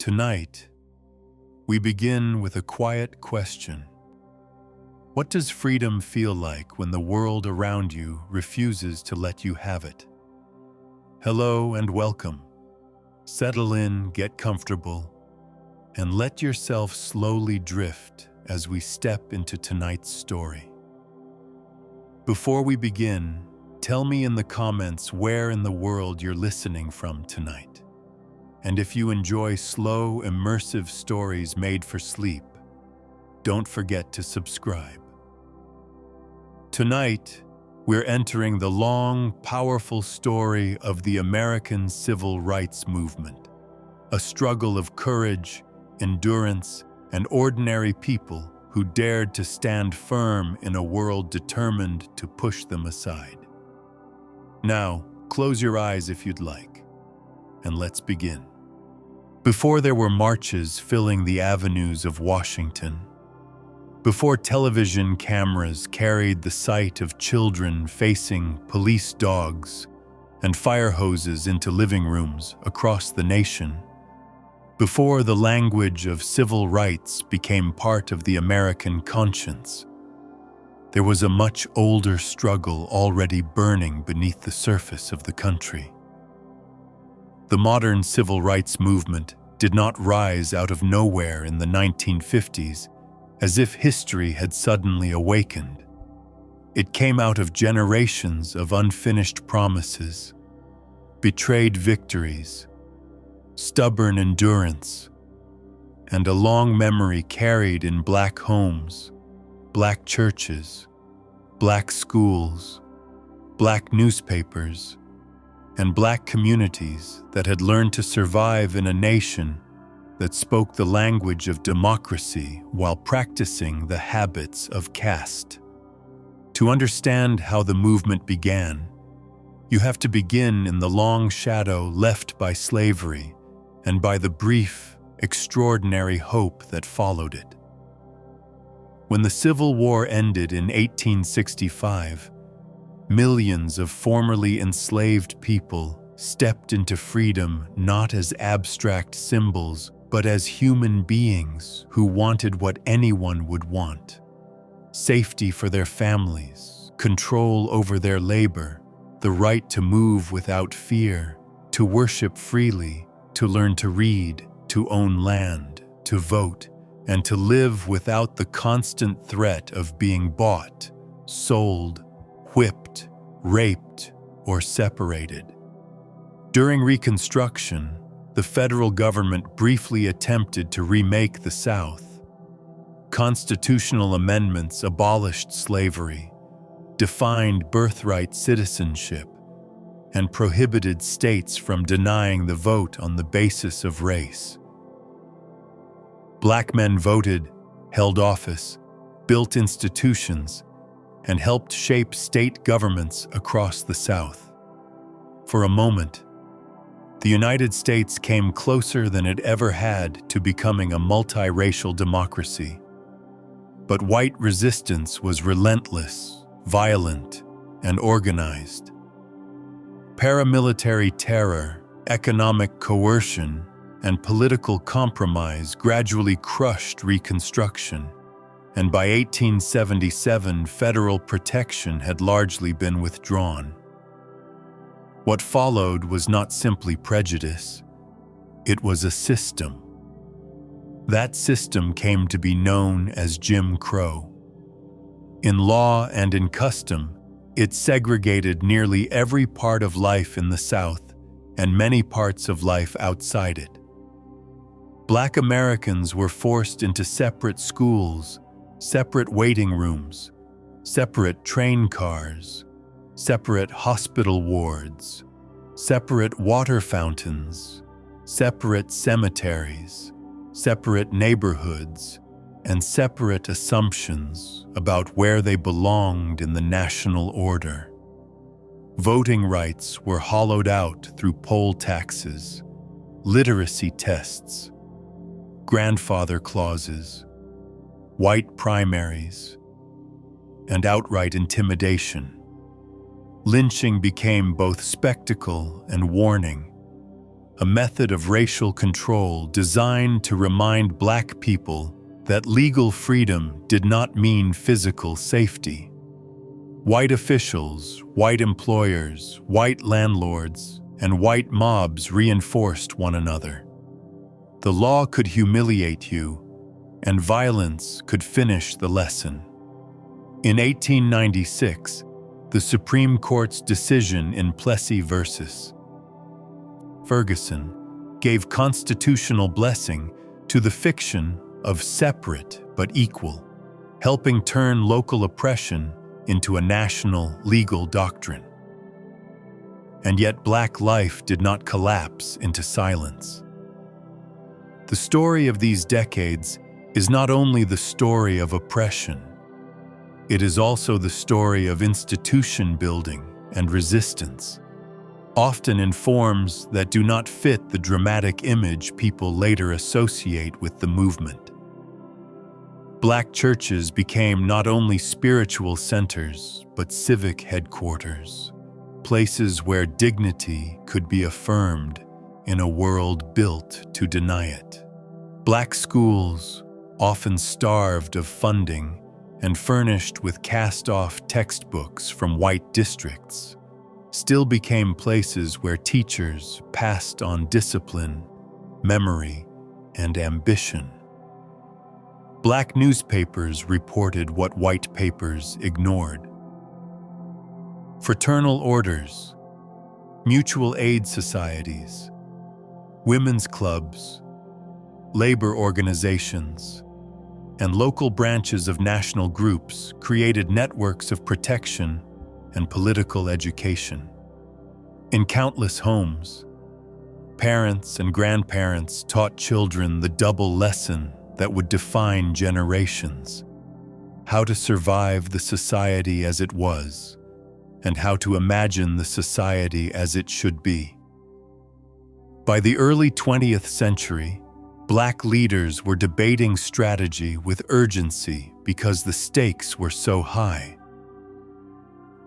Tonight, we begin with a quiet question. What does freedom feel like when the world around you refuses to let you have it? Hello and welcome. Settle in, get comfortable, and let yourself slowly drift as we step into tonight's story. Before we begin, tell me in the comments where in the world you're listening from tonight. And if you enjoy slow, immersive stories made for sleep, don't forget to subscribe. Tonight, we're entering the long, powerful story of the American Civil Rights Movement, a struggle of courage, endurance, and ordinary people who dared to stand firm in a world determined to push them aside. Now, close your eyes if you'd like, and let's begin. Before there were marches filling the avenues of Washington, before television cameras carried the sight of children facing police dogs and fire hoses into living rooms across the nation, before the language of civil rights became part of the American conscience, there was a much older struggle already burning beneath the surface of the country. The modern civil rights movement did not rise out of nowhere in the 1950s as if history had suddenly awakened. It came out of generations of unfinished promises, betrayed victories, stubborn endurance, and a long memory carried in Black homes, Black churches, Black schools, Black newspapers, and Black communities that had learned to survive in a nation that spoke the language of democracy while practicing the habits of caste. To understand how the movement began, you have to begin in the long shadow left by slavery and by the brief, extraordinary hope that followed it. When the Civil War ended in 1865, millions of formerly enslaved people stepped into freedom not as abstract symbols, but as human beings who wanted what anyone would want: safety for their families, control over their labor, the right to move without fear, to worship freely, to learn to read, to own land, to vote, and to live without the constant threat of being bought, sold, whipped, raped, or separated. During Reconstruction, the federal government briefly attempted to remake the South. Constitutional amendments abolished slavery, defined birthright citizenship, and prohibited states from denying the vote on the basis of race. Black men voted, held office, built institutions, and helped shape state governments across the South. For a moment, the United States came closer than it ever had to becoming a multiracial democracy. But white resistance was relentless, violent, and organized. Paramilitary terror, economic coercion, and political compromise gradually crushed Reconstruction, and by 1877, federal protection had largely been withdrawn. What followed was not simply prejudice, it was a system. That system came to be known as Jim Crow. In law and in custom, it segregated nearly every part of life in the South and many parts of life outside it. Black Americans were forced into separate schools, separate waiting rooms, separate train cars, separate hospital wards, separate water fountains, separate cemeteries, separate neighborhoods, and separate assumptions about where they belonged in the national order. Voting rights were hollowed out through poll taxes, literacy tests, grandfather clauses, white primaries, and outright intimidation. Lynching became both spectacle and warning. a method of racial control designed to remind Black people that legal freedom did not mean physical safety. White officials, white employers, white landlords, and white mobs reinforced one another. The law could humiliate you, and violence could finish the lesson. In 1896, the Supreme Court's decision in Plessy v. Ferguson gave constitutional blessing to the fiction of separate but equal, helping turn local oppression into a national legal doctrine. And yet Black life did not collapse into silence. The story of these decades is not only the story of oppression, it is also the story of institution building and resistance, often in forms that do not fit the dramatic image people later associate with the movement. Black churches became not only spiritual centers, but civic headquarters, places where dignity could be affirmed in a world built to deny it. Black schools, often starved of funding and furnished with cast-off textbooks from white districts, still became places where teachers passed on discipline, memory, and ambition. Black newspapers reported what white papers ignored. Fraternal orders, mutual aid societies, women's clubs, labor organizations, and local branches of national groups created networks of protection and political education. In countless homes, parents and grandparents taught children the double lesson that would define generations: how to survive the society as it was, and how to imagine the society as it should be. By the early 20th century, Black leaders were debating strategy with urgency because the stakes were so high.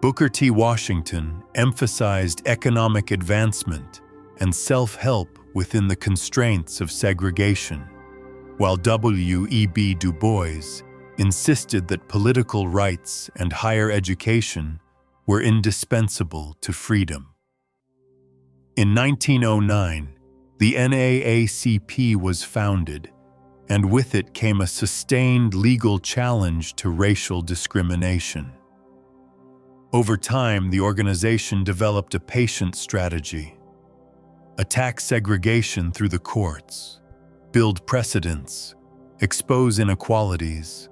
Booker T. Washington emphasized economic advancement and self-help within the constraints of segregation, while W.E.B. Du Bois insisted that political rights and higher education were indispensable to freedom. In 1909, the NAACP was founded, and with it came a sustained legal challenge to racial discrimination. Over time, the organization developed a patient strategy: attack segregation through the courts, build precedents, expose inequalities,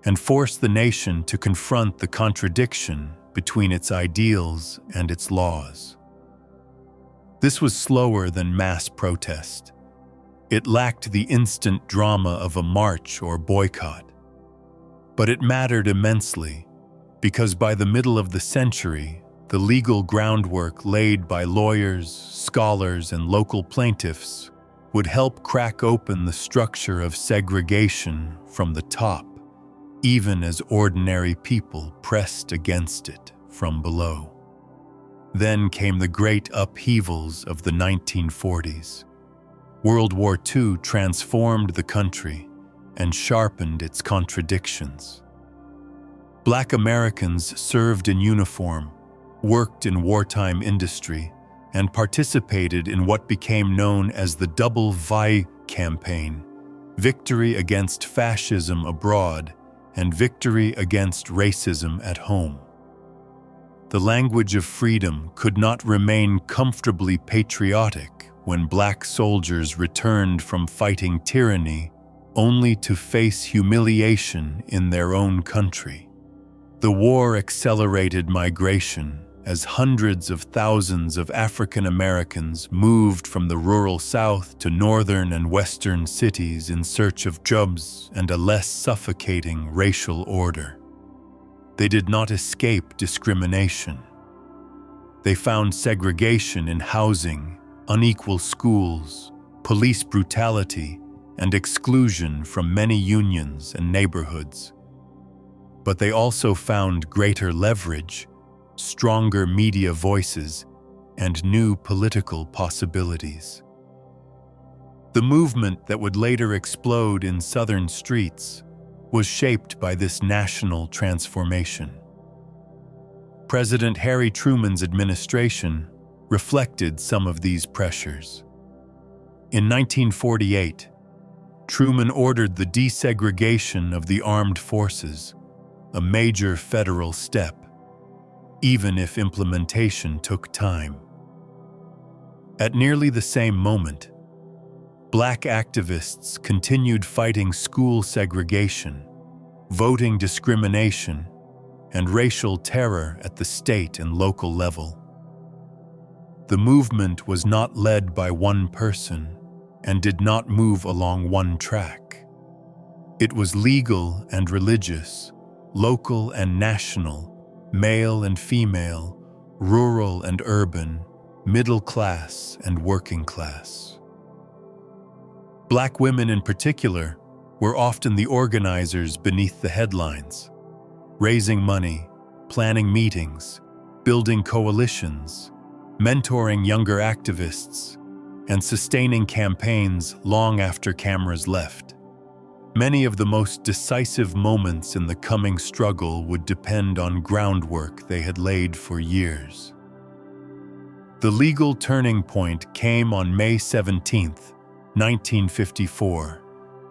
and force the nation to confront the contradiction between its ideals and its laws. This was slower than mass protest. It lacked the instant drama of a march or boycott. But it mattered immensely, because by the middle of the century, the legal groundwork laid by lawyers, scholars, and local plaintiffs would help crack open the structure of segregation from the top, even as ordinary people pressed against it from below. Then came the great upheavals of the 1940s. World War II transformed the country and sharpened its contradictions. Black Americans served in uniform, worked in wartime industry, and participated in what became known as the Double VI campaign: victory against fascism abroad and victory against racism at home. The language of freedom could not remain comfortably patriotic when Black soldiers returned from fighting tyranny only to face humiliation in their own country. The war accelerated migration as hundreds of thousands of African Americans moved from the rural South to northern and western cities in search of jobs and a less suffocating racial order. They did not escape discrimination. They found segregation in housing, unequal schools, police brutality, and exclusion from many unions and neighborhoods. But they also found greater leverage, stronger media voices, and new political possibilities. The movement that would later explode in southern streets was shaped by this national transformation. President Harry Truman's administration reflected some of these pressures. In 1948, Truman ordered the desegregation of the armed forces, a major federal step, even if implementation took time. At nearly the same moment, Black activists continued fighting school segregation, voting discrimination, and racial terror at the state and local level. The movement was not led by one person and did not move along one track. It was legal and religious, local and national, male and female, rural and urban, middle class and working class. Black women in particular were often the organizers beneath the headlines, raising money, planning meetings, building coalitions, mentoring younger activists, and sustaining campaigns long after cameras left. Many of the most decisive moments in the coming struggle would depend on groundwork they had laid for years. The legal turning point came on May 17, 1954,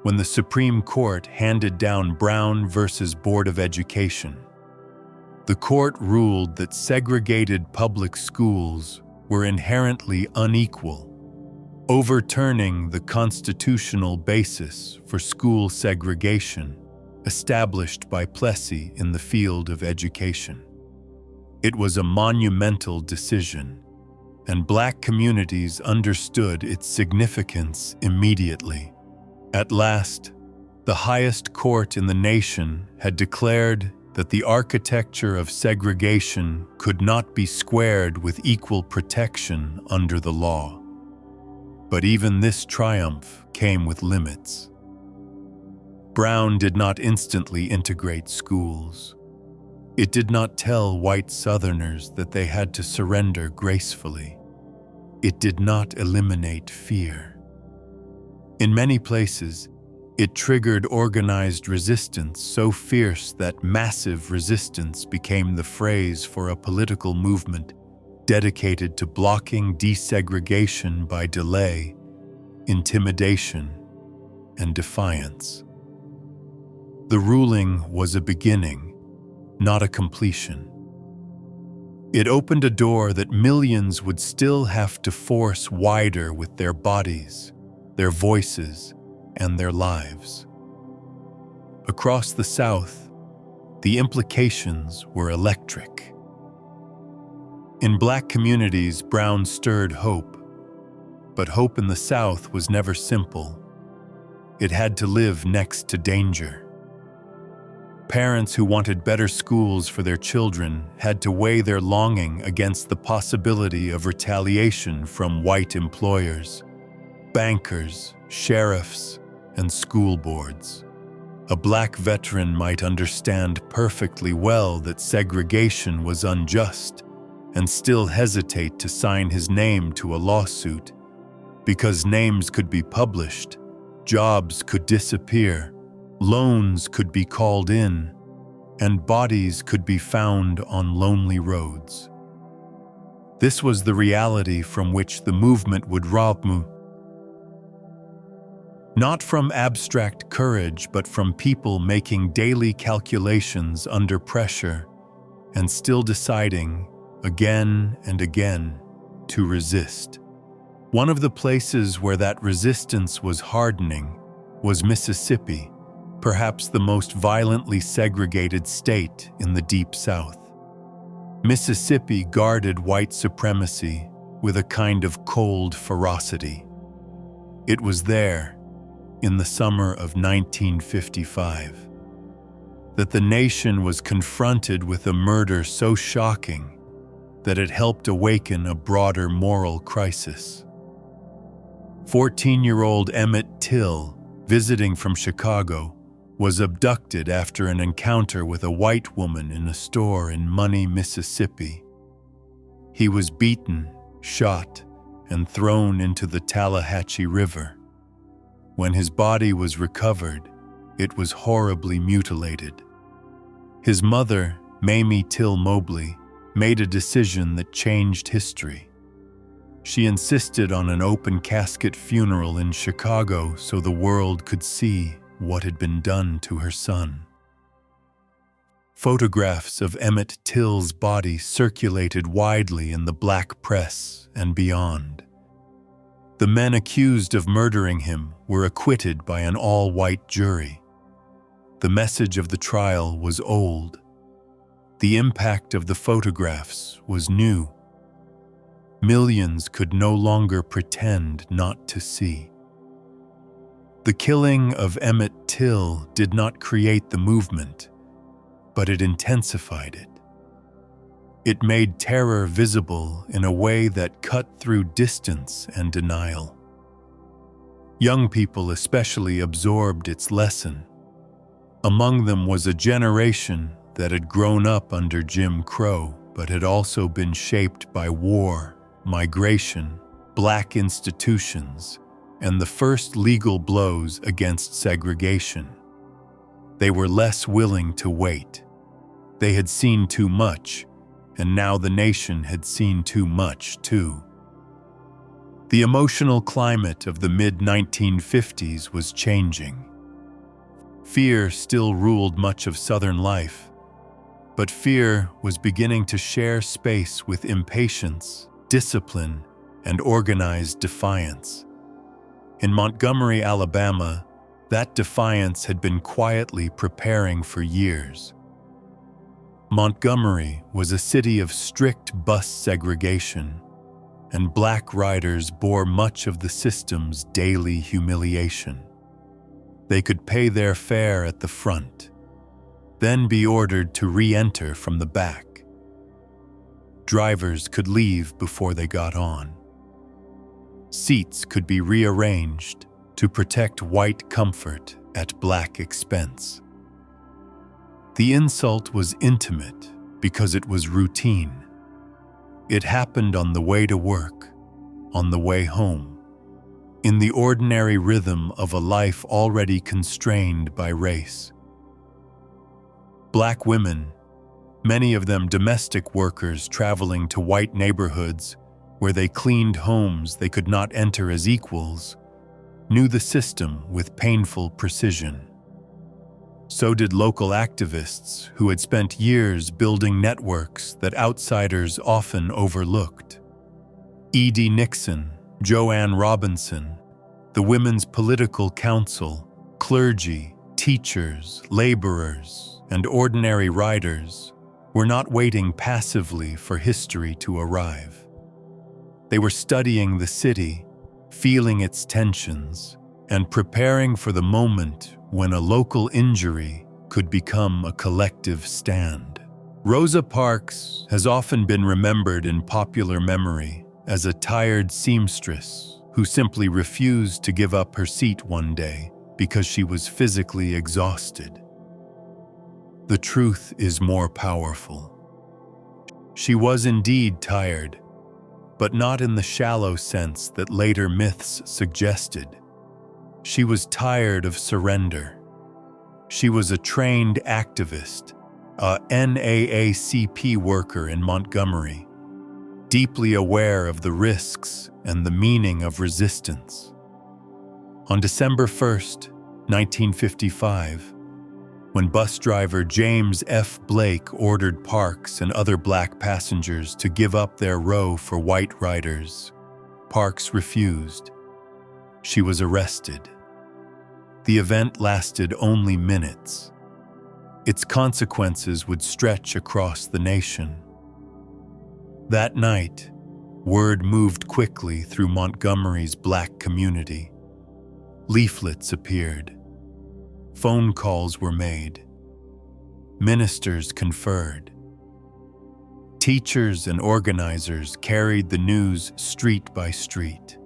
when the Supreme Court handed down Brown versus Board of Education. The court ruled that segregated public schools were inherently unequal, overturning the constitutional basis for school segregation established by Plessy in the field of education. It was a monumental decision, and Black communities understood its significance immediately. At last, the highest court in the nation had declared that the architecture of segregation could not be squared with equal protection under the law. But even this triumph came with limits. Brown did not instantly integrate schools. It did not tell white Southerners that they had to surrender gracefully. It did not eliminate fear. In many places, it triggered organized resistance so fierce that massive resistance became the phrase for a political movement dedicated to blocking desegregation by delay, intimidation, and defiance. The ruling was a beginning, not a completion. It opened a door that millions would still have to force wider with their bodies, their voices, and their lives. Across the South, the implications were electric. In Black communities, Brown stirred hope, but hope in the South was never simple. It had to live next to danger. Parents who wanted better schools for their children had to weigh their longing against the possibility of retaliation from white employers, bankers, sheriffs, and school boards. A Black veteran might understand perfectly well that segregation was unjust and still hesitate to sign his name to a lawsuit, because names could be published, jobs could disappear, loans could be called in, and bodies could be found on lonely roads. This was the reality from which the movement would rise, not from abstract courage, but from people making daily calculations under pressure and still deciding, again and again, to resist. One of the places where that resistance was hardening was Mississippi, perhaps the most violently segregated state in the Deep South. Mississippi guarded white supremacy with a kind of cold ferocity. It was there, in the summer of 1955, that the nation was confronted with a murder so shocking that it helped awaken a broader moral crisis. 14-year-old Emmett Till, visiting from Chicago, was abducted after an encounter with a white woman in a store in Money, Mississippi. He was beaten, shot, and thrown into the Tallahatchie River. When his body was recovered, it was horribly mutilated. His mother, Mamie Till Mobley, made a decision that changed history. She insisted on an open casket funeral in Chicago so the world could see what had been done to her son. Photographs of Emmett Till's body circulated widely in the black press and beyond. The men accused of murdering him were acquitted by an all-white jury. The message of the trial was old. The impact of the photographs was new. Millions could no longer pretend not to see. The killing of Emmett Till did not create the movement, but it intensified it. It made terror visible in a way that cut through distance and denial. Young people especially absorbed its lesson. Among them was a generation that had grown up under Jim Crow, but had also been shaped by war, migration, black institutions, and the first legal blows against segregation. They were less willing to wait. They had seen too much, and now the nation had seen too much too. The emotional climate of the mid-1950s was changing. Fear still ruled much of Southern life, but fear was beginning to share space with impatience, discipline, and organized defiance. In Montgomery, Alabama, that defiance had been quietly preparing for years. Montgomery was a city of strict bus segregation, and black riders bore much of the system's daily humiliation. They could pay their fare at the front, then be ordered to re-enter from the back. Drivers could leave before they got on. Seats could be rearranged to protect white comfort at black expense. The insult was intimate because it was routine. It happened on the way to work, on the way home, in the ordinary rhythm of a life already constrained by race. Black women, many of them domestic workers traveling to white neighborhoods where they cleaned homes they could not enter as equals, knew the system with painful precision. So did local activists who had spent years building networks that outsiders often overlooked. E.D. Nixon, Joanne Robinson, the Women's Political Council, clergy, teachers, laborers, and ordinary riders were not waiting passively for history to arrive. They were studying the city, feeling its tensions, and preparing for the moment when a local injury could become a collective stand. Rosa Parks has often been remembered in popular memory as a tired seamstress who simply refused to give up her seat one day because she was physically exhausted. The truth is more powerful. She was indeed tired, but not in the shallow sense that later myths suggested. She was tired of surrender. She was a trained activist, a NAACP worker in Montgomery, deeply aware of the risks and the meaning of resistance. On December 1st, 1955, when bus driver James F. Blake ordered Parks and other black passengers to give up their row for white riders, Parks refused. She was arrested. The event lasted only minutes. Its consequences would stretch across the nation. That night, word moved quickly through Montgomery's black community. Leaflets appeared. Phone calls were made. Ministers conferred. Teachers and organizers carried the news street by street.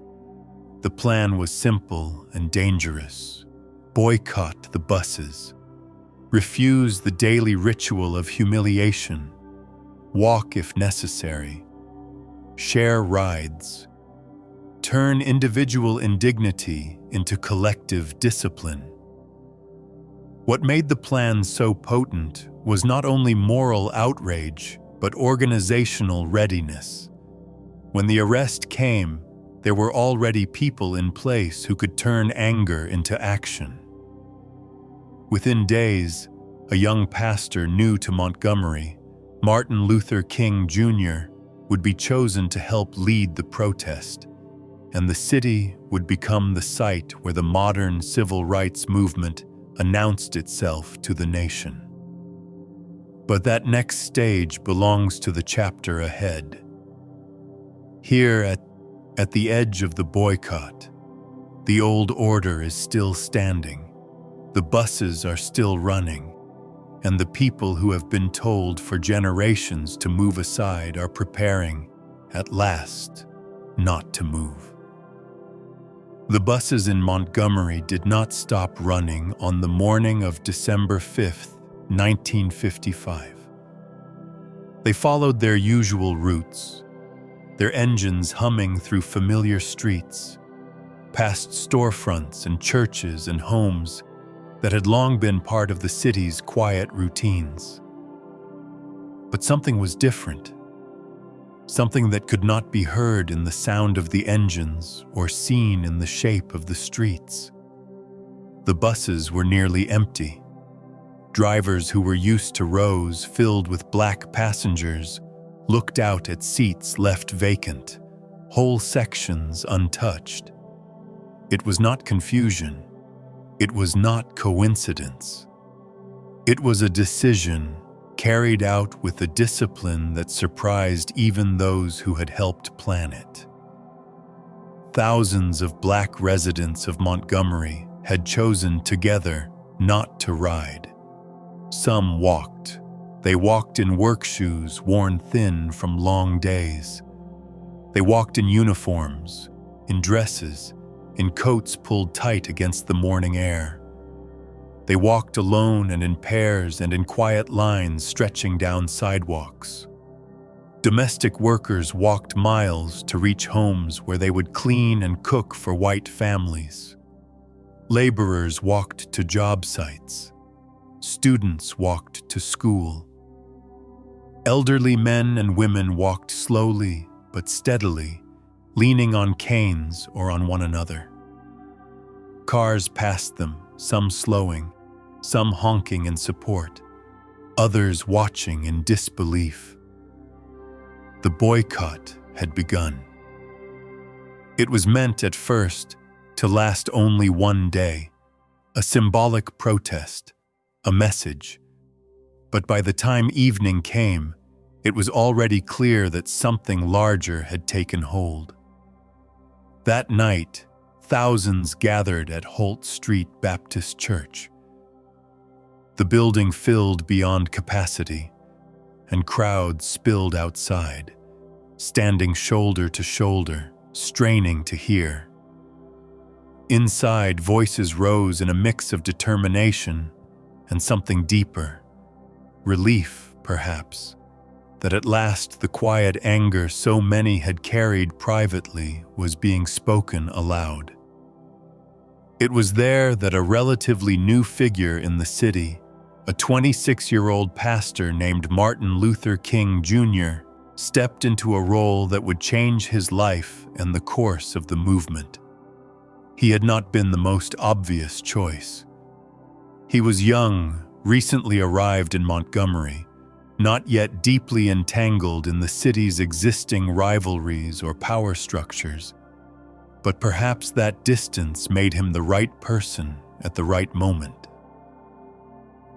The plan was simple and dangerous. Boycott the buses. Refuse the daily ritual of humiliation. Walk if necessary. Share rides. turn individual indignity into collective discipline. What made the plan so potent was not only moral outrage, but organizational readiness. When the arrest came, there were already people in place who could turn anger into action. Within days, a young pastor new to Montgomery, Martin Luther King Jr., would be chosen to help lead the protest, and the city would become the site where the modern civil rights movement announced itself to the nation. But that next stage belongs to the chapter ahead. Here at the edge of the boycott, the old order is still standing, the buses are still running, and the people who have been told for generations to move aside are preparing, at last, not to move. The buses in Montgomery did not stop running on the morning of December 5th, 1955. They followed their usual routes, their engines humming through familiar streets, past storefronts and churches and homes that had long been part of the city's quiet routines. But something was different, something that could not be heard in the sound of the engines or seen in the shape of the streets. The buses were nearly empty. Drivers who were used to rows filled with black passengers looked out at seats left vacant, whole sections untouched. It was not confusion. It was not coincidence. It was a decision carried out with a discipline that surprised even those who had helped plan it. Thousands of black residents of Montgomery had chosen together not to ride. Some walked. They walked in work shoes worn thin from long days. They walked in uniforms, in dresses, in coats pulled tight against the morning air. They walked alone and in pairs and in quiet lines stretching down sidewalks. Domestic workers walked miles to reach homes where they would clean and cook for white families. Laborers walked to job sites. Students walked to school. Elderly men and women walked slowly but steadily, leaning on canes or on one another. Cars passed them, some slowing, some honking in support, others watching in disbelief. The boycott had begun. It was meant at first to last only one day, a symbolic protest, a message. But by the time evening came, it was already clear that something larger had taken hold. That night, thousands gathered at Holt Street Baptist Church. The building filled beyond capacity, and crowds spilled outside, standing shoulder to shoulder, straining to hear. Inside, voices rose in a mix of determination and something deeper, relief, perhaps, that at last the quiet anger so many had carried privately was being spoken aloud. It was there that a relatively new figure in the city, a 26-year-old pastor named Martin Luther King Jr., stepped into a role that would change his life and the course of the movement. He had not been the most obvious choice. He was young, recently arrived in Montgomery, not yet deeply entangled in the city's existing rivalries or power structures, but perhaps that distance made him the right person at the right moment.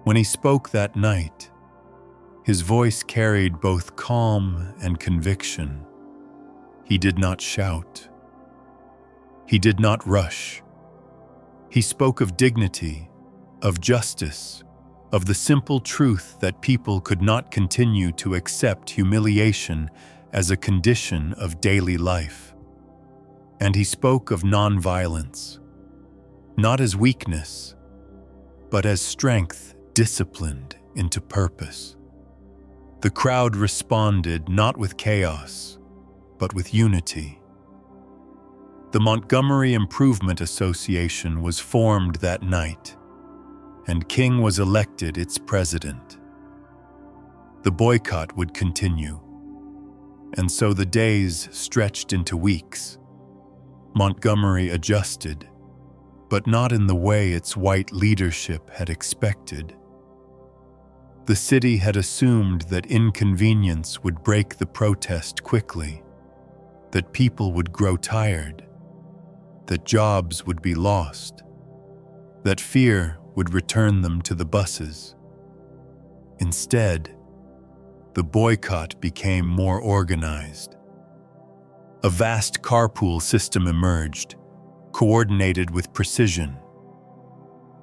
When he spoke that night, his voice carried both calm and conviction. He did not shout. He did not rush. He spoke of dignity, of justice, of the simple truth that people could not continue to accept humiliation as a condition of daily life. And he spoke of nonviolence, not as weakness, but as strength disciplined into purpose. The crowd responded not with chaos, but with unity. The Montgomery Improvement Association was formed that night, and King was elected its president. The boycott would continue, and so the days stretched into weeks. Montgomery adjusted, but not in the way its white leadership had expected. The city had assumed that inconvenience would break the protest quickly, that people would grow tired, that jobs would be lost, that fear would return them to the buses. Instead, the boycott became more organized. A vast carpool system emerged, coordinated with precision.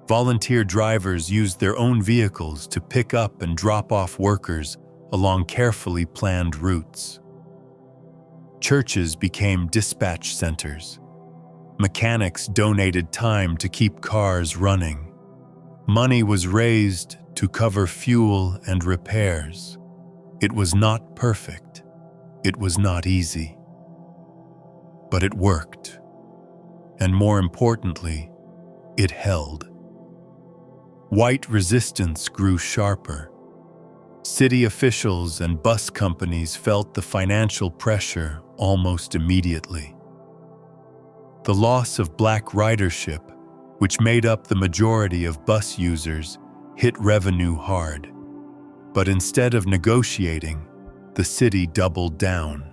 Volunteer drivers used their own vehicles to pick up and drop off workers along carefully planned routes. Churches became dispatch centers. Mechanics donated time to keep cars running. Money was raised to cover fuel and repairs. It was not perfect. It was not easy. But it worked. And more importantly, it held. White resistance grew sharper. City officials and bus companies felt the financial pressure almost immediately. The loss of black ridership, which made up the majority of bus users, hit revenue hard. But instead of negotiating, the city doubled down.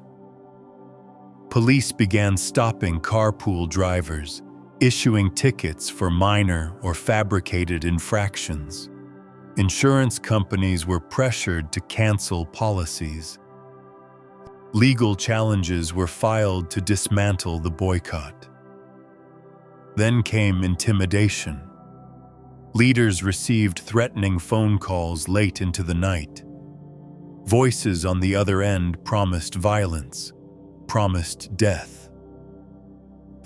Police began stopping carpool drivers, issuing tickets for minor or fabricated infractions. Insurance companies were pressured to cancel policies. Legal challenges were filed to dismantle the boycott. Then came intimidation. Leaders received threatening phone calls late into the night. Voices on the other end promised violence, promised death.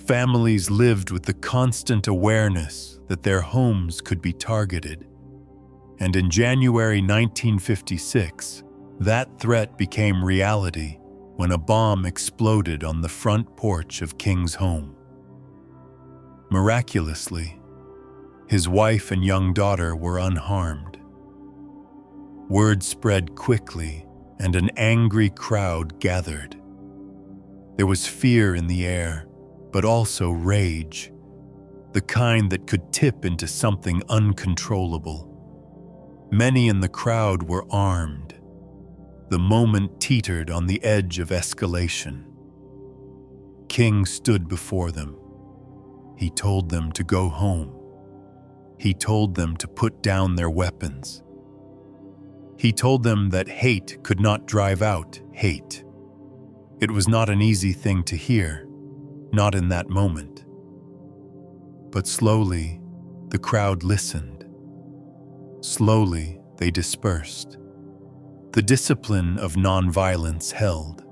Families lived with the constant awareness that their homes could be targeted. And in January 1956, that threat became reality when a bomb exploded on the front porch of King's home. Miraculously, his wife and young daughter were unharmed. Word spread quickly, and an angry crowd gathered. There was fear in the air, but also rage, the kind that could tip into something uncontrollable. Many in the crowd were armed. The moment teetered on the edge of escalation. King stood before them. He told them to go home. He told them to put down their weapons. He told them that hate could not drive out hate. It was not an easy thing to hear, not in that moment. But slowly, the crowd listened. Slowly, they dispersed. The discipline of nonviolence held,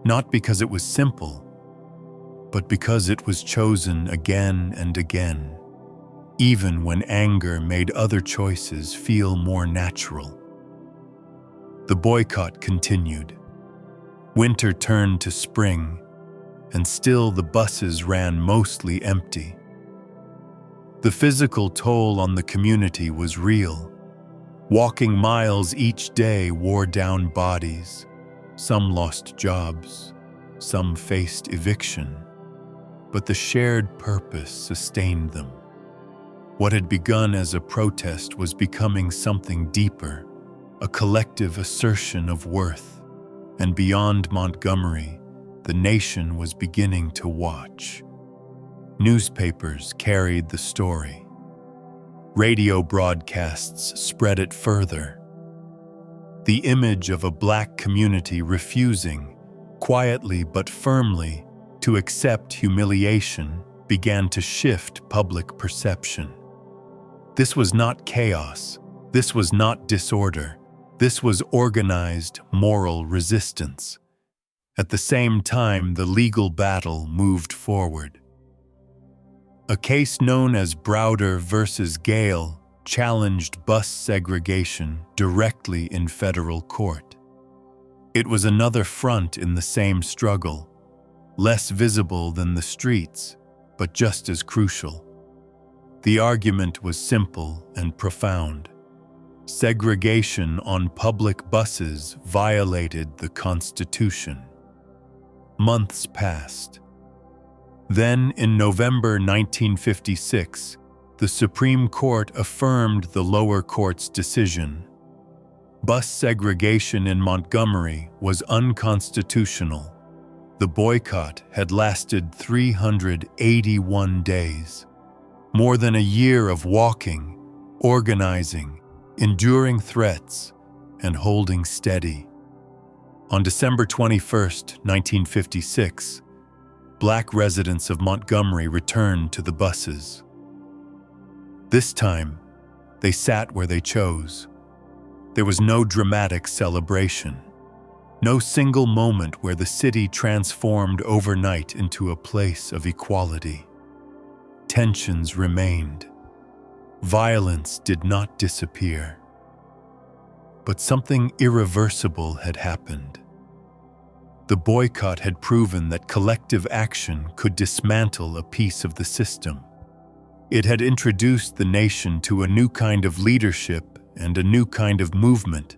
not because it was simple, but because it was chosen again and again, even when anger made other choices feel more natural. The boycott continued. Winter turned to spring, and still the buses ran mostly empty. The physical toll on the community was real. Walking miles each day wore down bodies. Some lost jobs, some faced eviction. But the shared purpose sustained them. What had begun as a protest was becoming something deeper, a collective assertion of worth. And beyond Montgomery, the nation was beginning to watch. Newspapers carried the story. Radio broadcasts spread it further. The image of a black community refusing, quietly but firmly, to accept humiliation began to shift public perception. This was not chaos. This was not disorder. This was organized moral resistance. At the same time, the legal battle moved forward. A case known as Browder versus Gale challenged bus segregation directly in federal court. It was another front in the same struggle. less visible than the streets, but just as crucial. The argument was simple and profound. Segregation on public buses violated the Constitution. Months passed. Then, in November 1956, the Supreme Court affirmed the lower court's decision. Bus segregation in Montgomery was unconstitutional. The boycott had lasted 381 days. More than a year of walking, organizing, enduring threats, and holding steady. On December 21, 1956, Black residents of Montgomery returned to the buses. This time, they sat where they chose. There was no dramatic celebration, no single moment where the city transformed overnight into a place of equality. Tensions remained. Violence did not disappear. But something irreversible had happened. The boycott had proven that collective action could dismantle a piece of the system. It had introduced the nation to a new kind of leadership and a new kind of movement,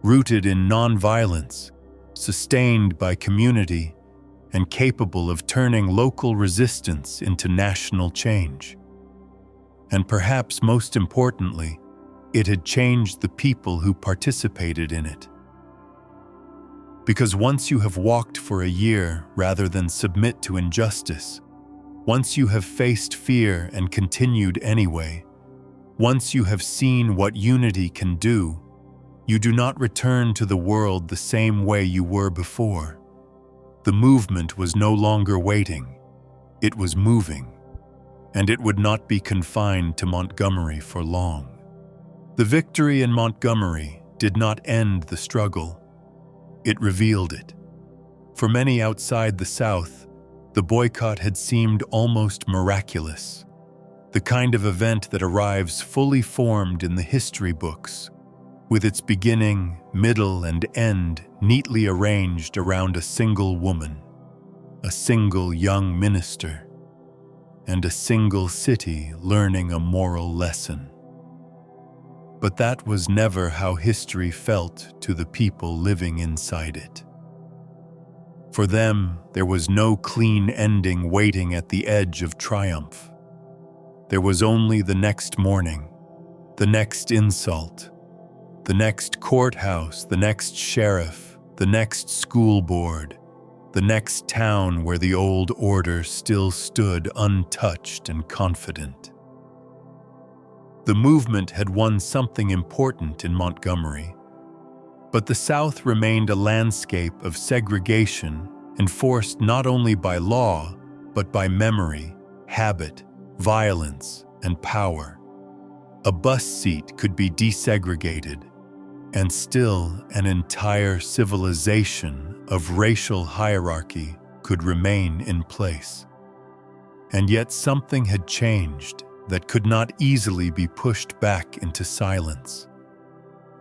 rooted in nonviolence, sustained by community, and capable of turning local resistance into national change. And perhaps most importantly, it had changed the people who participated in it. Because once you have walked for a year rather than submit to injustice, once you have faced fear and continued anyway, once you have seen what unity can do, you do not return to the world the same way you were before. The movement was no longer waiting, it was moving, and it would not be confined to Montgomery for long. The victory in Montgomery did not end the struggle. It revealed it. For many outside the South, the boycott had seemed almost miraculous, the kind of event that arrives fully formed in the history books, with its beginning, middle, and end neatly arranged around a single woman, a single young minister, and a single city learning a moral lesson. But that was never how history felt to the people living inside it. For them, there was no clean ending waiting at the edge of triumph. There was only the next morning, the next insult, the next courthouse, the next sheriff, the next school board, the next town where the old order still stood untouched and confident. The movement had won something important in Montgomery, but the South remained a landscape of segregation enforced not only by law, but by memory, habit, violence, and power. A bus seat could be desegregated, and still an entire civilization of racial hierarchy could remain in place. And yet something had changed that could not easily be pushed back into silence.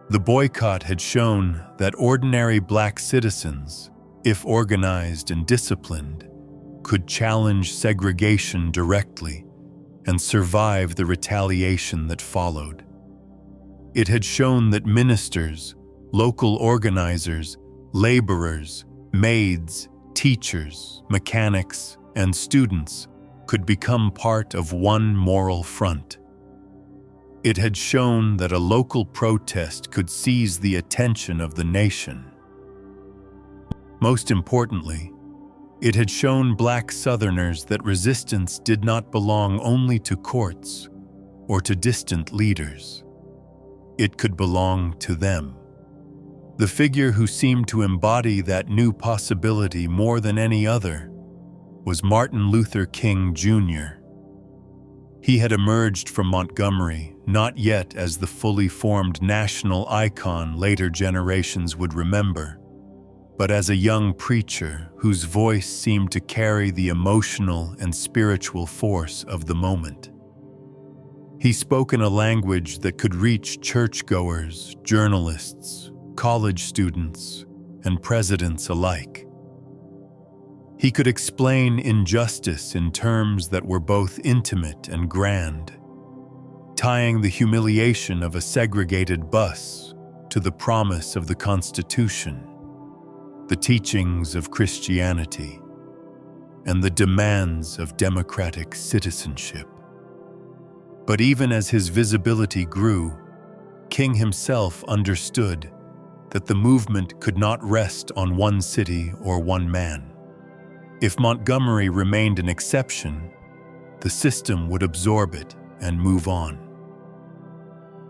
The boycott had shown that ordinary Black citizens, if organized and disciplined, could challenge segregation directly and survive the retaliation that followed. It had shown that ministers, local organizers, laborers, maids, teachers, mechanics, and students could become part of one moral front. It had shown that a local protest could seize the attention of the nation. Most importantly, it had shown Black Southerners that resistance did not belong only to courts or to distant leaders. It could belong to them. The figure who seemed to embody that new possibility more than any other was Martin Luther King Jr. He had emerged from Montgomery not yet as the fully formed national icon later generations would remember, but as a young preacher whose voice seemed to carry the emotional and spiritual force of the moment. He spoke in a language that could reach churchgoers, journalists, college students, and presidents alike. He could explain injustice in terms that were both intimate and grand, tying the humiliation of a segregated bus to the promise of the Constitution, the teachings of Christianity, and the demands of democratic citizenship. But even as his visibility grew, King himself understood that the movement could not rest on one city or one man. If Montgomery remained an exception, the system would absorb it and move on.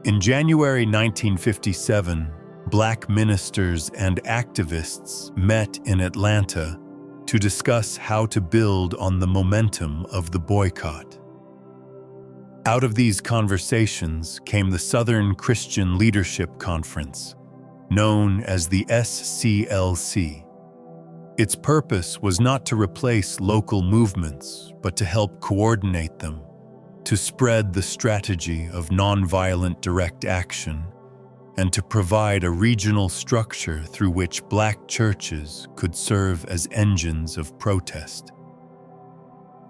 In January 1957, Black ministers and activists met in Atlanta to discuss how to build on the momentum of the boycott. Out of these conversations came the Southern Christian Leadership Conference, known as the SCLC. Its purpose was not to replace local movements, but to help coordinate them, to spread the strategy of nonviolent direct action, and to provide a regional structure through which Black churches could serve as engines of protest.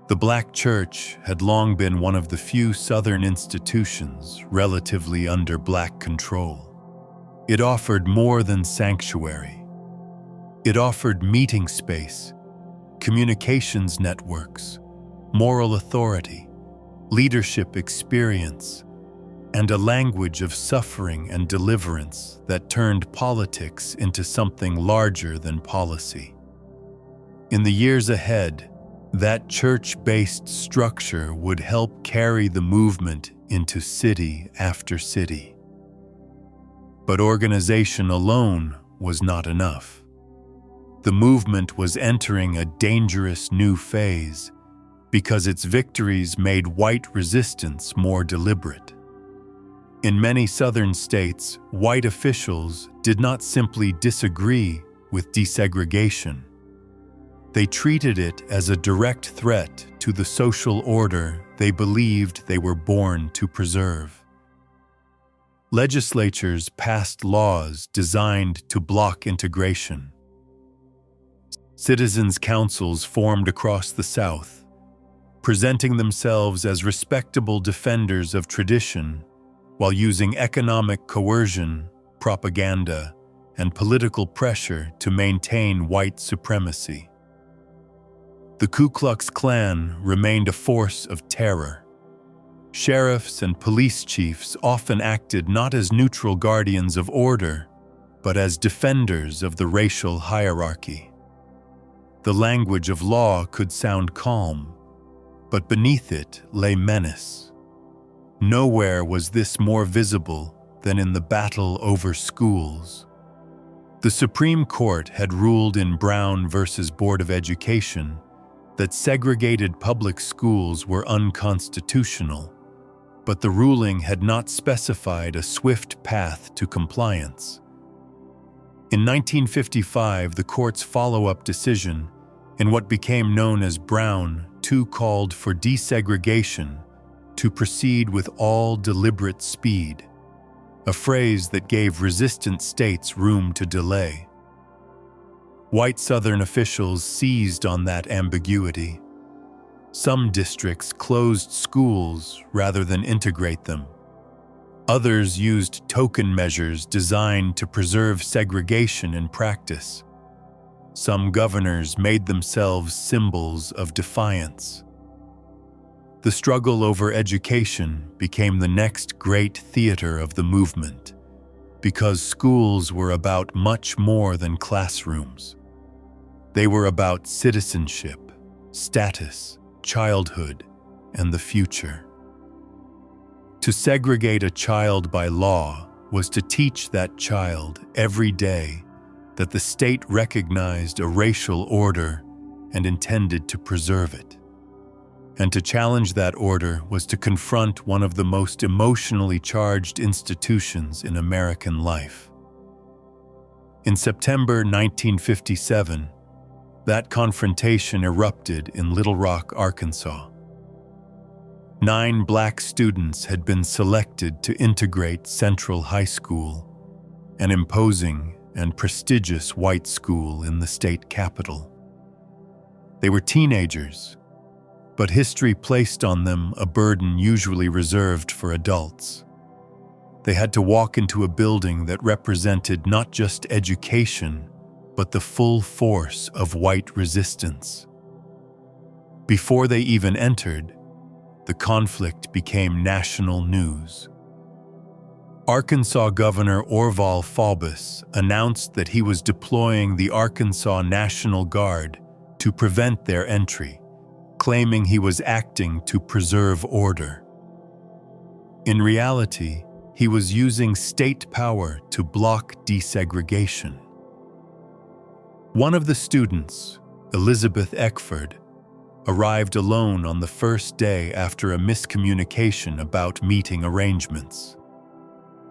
The Black church had long been one of the few Southern institutions relatively under Black control. It offered more than sanctuary. It offered meeting space, communications networks, moral authority, leadership experience, and a language of suffering and deliverance that turned politics into something larger than policy. In the years ahead, that church-based structure would help carry the movement into city after city. But organization alone was not enough. The movement was entering a dangerous new phase because its victories made white resistance more deliberate. In many Southern states, white officials did not simply disagree with desegregation. They treated it as a direct threat to the social order they believed they were born to preserve. Legislatures passed laws designed to block integration. Citizens' councils formed across the South, presenting themselves as respectable defenders of tradition while using economic coercion, propaganda, and political pressure to maintain white supremacy. The Ku Klux Klan remained a force of terror. Sheriffs and police chiefs often acted not as neutral guardians of order, but as defenders of the racial hierarchy. The language of law could sound calm, but beneath it lay menace. Nowhere was this more visible than in the battle over schools. The Supreme Court had ruled in Brown versus Board of Education that segregated public schools were unconstitutional, but the ruling had not specified a swift path to compliance. In 1955, the court's follow-up decision, in what became known as Brown, too, called for desegregation to proceed with all deliberate speed, a phrase that gave resistant states room to delay. White Southern officials seized on that ambiguity. Some districts closed schools rather than integrate them. Others used token measures designed to preserve segregation in practice. Some governors made themselves symbols of defiance. The struggle over education became the next great theater of the movement, because schools were about much more than classrooms. They were about citizenship, status, childhood, and the future. To segregate a child by law was to teach that child every day that the state recognized a racial order and intended to preserve it. And to challenge that order was to confront one of the most emotionally charged institutions in American life. In September 1957, that confrontation erupted in Little Rock, Arkansas. 9 Black students had been selected to integrate Central High School, an imposing and prestigious white school in the state capital. They were teenagers, but history placed on them a burden usually reserved for adults. They had to walk into a building that represented not just education, but the full force of white resistance. Before they even entered, the conflict became national news. Arkansas Governor Orval Faubus announced that he was deploying the Arkansas National Guard to prevent their entry, claiming he was acting to preserve order. In reality, he was using state power to block desegregation. One of the students, Elizabeth Eckford, arrived alone on the first day after a miscommunication about meeting arrangements.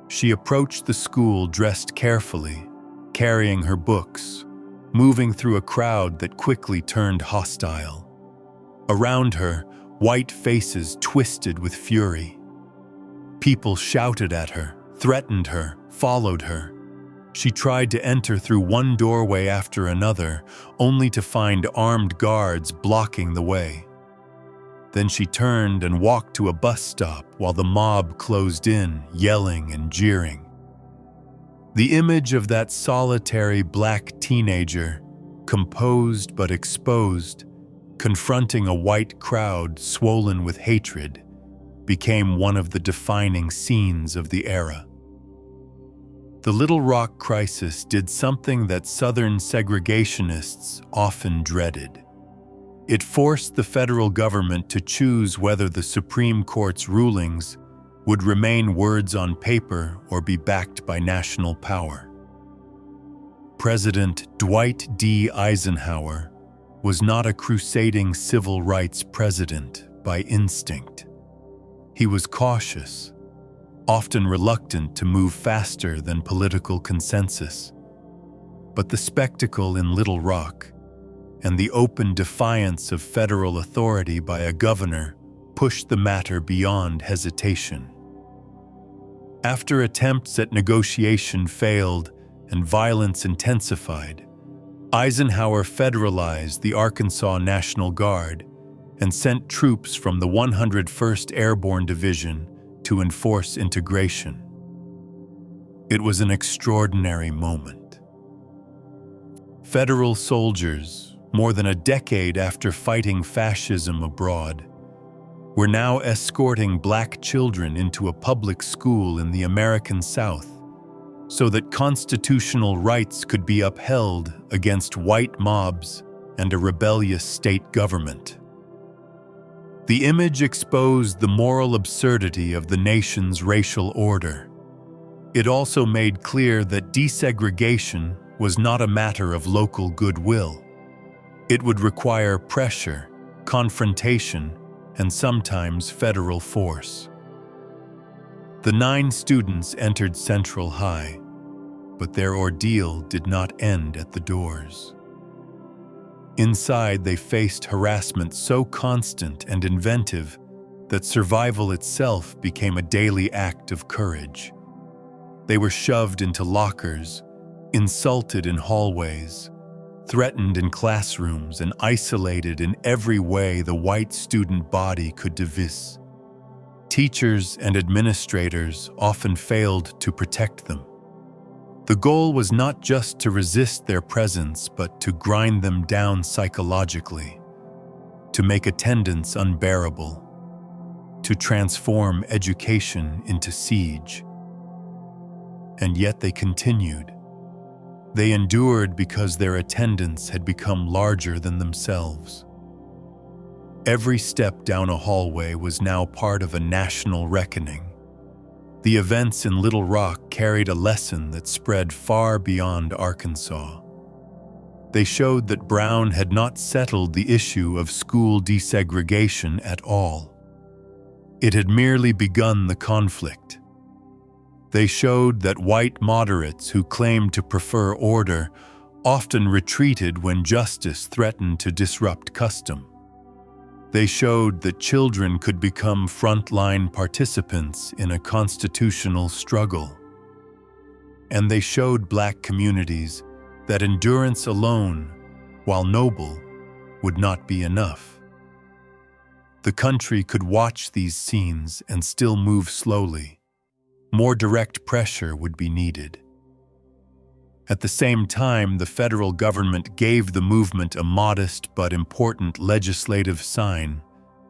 She approached the school dressed carefully, carrying her books, moving through a crowd that quickly turned hostile. Around her, white faces twisted with fury. People shouted at her, threatened her, followed her. She tried to enter through one doorway after another, only to find armed guards blocking the way. Then she turned and walked to a bus stop while the mob closed in, yelling and jeering. The image of that solitary black teenager, composed but exposed, confronting a white crowd swollen with hatred, became one of the defining scenes of the era. The Little Rock crisis did something that Southern segregationists often dreaded. It forced the federal government to choose whether the Supreme Court's rulings would remain words on paper or be backed by national power. President Dwight D. Eisenhower was not a crusading civil rights president by instinct. He was cautious, often reluctant to move faster than political consensus. But the spectacle in Little Rock and the open defiance of federal authority by a governor pushed the matter beyond hesitation. After attempts at negotiation failed and violence intensified, Eisenhower federalized the Arkansas National Guard and sent troops from the 101st Airborne Division to enforce integration. It was an extraordinary moment. Federal soldiers, more than a decade after fighting fascism abroad, were now escorting black children into a public school in the American South so that constitutional rights could be upheld against white mobs and a rebellious state government. The image exposed the moral absurdity of the nation's racial order. It also made clear that desegregation was not a matter of local goodwill. It would require pressure, confrontation, and sometimes federal force. The 9 students entered Central High, but their ordeal did not end at the doors. Inside, they faced harassment so constant and inventive that survival itself became a daily act of courage. They were shoved into lockers, insulted in hallways, threatened in classrooms, and isolated in every way the white student body could devise. Teachers and administrators often failed to protect them. The goal was not just to resist their presence, but to grind them down psychologically, to make attendance unbearable, to transform education into siege. And yet they continued. They endured because their attendance had become larger than themselves. Every step down a hallway was now part of a national reckoning. The events in Little Rock carried a lesson that spread far beyond Arkansas. They showed that Brown had not settled the issue of school desegregation at all. It had merely begun the conflict. They showed that white moderates who claimed to prefer order often retreated when justice threatened to disrupt custom. They showed that children could become frontline participants in a constitutional struggle. And they showed black communities that endurance alone, while noble, would not be enough. The country could watch these scenes and still move slowly. More direct pressure would be needed. At the same time, the federal government gave the movement a modest but important legislative sign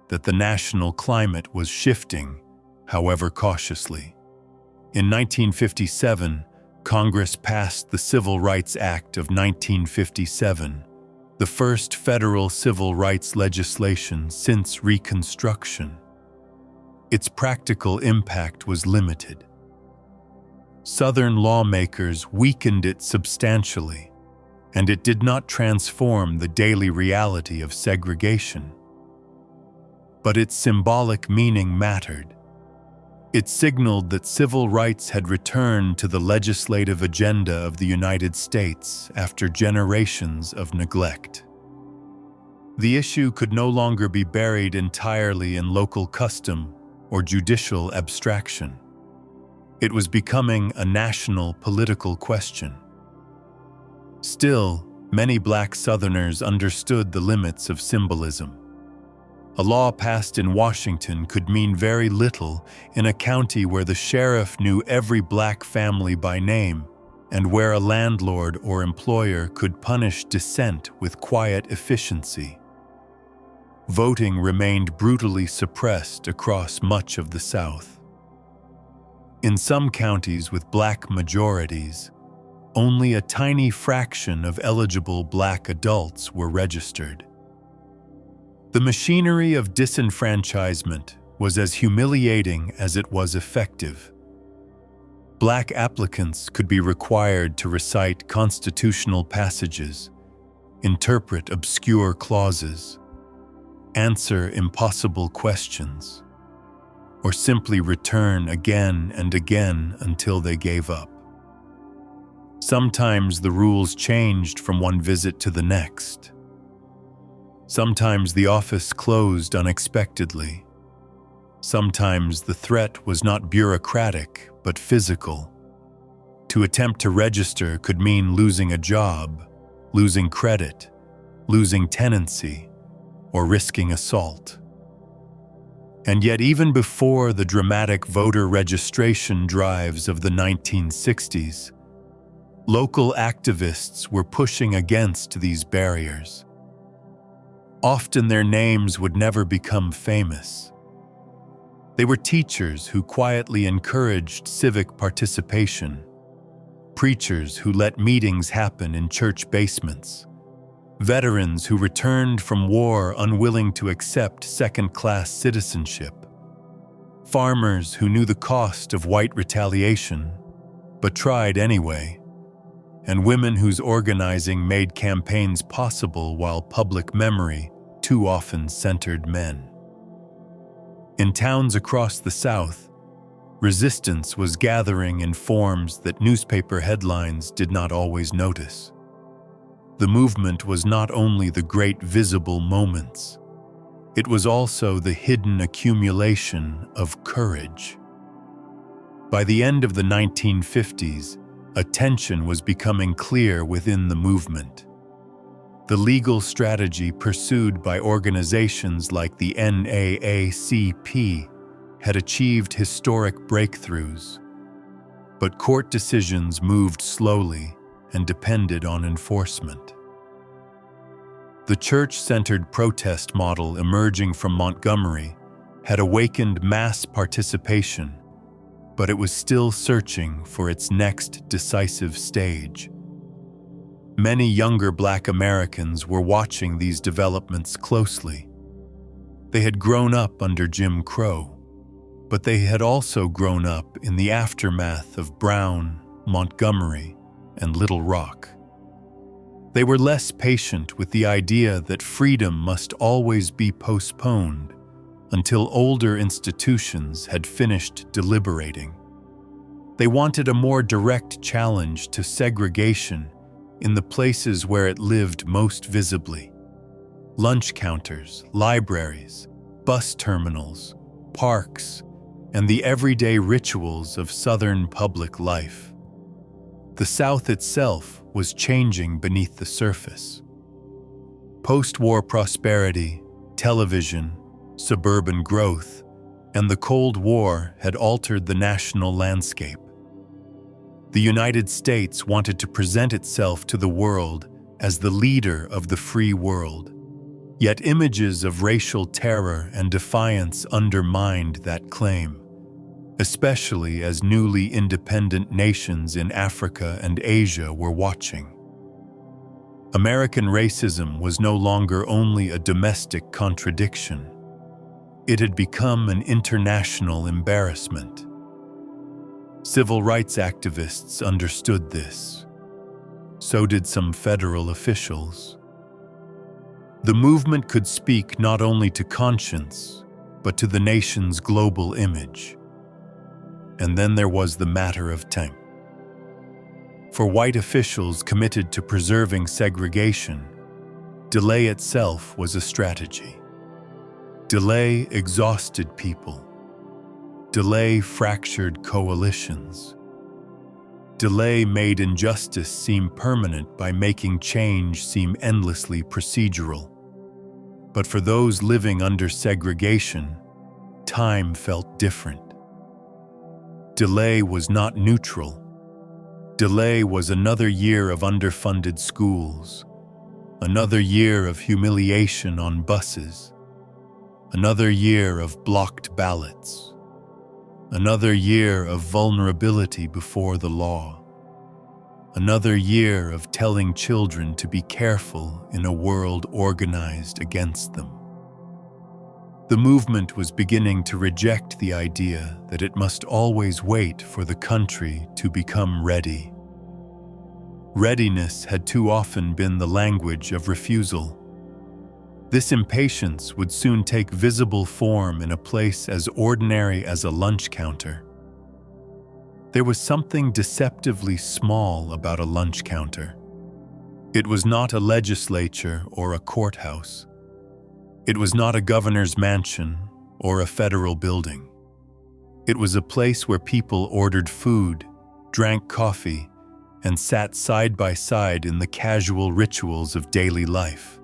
that the national climate was shifting, however cautiously. In 1957, Congress passed the Civil Rights Act of 1957, the first federal civil rights legislation since Reconstruction. Its practical impact was limited. Southern lawmakers weakened it substantially, and it did not transform the daily reality of segregation. But its symbolic meaning mattered. It signaled that civil rights had returned to the legislative agenda of the United States after generations of neglect. The issue could no longer be buried entirely in local custom or judicial abstraction. It was becoming a national political question. Still, many Black Southerners understood the limits of symbolism. A law passed in Washington could mean very little in a county where the sheriff knew every Black family by name and where a landlord or employer could punish dissent with quiet efficiency. Voting remained brutally suppressed across much of the South. In some counties with Black majorities, only a tiny fraction of eligible Black adults were registered. The machinery of disenfranchisement was as humiliating as it was effective. Black applicants could be required to recite constitutional passages, interpret obscure clauses, answer impossible questions, or simply return again and again until they gave up. Sometimes the rules changed from one visit to the next. Sometimes the office closed unexpectedly. Sometimes the threat was not bureaucratic, but physical. To attempt to register could mean losing a job, losing credit, losing tenancy, or risking assault. And yet, even before the dramatic voter registration drives of the 1960s, local activists were pushing against these barriers. Often their names would never become famous. They were teachers who quietly encouraged civic participation, preachers who let meetings happen in church basements, veterans who returned from war unwilling to accept second-class citizenship, farmers who knew the cost of white retaliation, but tried anyway, and women whose organizing made campaigns possible while public memory too often centered men. In towns across the South, resistance was gathering in forms that newspaper headlines did not always notice. The movement was not only the great visible moments, it was also the hidden accumulation of courage. By the end of the 1950s, a tension was becoming clear within the movement. The legal strategy pursued by organizations like the NAACP had achieved historic breakthroughs, but court decisions moved slowly and depended on enforcement. The church-centered protest model emerging from Montgomery had awakened mass participation, but it was still searching for its next decisive stage. Many younger Black Americans were watching these developments closely. They had grown up under Jim Crow, but they had also grown up in the aftermath of Brown, Montgomery, and Little Rock. They were less patient with the idea that freedom must always be postponed until older institutions had finished deliberating. They wanted a more direct challenge to segregation in the places where it lived most visibly: lunch counters, libraries, bus terminals, parks, and the everyday rituals of Southern public life. The South itself was changing beneath the surface. Post-war prosperity, television, suburban growth, and the Cold War had altered the national landscape. The United States wanted to present itself to the world as the leader of the free world. Yet images of racial terror and defiance undermined that claim, especially as newly independent nations in Africa and Asia were watching. American racism was no longer only a domestic contradiction. It had become an international embarrassment. Civil rights activists understood this. So did some federal officials. The movement could speak not only to conscience, but to the nation's global image. And then there was the matter of time. For white officials committed to preserving segregation, delay itself was a strategy. Delay exhausted people. Delay fractured coalitions. Delay made injustice seem permanent by making change seem endlessly procedural. But for those living under segregation, time felt different. Delay was not neutral. Delay was another year of underfunded schools, another year of humiliation on buses, another year of blocked ballots, another year of vulnerability before the law, another year of telling children to be careful in a world organized against them. The movement was beginning to reject the idea that it must always wait for the country to become ready. Readiness had too often been the language of refusal. This impatience would soon take visible form in a place as ordinary as a lunch counter. There was something deceptively small about a lunch counter. It was not a legislature or a courthouse. It was not a governor's mansion or a federal building. It was a place where people ordered food, drank coffee, and sat side by side in the casual rituals of daily life.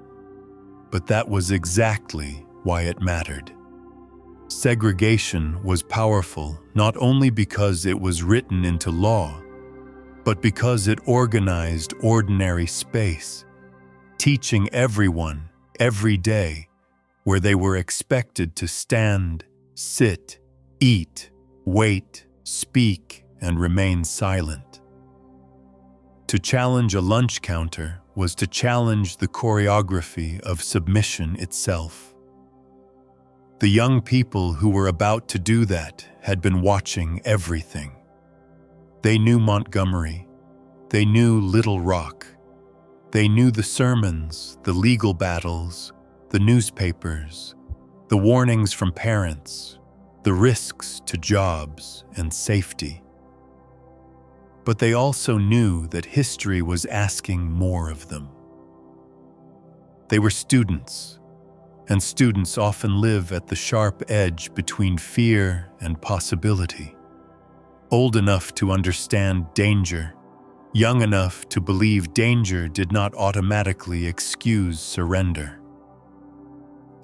But that was exactly why it mattered. Segregation was powerful not only because it was written into law, but because it organized ordinary space, teaching everyone, every day, where they were expected to stand, sit, eat, wait, speak, and remain silent. To challenge a lunch counter was to challenge the choreography of submission itself. The young people who were about to do that had been watching everything. They knew Montgomery. They knew Little Rock. They knew the sermons, the legal battles, the newspapers, the warnings from parents, the risks to jobs and safety. But they also knew that history was asking more of them. They were students, and students often live at the sharp edge between fear and possibility. Old enough to understand danger, young enough to believe danger did not automatically excuse surrender.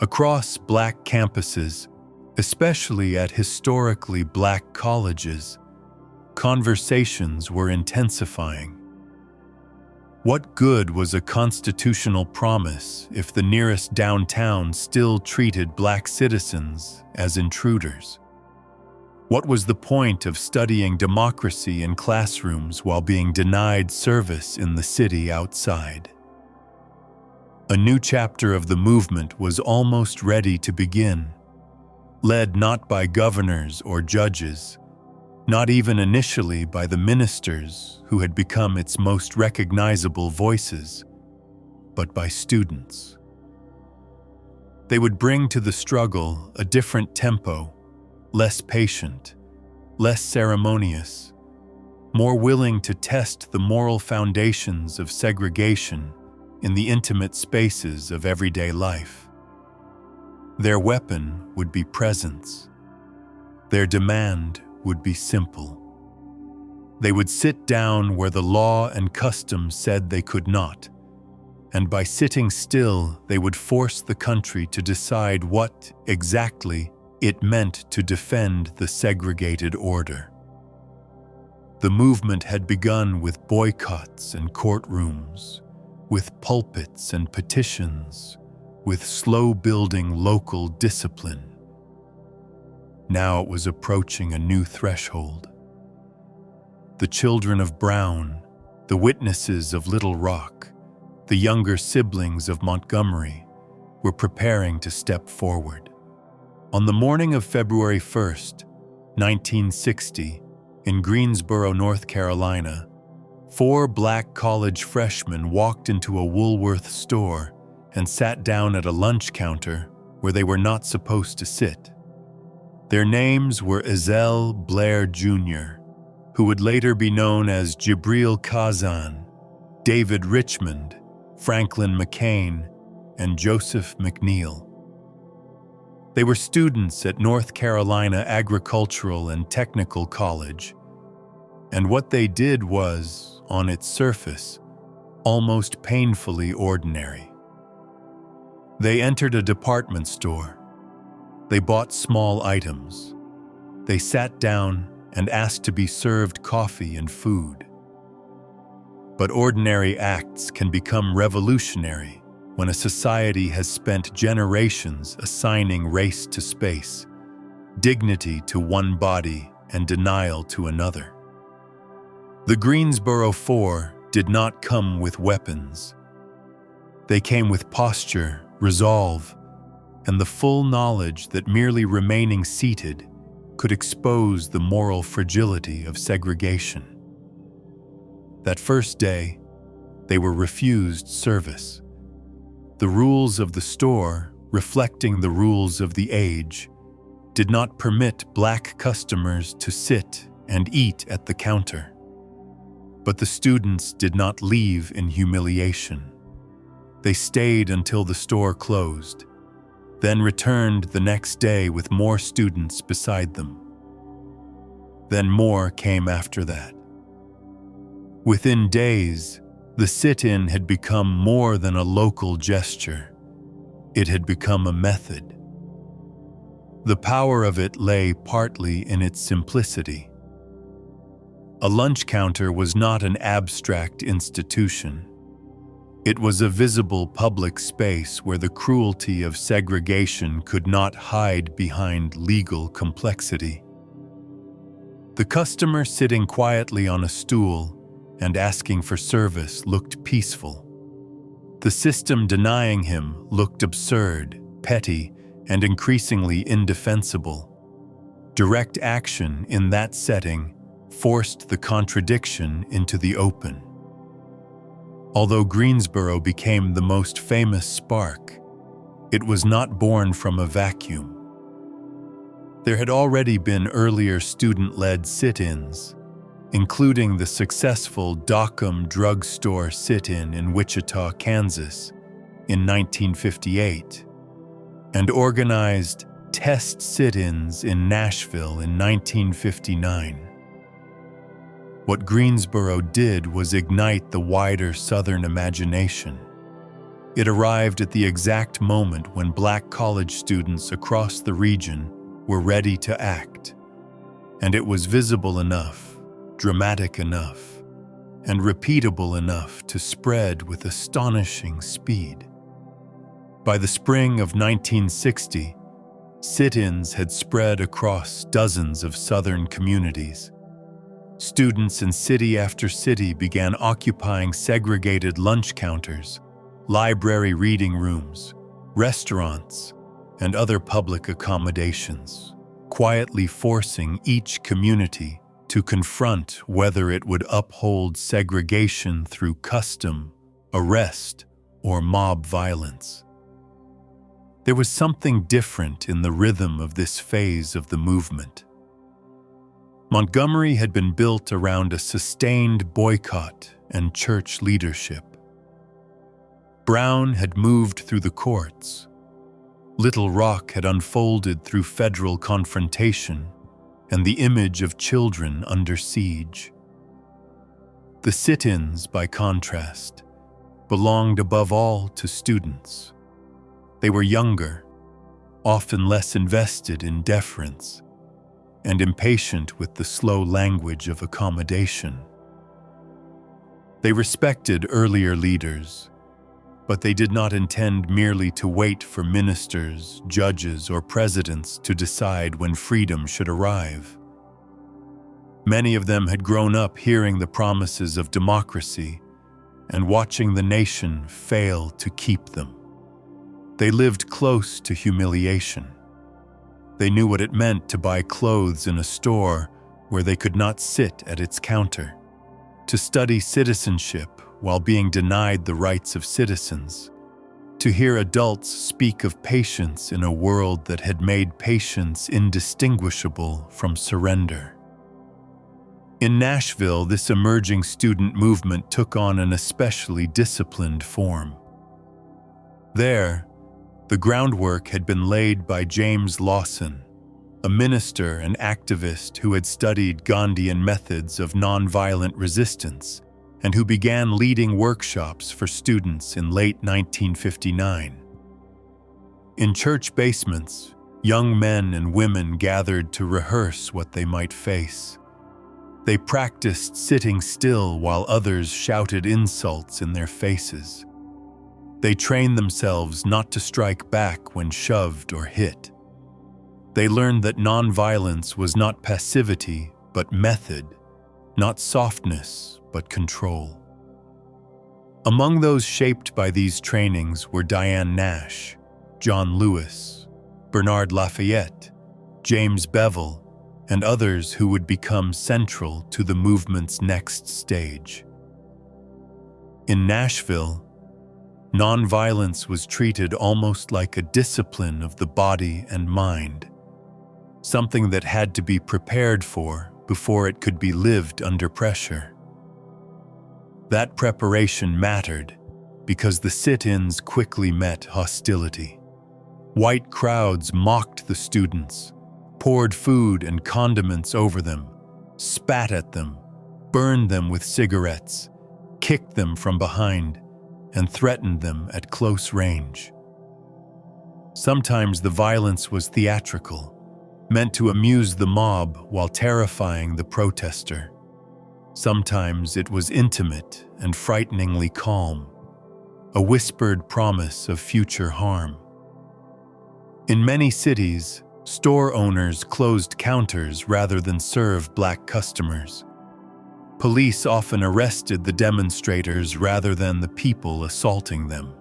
Across Black campuses, especially at historically Black colleges, conversations were intensifying. What good was a constitutional promise if the nearest downtown still treated Black citizens as intruders? What was the point of studying democracy in classrooms while being denied service in the city outside? A new chapter of the movement was almost ready to begin, led not by governors or judges, not even initially by the ministers who had become its most recognizable voices, but by students. They would bring to the struggle a different tempo, less patient, less ceremonious, more willing to test the moral foundations of segregation in the intimate spaces of everyday life. Their weapon would be presence. Their demand would be simple. They would sit down where the law and custom said they could not, and by sitting still, they would force the country to decide what, exactly, it meant to defend the segregated order. The movement had begun with boycotts and courtrooms, with pulpits and petitions, with slow-building local discipline. Now it was approaching a new threshold. The children of Brown, the witnesses of Little Rock, the younger siblings of Montgomery, were preparing to step forward. On the morning of February 1st, 1960, in Greensboro, North Carolina, 4 black college freshmen walked into a Woolworth store and sat down at a lunch counter where they were not supposed to sit. Their names were Ezell Blair Jr., who would later be known as Jibril Kazan, David Richmond, Franklin McCain, and Joseph McNeil. They were students at North Carolina Agricultural and Technical College, and what they did was, on its surface, almost painfully ordinary. They entered a department store. They bought small items. They sat down and asked to be served coffee and food. But ordinary acts can become revolutionary when a society has spent generations assigning race to space, dignity to one body, and denial to another. The Greensboro Four did not come with weapons. They came with posture, resolve, and the full knowledge that merely remaining seated could expose the moral fragility of segregation. That first day, they were refused service. The rules of the store, reflecting the rules of the age, did not permit black customers to sit and eat at the counter. But the students did not leave in humiliation. They stayed until the store closed, then returned the next day with more students beside them. Then more came after that. Within days, the sit-in had become more than a local gesture. It had become a method. The power of it lay partly in its simplicity. A lunch counter was not an abstract institution. It was a visible public space where the cruelty of segregation could not hide behind legal complexity. The customer sitting quietly on a stool and asking for service looked peaceful. The system denying him looked absurd, petty, and increasingly indefensible. Direct action in that setting forced the contradiction into the open. Although Greensboro became the most famous spark, it was not born from a vacuum. There had already been earlier student-led sit-ins, including the successful Dockham drugstore sit-in in Wichita, Kansas, in 1958, and organized test sit-ins in Nashville in 1959. What Greensboro did was ignite the wider Southern imagination. It arrived at the exact moment when black college students across the region were ready to act, and it was visible enough, dramatic enough, and repeatable enough to spread with astonishing speed. By the spring of 1960, sit-ins had spread across dozens of Southern communities. Students in city after city began occupying segregated lunch counters, library reading rooms, restaurants, and other public accommodations, quietly forcing each community to confront whether it would uphold segregation through custom, arrest, or mob violence. There was something different in the rhythm of this phase of the movement. Montgomery had been built around a sustained boycott and church leadership. Brown had moved through the courts. Little Rock had unfolded through federal confrontation and the image of children under siege. The sit-ins, by contrast, belonged above all to students. They were younger, often less invested in deference, and impatient with the slow language of accommodation. They respected earlier leaders, but they did not intend merely to wait for ministers, judges, or presidents to decide when freedom should arrive. Many of them had grown up hearing the promises of democracy and watching the nation fail to keep them. They lived close to humiliation. They knew what it meant to buy clothes in a store where they could not sit at its counter, to study citizenship while being denied the rights of citizens, to hear adults speak of patience in a world that had made patience indistinguishable from surrender. In Nashville, this emerging student movement took on an especially disciplined form. There, the groundwork had been laid by James Lawson, a minister and activist who had studied Gandhian methods of nonviolent resistance and who began leading workshops for students in late 1959. In church basements, young men and women gathered to rehearse what they might face. They practiced sitting still while others shouted insults in their faces. They trained themselves not to strike back when shoved or hit. They learned that nonviolence was not passivity, but method, not softness, but control. Among those shaped by these trainings were Diane Nash, John Lewis, Bernard Lafayette, James Bevel, and others who would become central to the movement's next stage. In Nashville, nonviolence was treated almost like a discipline of the body and mind, something that had to be prepared for before it could be lived under pressure. That preparation mattered because the sit-ins quickly met hostility. White crowds mocked the students, poured food and condiments over them, spat at them, burned them with cigarettes, kicked them from behind, and threatened them at close range. Sometimes the violence was theatrical, meant to amuse the mob while terrifying the protester. Sometimes it was intimate and frighteningly calm, a whispered promise of future harm. In many cities, store owners closed counters rather than serve black customers. Police often arrested the demonstrators rather than the people assaulting them.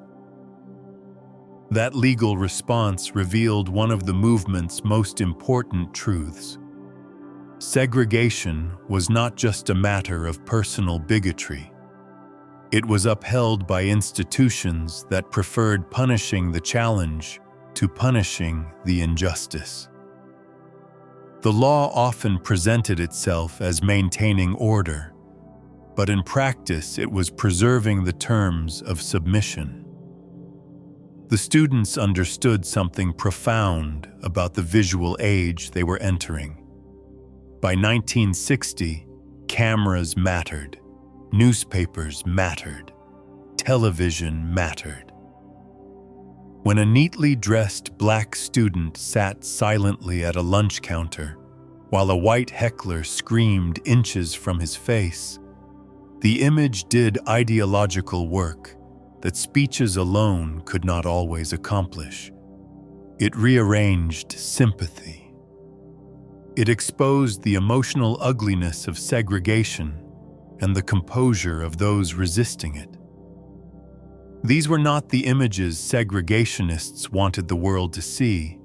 That legal response revealed one of the movement's most important truths. Segregation was not just a matter of personal bigotry. It was upheld by institutions that preferred punishing the challenge to punishing the injustice. The law often presented itself as maintaining order, but in practice it was preserving the terms of submission. The students understood something profound about the visual age they were entering. By 1960, cameras mattered, newspapers mattered, television mattered. When a neatly dressed black student sat silently at a lunch counter while a white heckler screamed inches from his face, the image did ideological work that speeches alone could not always accomplish. It rearranged sympathy. It exposed the emotional ugliness of segregation and the composure of those resisting it. These were not the images segregationists wanted the world to see,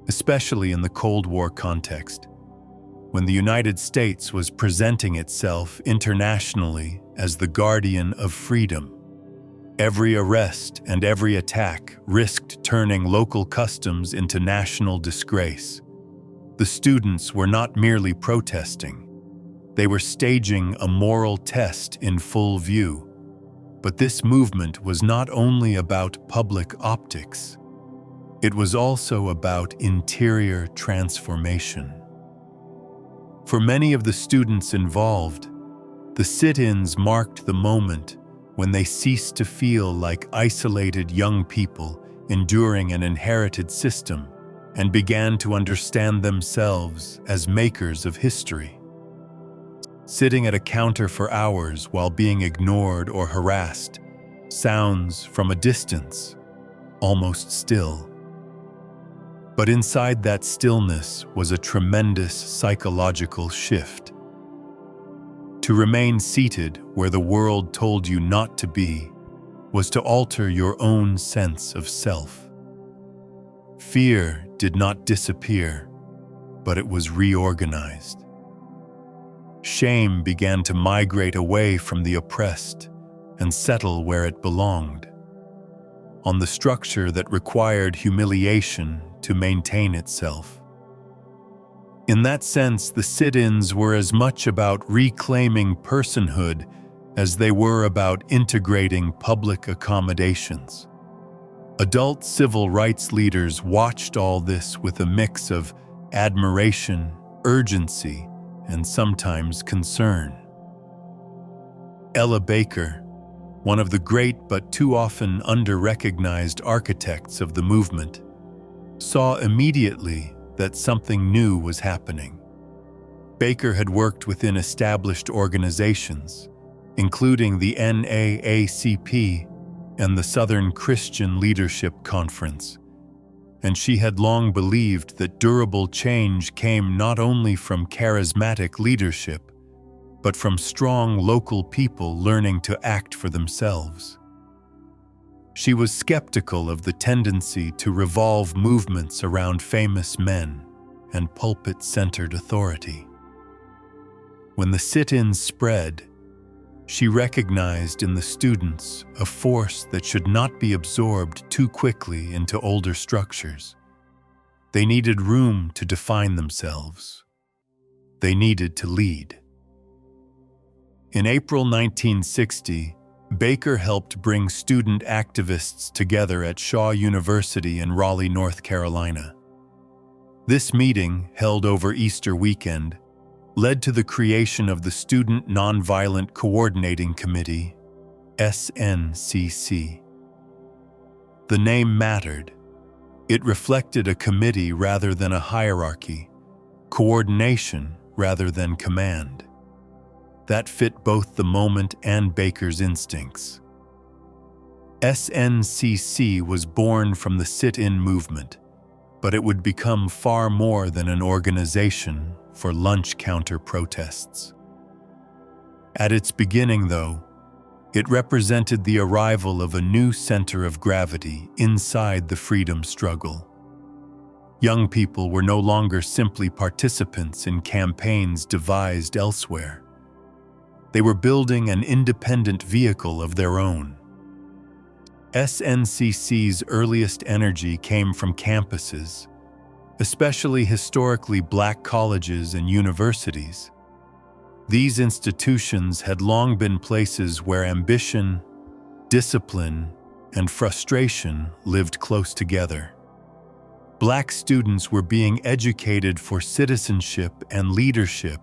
especially in the Cold War context, when the United States was presenting itself internationally as the guardian of freedom. Every arrest and every attack risked turning local customs into national disgrace. The students were not merely protesting. They were staging a moral test in full view. But this movement was not only about public optics. It was also about interior transformation. For many of the students involved, the sit-ins marked the moment when they ceased to feel like isolated young people enduring an inherited system and began to understand themselves as makers of history. Sitting at a counter for hours while being ignored or harassed sounds, from a distance, almost still. But inside that stillness was a tremendous psychological shift. To remain seated where the world told you not to be was to alter your own sense of self. Fear did not disappear, but it was reorganized. Shame began to migrate away from the oppressed and settle where it belonged, on the structure that required humiliation to maintain itself. In that sense, the sit-ins were as much about reclaiming personhood as they were about integrating public accommodations. Adult civil rights leaders watched all this with a mix of admiration, urgency, and sometimes concern. Ella Baker, one of the great but too often under-recognized architects of the movement, saw immediately that something new was happening. Baker had worked within established organizations, including the NAACP and the Southern Christian Leadership Conference, and she had long believed that durable change came not only from charismatic leadership, but from strong local people learning to act for themselves. She was skeptical of the tendency to revolve movements around famous men and pulpit-centered authority. When the sit-ins spread, she recognized in the students a force that should not be absorbed too quickly into older structures. They needed room to define themselves. They needed to lead. In April 1960, Baker helped bring student activists together at Shaw University in Raleigh, North Carolina. This meeting, held over Easter weekend, led to the creation of the Student Nonviolent Coordinating Committee, SNCC. The name mattered. It reflected a committee rather than a hierarchy, coordination rather than command. That fit both the moment and Baker's instincts. SNCC was born from the sit-in movement, but it would become far more than an organization for lunch counter protests. At its beginning, though, it represented the arrival of a new center of gravity inside the freedom struggle. Young people were no longer simply participants in campaigns devised elsewhere. They were building an independent vehicle of their own. SNCC's earliest energy came from campuses, especially historically Black colleges and universities. These institutions had long been places where ambition, discipline, and frustration lived close together. Black students were being educated for citizenship and leadership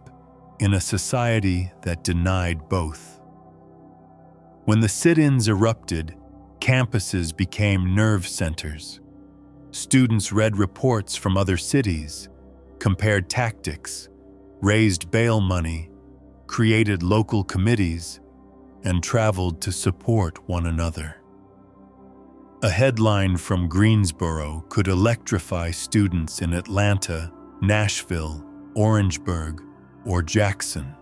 in a society that denied both. When the sit-ins erupted, campuses became nerve centers. Students read reports from other cities, compared tactics, raised bail money, created local committees, and traveled to support one another. A headline from Greensboro could electrify students in Atlanta, Nashville, Orangeburg, or Jackson.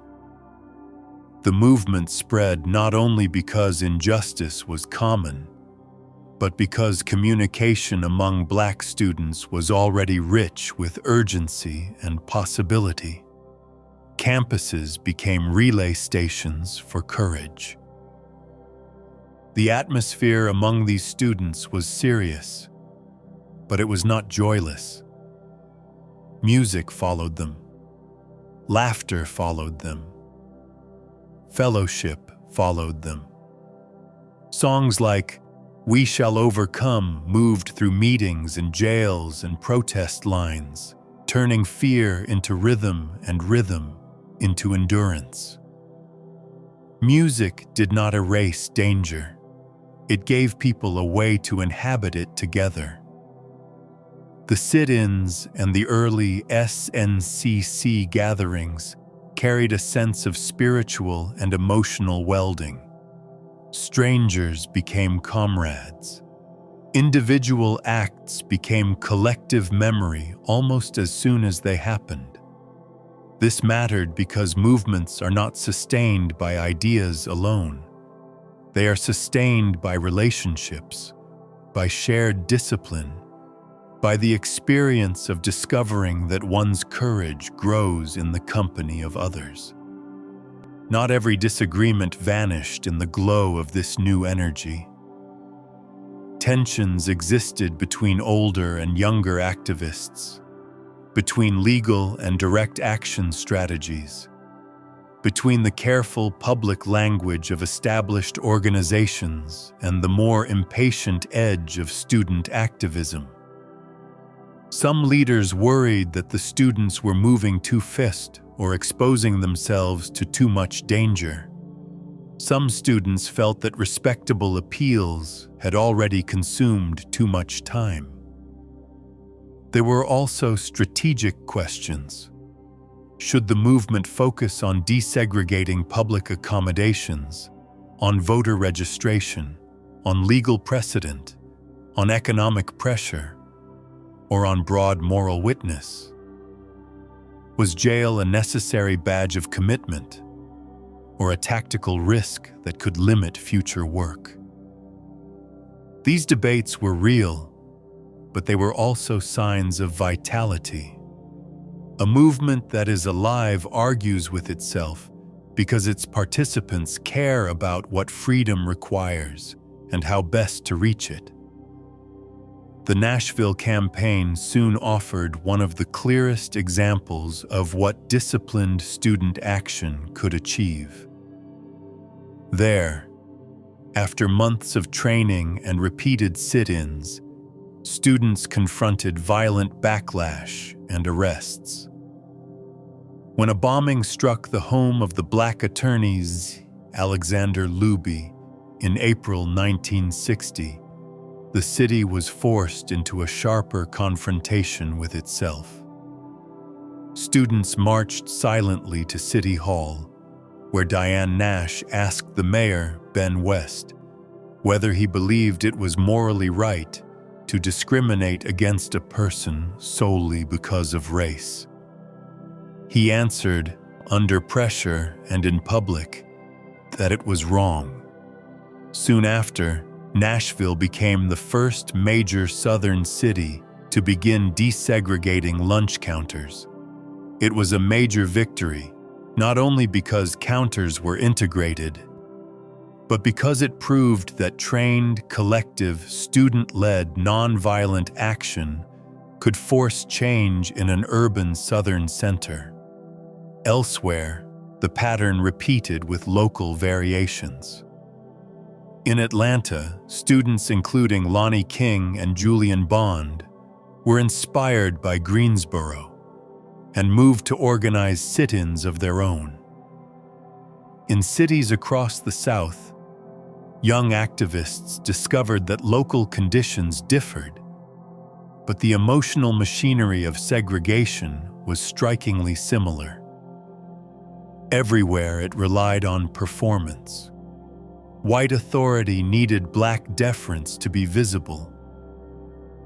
The movement spread not only because injustice was common, but because communication among Black students was already rich with urgency and possibility. Campuses became relay stations for courage. The atmosphere among these students was serious, but it was not joyless. Music followed them. Laughter followed them. Fellowship followed them. Songs like "We Shall Overcome" moved through meetings and jails and protest lines, turning fear into rhythm and rhythm into endurance. Music did not erase danger. It gave people a way to inhabit it together. The sit-ins and the early SNCC gatherings carried a sense of spiritual and emotional welding. Strangers became comrades. Individual acts became collective memory almost as soon as they happened. This mattered because movements are not sustained by ideas alone. They are sustained by relationships, by shared discipline, by the experience of discovering that one's courage grows in the company of others. Not every disagreement vanished in the glow of this new energy. Tensions existed between older and younger activists, between legal and direct action strategies, between the careful public language of established organizations and the more impatient edge of student activism. Some leaders worried that the students were moving too fast or exposing themselves to too much danger. Some students felt that respectable appeals had already consumed too much time. There were also strategic questions. Should the movement focus on desegregating public accommodations, on voter registration, on legal precedent, on economic pressure, or on broad moral witness? Was jail a necessary badge of commitment, or a tactical risk that could limit future work? These debates were real, but they were also signs of vitality. A movement that is alive argues with itself because its participants care about what freedom requires and how best to reach it. The Nashville campaign soon offered one of the clearest examples of what disciplined student action could achieve. There, after months of training and repeated sit-ins, students confronted violent backlash and arrests. When a bombing struck the home of the black attorneys Alexander Luby in April 1960, the city was forced into a sharper confrontation with itself. Students marched silently to City Hall, where Diane Nash asked the mayor, Ben West, whether he believed it was morally right to discriminate against a person solely because of race. He answered, under pressure and in public, that it was wrong. Soon after, Nashville became the first major southern city to begin desegregating lunch counters. It was a major victory, not only because counters were integrated, but because it proved that trained, collective, student-led, nonviolent action could force change in an urban southern center. Elsewhere, the pattern repeated with local variations. In Atlanta, students including Lonnie King and Julian Bond were inspired by Greensboro and moved to organize sit-ins of their own. In cities across the South, young activists discovered that local conditions differed, but the emotional machinery of segregation was strikingly similar. Everywhere it relied on performance. White authority needed black deference to be visible.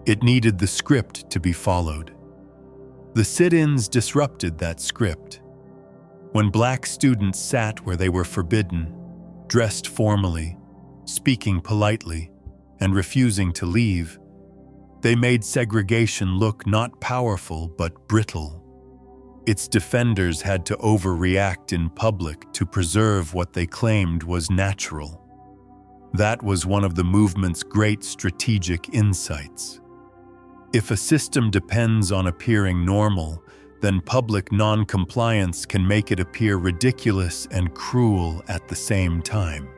It needed the script to be followed. The sit-ins disrupted that script. When black students sat where they were forbidden, dressed formally, speaking politely, and refusing to leave, they made segregation look not powerful but brittle. Its defenders had to overreact in public to preserve what they claimed was natural. That was one of the movement's great strategic insights. If a system depends on appearing normal, then public non-compliance can make it appear ridiculous and cruel at the same time.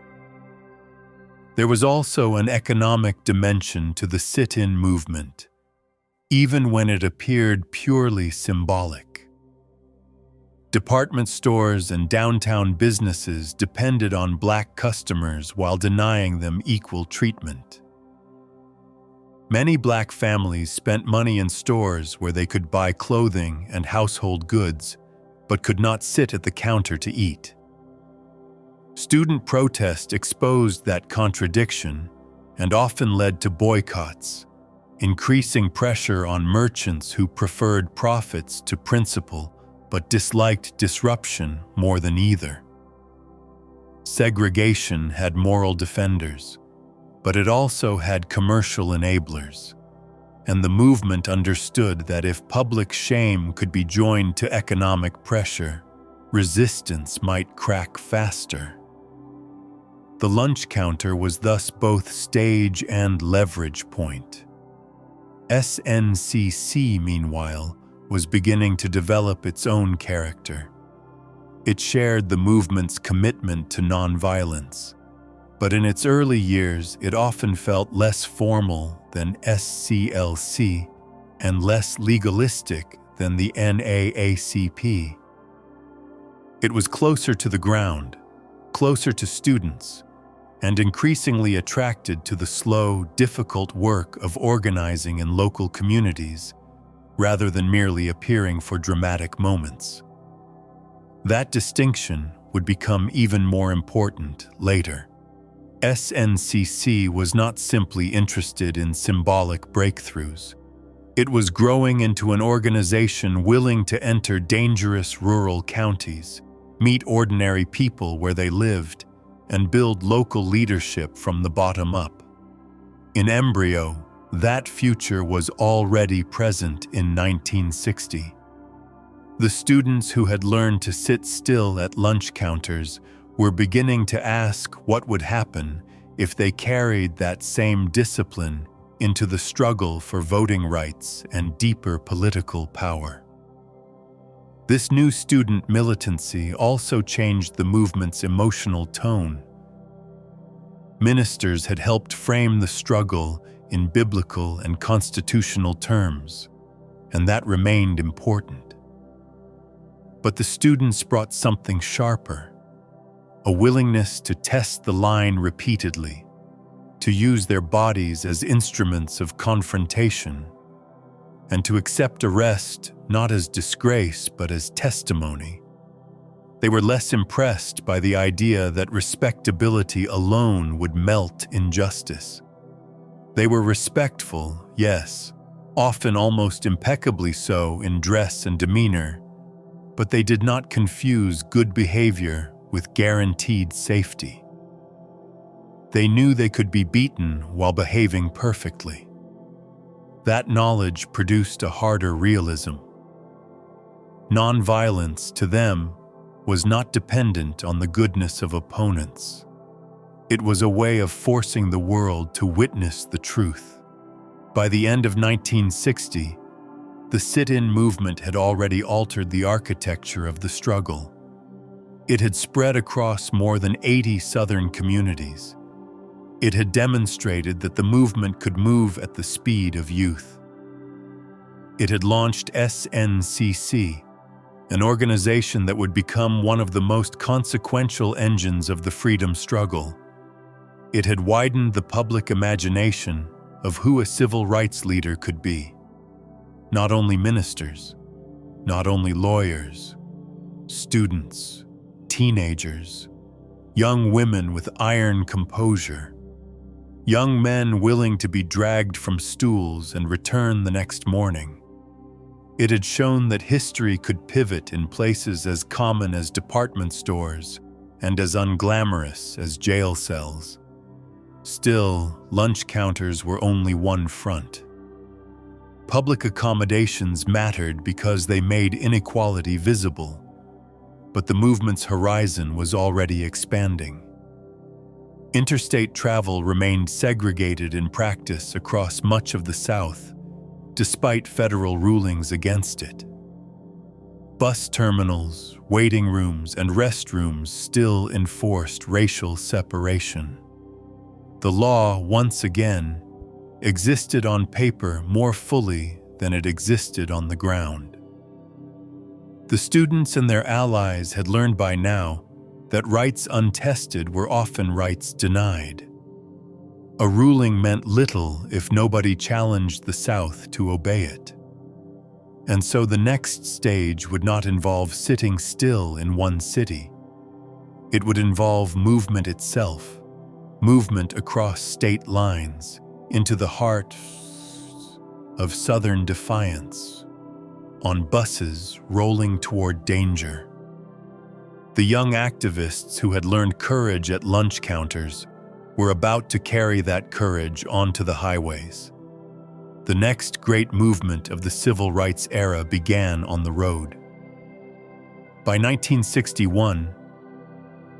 There was also an economic dimension to the sit-in movement, even when it appeared purely symbolic. Department stores and downtown businesses depended on Black customers while denying them equal treatment. Many Black families spent money in stores where they could buy clothing and household goods, but could not sit at the counter to eat. Student protest exposed that contradiction and often led to boycotts, increasing pressure on merchants who preferred profits to principle but disliked disruption more than either. Segregation had moral defenders, but it also had commercial enablers, and the movement understood that if public shame could be joined to economic pressure, resistance might crack faster. The lunch counter was thus both stage and leverage point. SNCC, meanwhile, was beginning to develop its own character. It shared the movement's commitment to nonviolence, but in its early years it often felt less formal than SCLC and less legalistic than the NAACP. It was closer to the ground, closer to students, and increasingly attracted to the slow, difficult work of organizing in local communities, rather than merely appearing for dramatic moments. That distinction would become even more important later. SNCC was not simply interested in symbolic breakthroughs. It was growing into an organization willing to enter dangerous rural counties, meet ordinary people where they lived, and build local leadership from the bottom up. In embryo, that future was already present in 1960. The students who had learned to sit still at lunch counters were beginning to ask what would happen if they carried that same discipline into the struggle for voting rights and deeper political power. This new student militancy also changed the movement's emotional tone. Ministers had helped frame the struggle in biblical and constitutional terms, and that remained important. But the students brought something sharper, a willingness to test the line repeatedly, to use their bodies as instruments of confrontation, and to accept arrest not as disgrace but as testimony. They were less impressed by the idea that respectability alone would melt injustice. They were respectful, yes, often almost impeccably so in dress and demeanor, but they did not confuse good behavior with guaranteed safety. They knew they could be beaten while behaving perfectly. That knowledge produced a harder realism. Nonviolence, to them, was not dependent on the goodness of opponents. It was a way of forcing the world to witness the truth. By the end of 1960, the sit-in movement had already altered the architecture of the struggle. It had spread across more than 80 Southern communities. It had demonstrated that the movement could move at the speed of youth. It had launched SNCC, an organization that would become one of the most consequential engines of the freedom struggle. It had widened the public imagination of who a civil rights leader could be. Not only ministers, not only lawyers, students, teenagers, young women with iron composure, young men willing to be dragged from stools and return the next morning. It had shown that history could pivot in places as common as department stores and as unglamorous as jail cells. Still, lunch counters were only one front. Public accommodations mattered because they made inequality visible, but the movement's horizon was already expanding. Interstate travel remained segregated in practice across much of the South, despite federal rulings against it. Bus terminals, waiting rooms, and restrooms still enforced racial separation. The law, once again, existed on paper more fully than it existed on the ground. The students and their allies had learned by now that rights untested were often rights denied. A ruling meant little if nobody challenged the South to obey it. And so the next stage would not involve sitting still in one city. It would involve movement itself, movement across state lines, into the heart of Southern defiance, on buses rolling toward danger. The young activists who had learned courage at lunch counters were about to carry that courage onto the highways. The next great movement of the civil rights era began on the road. By 1961,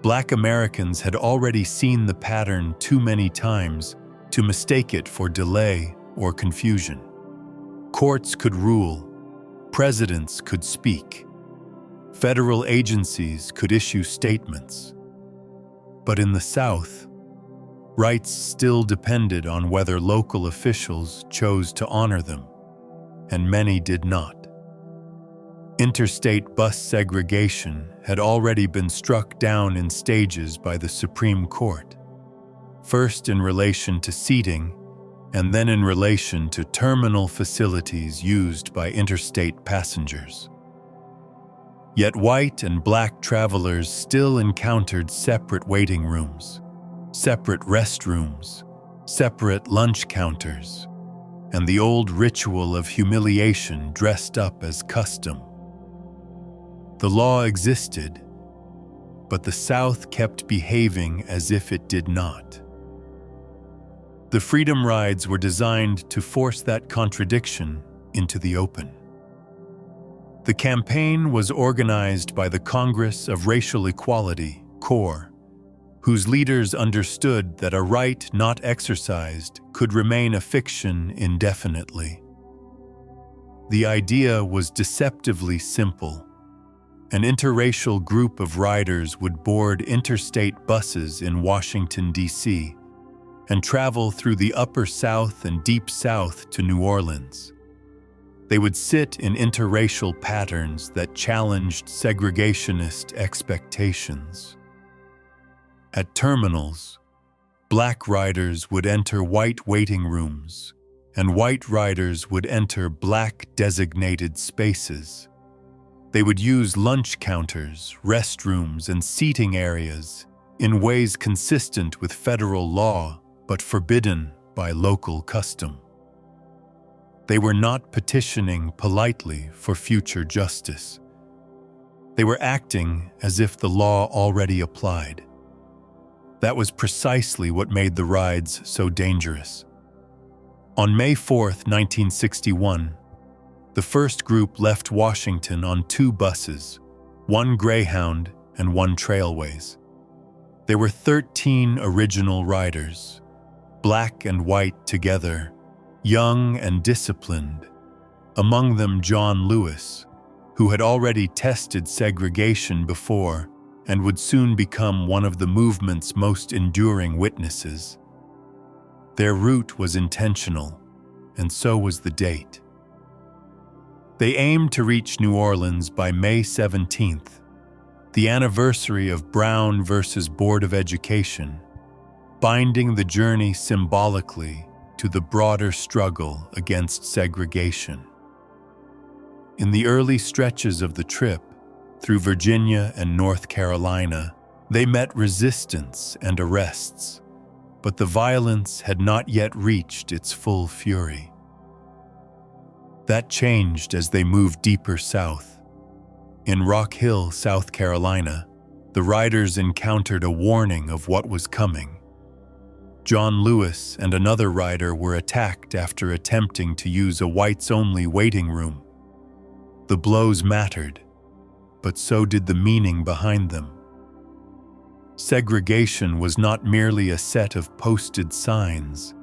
Black Americans had already seen the pattern too many times to mistake it for delay or confusion. Courts could rule, presidents could speak, federal agencies could issue statements. But in the South, rights still depended on whether local officials chose to honor them, and many did not. Interstate bus segregation had already been struck down in stages by the Supreme Court, first in relation to seating, and then in relation to terminal facilities used by interstate passengers. Yet white and black travelers still encountered separate waiting rooms, separate restrooms, separate lunch counters, and the old ritual of humiliation dressed up as custom. The law existed, but the South kept behaving as if it did not. The Freedom Rides were designed to force that contradiction into the open. The campaign was organized by the Congress of Racial Equality, CORE, whose leaders understood that a right not exercised could remain a fiction indefinitely. The idea was deceptively simple. An interracial group of riders would board interstate buses in Washington, D.C., and travel through the Upper South and Deep South to New Orleans. They would sit in interracial patterns that challenged segregationist expectations. At terminals, black riders would enter white waiting rooms, and white riders would enter black designated spaces. They would use lunch counters, restrooms, and seating areas in ways consistent with federal law but forbidden by local custom. They were not petitioning politely for future justice. They were acting as if the law already applied. That was precisely what made the rides so dangerous. On May 4, 1961, the first group left Washington on 2 buses, one Greyhound and one Trailways. There were 13 original riders, black and white together, young and disciplined, among them John Lewis, who had already tested segregation before and would soon become one of the movement's most enduring witnesses. Their route was intentional, and so was the date. They aimed to reach New Orleans by May 17th, the anniversary of Brown versus Board of Education, binding the journey symbolically to the broader struggle against segregation. In the early stretches of the trip, through Virginia and North Carolina, they met resistance and arrests, but the violence had not yet reached its full fury. That changed as they moved deeper south. In Rock Hill, South Carolina, the riders encountered a warning of what was coming. John Lewis and another rider were attacked after attempting to use a whites-only waiting room. The blows mattered, but so did the meaning behind them. Segregation was not merely a set of posted signs.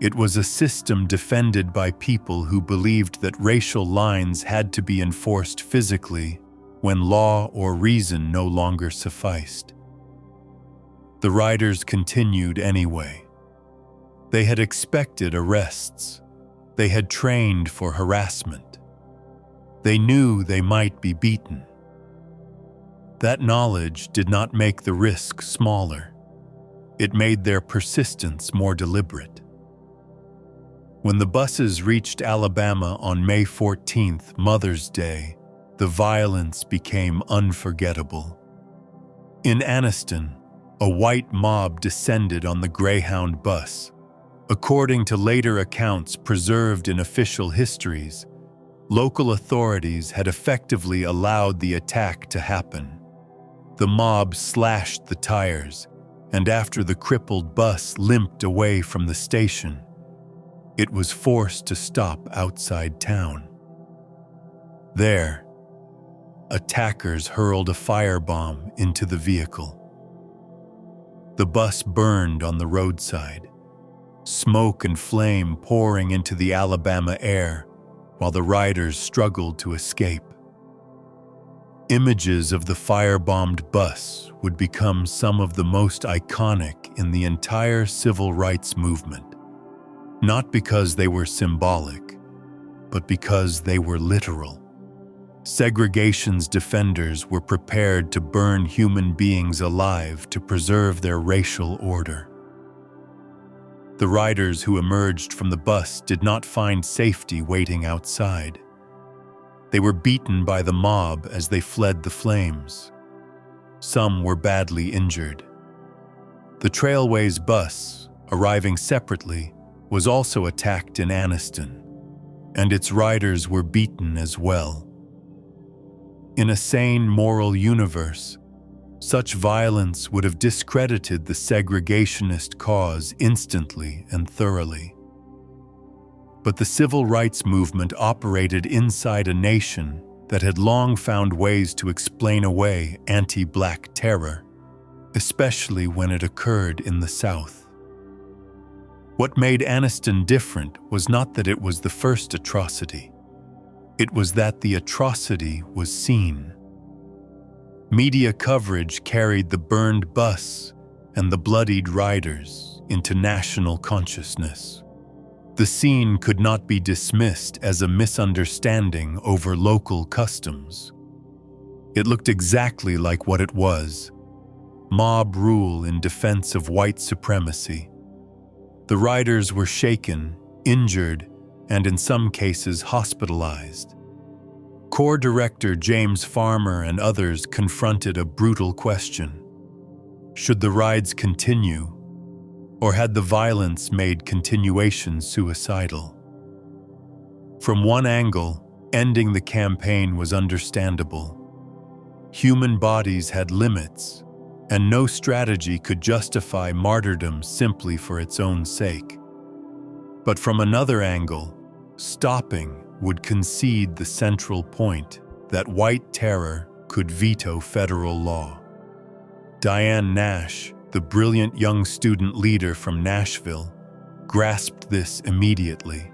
It was a system defended by people who believed that racial lines had to be enforced physically when law or reason no longer sufficed. The riders continued anyway. They had expected arrests. They had trained for harassment. They knew they might be beaten. That knowledge did not make the risk smaller. It made their persistence more deliberate. When the buses reached Alabama on May 14th, Mother's Day, the violence became unforgettable. In Anniston, a white mob descended on the Greyhound bus. According to later accounts preserved in official histories, local authorities had effectively allowed the attack to happen. The mob slashed the tires, and after the crippled bus limped away from the station, it was forced to stop outside town. There, attackers hurled a firebomb into the vehicle. The bus burned on the roadside, smoke and flame pouring into the Alabama air while the riders struggled to escape. Images of the firebombed bus would become some of the most iconic in the entire civil rights movement, not because they were symbolic, but because they were literal. Segregation's defenders were prepared to burn human beings alive to preserve their racial order. The riders who emerged from the bus did not find safety waiting outside. They were beaten by the mob as they fled the flames. Some were badly injured. The Trailways bus, arriving separately, was also attacked in Anniston, and its riders were beaten as well. In a sane moral universe, such violence would have discredited the segregationist cause instantly and thoroughly. But the civil rights movement operated inside a nation that had long found ways to explain away anti-black terror, especially when it occurred in the South. What made Anniston different was not that it was the first atrocity. It was that the atrocity was seen. Media coverage carried the burned bus and the bloodied riders into national consciousness. The scene could not be dismissed as a misunderstanding over local customs. It looked exactly like what it was: mob rule in defense of white supremacy. The riders were shaken, injured, and in some cases hospitalized. Corps Director James Farmer and others confronted a brutal question. Should the rides continue, or had the violence made continuation suicidal? From one angle, ending the campaign was understandable. Human bodies had limits, and no strategy could justify martyrdom simply for its own sake. But from another angle, stopping would concede the central point that white terror could veto federal law. Diane Nash, the brilliant young student leader from Nashville, grasped this immediately.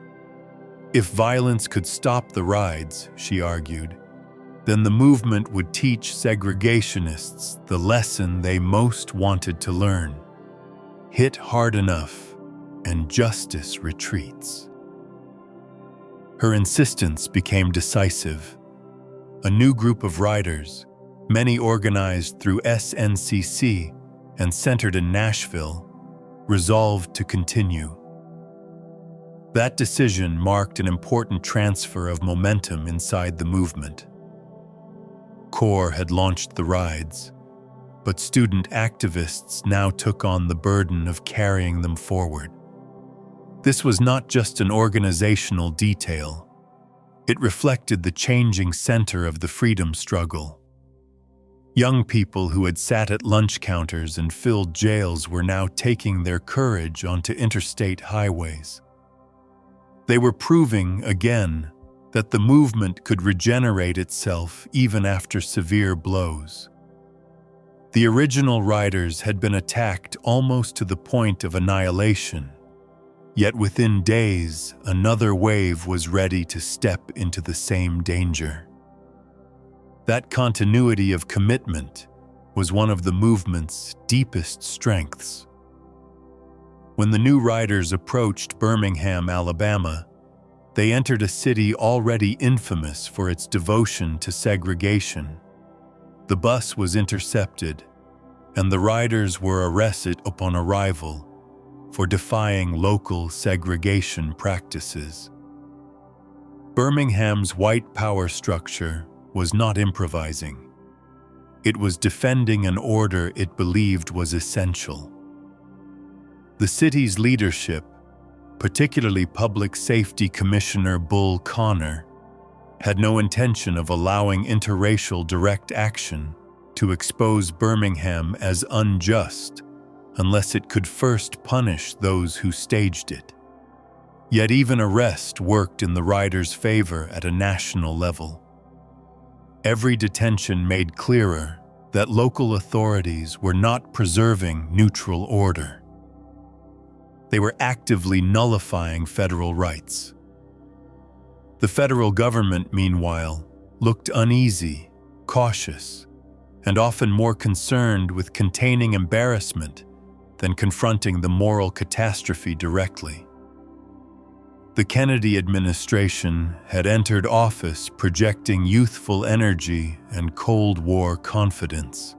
If violence could stop the rides, she argued, then the movement would teach segregationists the lesson they most wanted to learn: hit hard enough, and justice retreats. Her insistence became decisive. A new group of riders, many organized through SNCC and centered in Nashville, resolved to continue. That decision marked an important transfer of momentum inside the movement. Corps had launched the rides, but student activists now took on the burden of carrying them forward. This was not just an organizational detail. It reflected the changing center of the freedom struggle. Young people who had sat at lunch counters and filled jails were now taking their courage onto interstate highways. They were proving, again, that the movement could regenerate itself even after severe blows. The original riders had been attacked almost to the point of annihilation, yet within days, another wave was ready to step into the same danger. That continuity of commitment was one of the movement's deepest strengths. When the new riders approached Birmingham, Alabama, They entered a city already infamous for its devotion to segregation. The bus was intercepted, and the riders were arrested upon arrival for defying local segregation practices. Birmingham's white power structure was not improvising. It was defending an order it believed was essential. The city's leadership, particularly Public Safety Commissioner Bull Connor, had no intention of allowing interracial direct action to expose Birmingham as unjust unless it could first punish those who staged it. Yet even arrest worked in the riders' favor at a national level. Every detention made clearer that local authorities were not preserving neutral order. They were actively nullifying federal rights. The federal government, meanwhile, looked uneasy, cautious, and often more concerned with containing embarrassment than confronting the moral catastrophe directly. The Kennedy administration had entered office projecting youthful energy and Cold War confidence.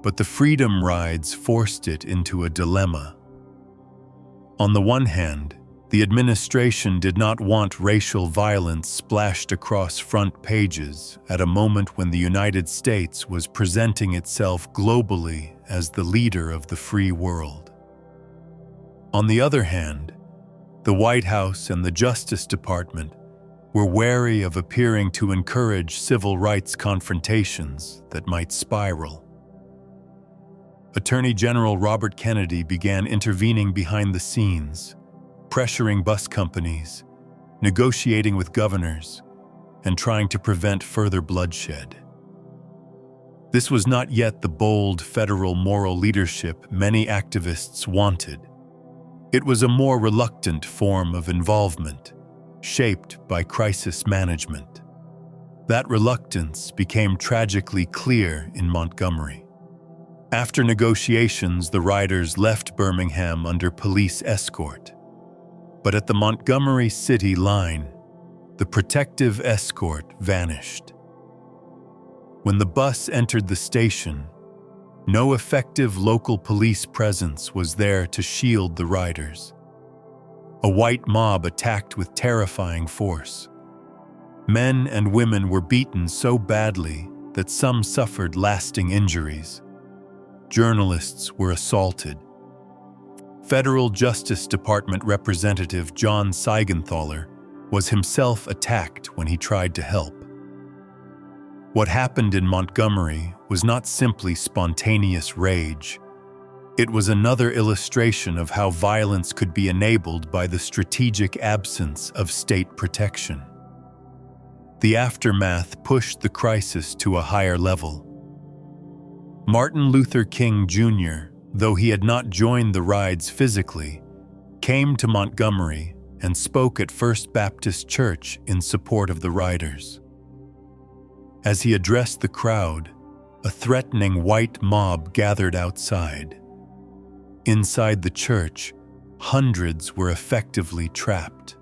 But the Freedom Rides forced it into a dilemma. On the one hand, the administration did not want racial violence splashed across front pages at a moment when the United States was presenting itself globally as the leader of the free world. On the other hand, the White House and the Justice Department were wary of appearing to encourage civil rights confrontations that might spiral. Attorney General Robert Kennedy began intervening behind the scenes, pressuring bus companies, negotiating with governors, and trying to prevent further bloodshed. This was not yet the bold federal moral leadership many activists wanted. It was a more reluctant form of involvement, shaped by crisis management. That reluctance became tragically clear in Montgomery. After negotiations, the riders left Birmingham under police escort. But at the Montgomery city line, the protective escort vanished. When the bus entered the station, no effective local police presence was there to shield the riders. A white mob attacked with terrifying force. Men and women were beaten so badly that some suffered lasting injuries. Journalists were assaulted. Federal Justice Department Representative John Seigenthaler was himself attacked when he tried to help. What happened in Montgomery was not simply spontaneous rage. It was another illustration of how violence could be enabled by the strategic absence of state protection. The aftermath pushed the crisis to a higher level. Martin Luther King Jr., though he had not joined the rides physically, came to Montgomery and spoke at First Baptist Church in support of the riders. As he addressed the crowd, a threatening white mob gathered outside. Inside the church, hundreds were effectively trapped.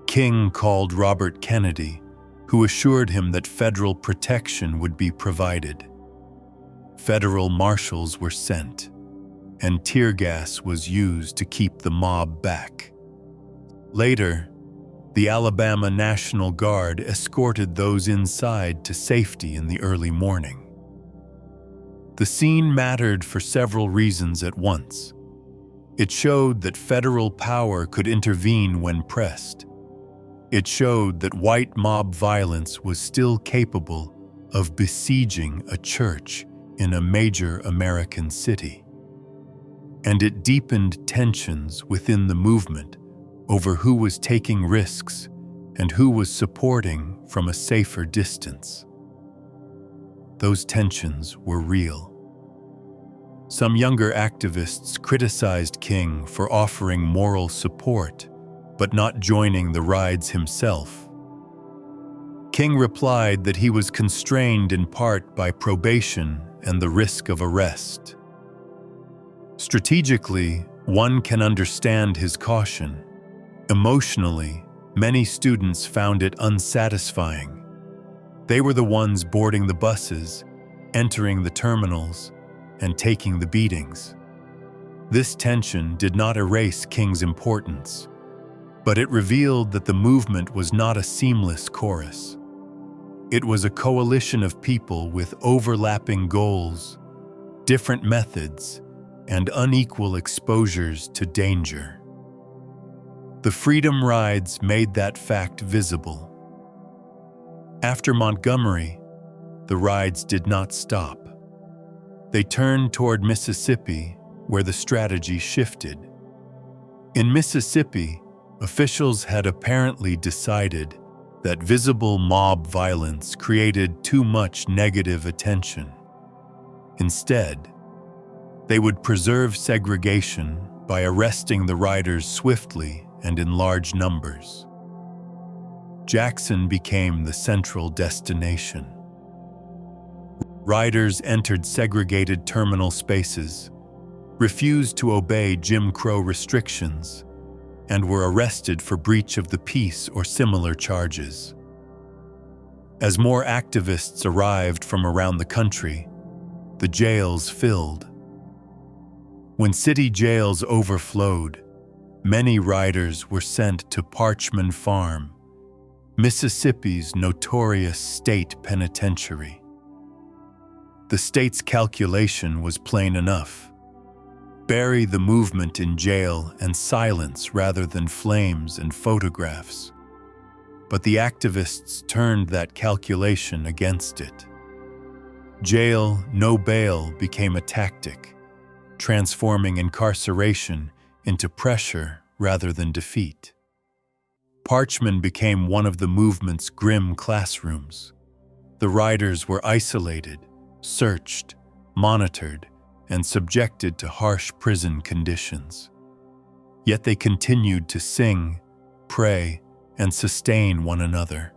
King called Robert Kennedy, who assured him that federal protection would be provided. Federal marshals were sent, and tear gas was used to keep the mob back. Later, the Alabama National Guard escorted those inside to safety in the early morning. The scene mattered for several reasons at once. It showed that federal power could intervene when pressed. It showed that white mob violence was still capable of besieging a church in a major American city. And it deepened tensions within the movement over who was taking risks and who was supporting from a safer distance. Those tensions were real. Some younger activists criticized King for offering moral support, but not joining the rides himself. King replied that he was constrained in part by probation and the risk of arrest. Strategically, one can understand his caution. Emotionally, many students found it unsatisfying. They were the ones boarding the buses, entering the terminals, and taking the beatings. This tension did not erase King's importance, but it revealed that the movement was not a seamless chorus. It was a coalition of people with overlapping goals, different methods, and unequal exposures to danger. The Freedom Rides made that fact visible. After Montgomery, the rides did not stop. They turned toward Mississippi, where the strategy shifted. In Mississippi, officials had apparently decided that visible mob violence created too much negative attention. Instead, they would preserve segregation by arresting the riders swiftly and in large numbers. Jackson became the central destination. Riders entered segregated terminal spaces, refused to obey Jim Crow restrictions, and were arrested for breach of the peace or similar charges. As more activists arrived from around the country, the jails filled. When city jails overflowed, many riders were sent to Parchman Farm, Mississippi's notorious state penitentiary. The state's calculation was plain enough: bury the movement in jail and silence rather than flames and photographs. But the activists turned that calculation against it. Jail, no bail became a tactic, transforming incarceration into pressure rather than defeat. Parchman became one of the movement's grim classrooms. The riders were isolated, searched, monitored, and subjected to harsh prison conditions. Yet they continued to sing, pray, and sustain one another.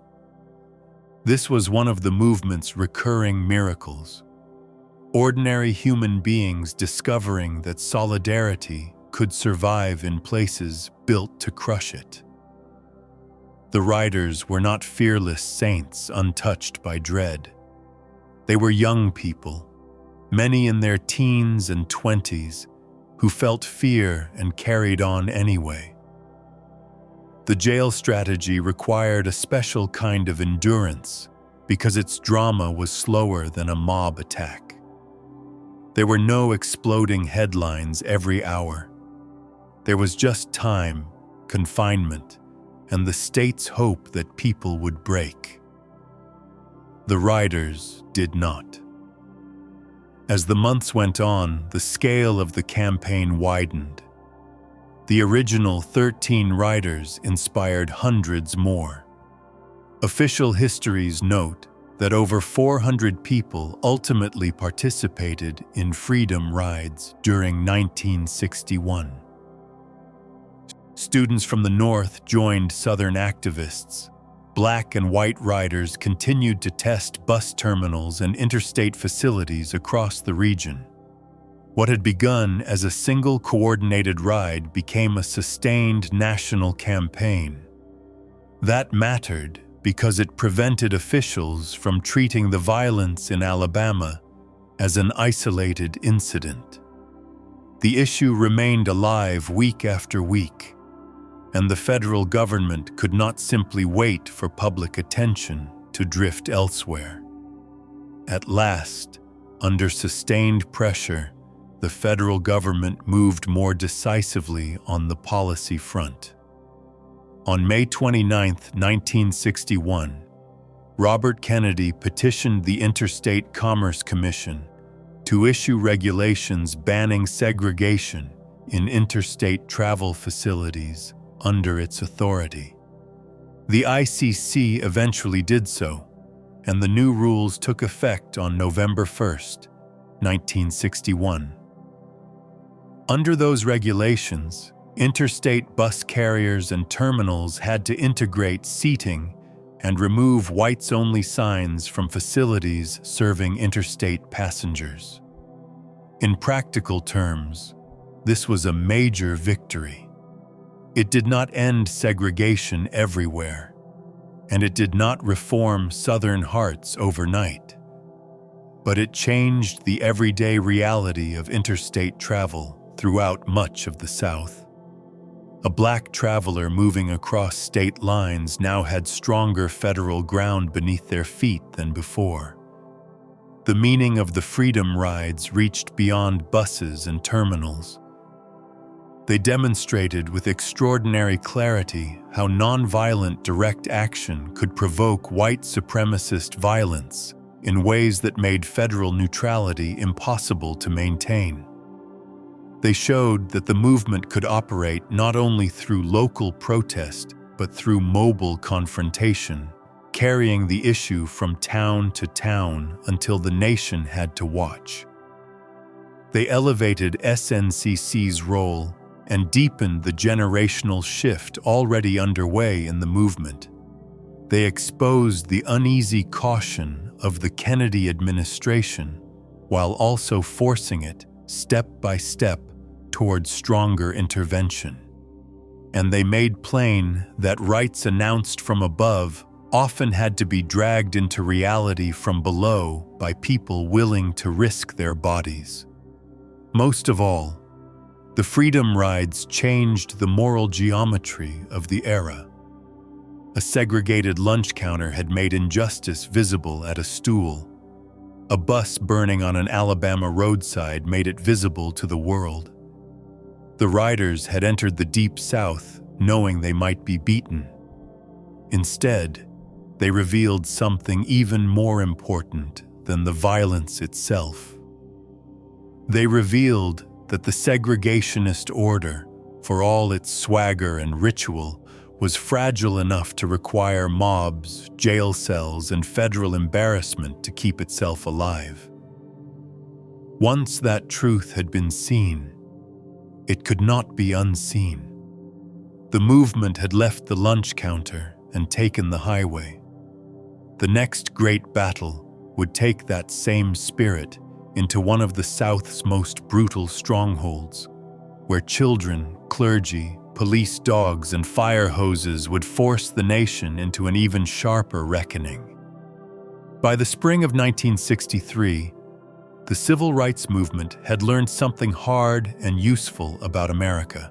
This was one of the movement's recurring miracles. Ordinary human beings discovering that solidarity could survive in places built to crush it. The riders were not fearless saints untouched by dread. They were young people, many in their teens and 20s, who felt fear and carried on anyway. The jail strategy required a special kind of endurance because its drama was slower than a mob attack. There were no exploding headlines every hour. There was just time, confinement, and the state's hope that people would break. The riders did not. As the months went on, the scale of the campaign widened. The original 13 riders inspired hundreds more. Official histories note that over 400 people ultimately participated in freedom rides during 1961. Students from the North joined Southern activists. Black and white riders continued to test bus terminals and interstate facilities across the region. What had begun as a single coordinated ride became a sustained national campaign. That mattered because it prevented officials from treating the violence in Alabama as an isolated incident. The issue remained alive week after week, and the federal government could not simply wait for public attention to drift elsewhere. At last, under sustained pressure, the federal government moved more decisively on the policy front. On May 29, 1961, Robert Kennedy petitioned the Interstate Commerce Commission to issue regulations banning segregation in interstate travel facilities under its authority. The ICC eventually did so, and the new rules took effect on November 1, 1961. Under those regulations, interstate bus carriers and terminals had to integrate seating and remove whites-only signs from facilities serving interstate passengers. In practical terms, this was a major victory. It did not end segregation everywhere, and it did not reform Southern hearts overnight, but it changed the everyday reality of interstate travel throughout much of the South. A black traveler moving across state lines now had stronger federal ground beneath their feet than before. The meaning of the freedom rides reached beyond buses and terminals. They demonstrated with extraordinary clarity how nonviolent direct action could provoke white supremacist violence in ways that made federal neutrality impossible to maintain. They showed that the movement could operate not only through local protest, but through mobile confrontation, carrying the issue from town to town until the nation had to watch. They elevated SNCC's role and deepened the generational shift already underway in the movement. They exposed the uneasy caution of the Kennedy administration while also forcing it, step by step, towards stronger intervention. And they made plain that rights announced from above often had to be dragged into reality from below by people willing to risk their bodies. Most of all, the freedom rides changed the moral geometry of the era. A segregated lunch counter had made injustice visible at a stool. A bus burning on an Alabama roadside made it visible to the world. The riders had entered the Deep South knowing they might be beaten. Instead, they revealed something even more important than the violence itself. They revealed that the segregationist order, for all its swagger and ritual, was fragile enough to require mobs, jail cells, and federal embarrassment to keep itself alive. Once that truth had been seen, it could not be unseen. The movement had left the lunch counter and taken the highway. The next great battle would take that same spirit into one of the South's most brutal strongholds, where children, clergy, police dogs, and fire hoses would force the nation into an even sharper reckoning. By the spring of 1963, the civil rights movement had learned something hard and useful about America.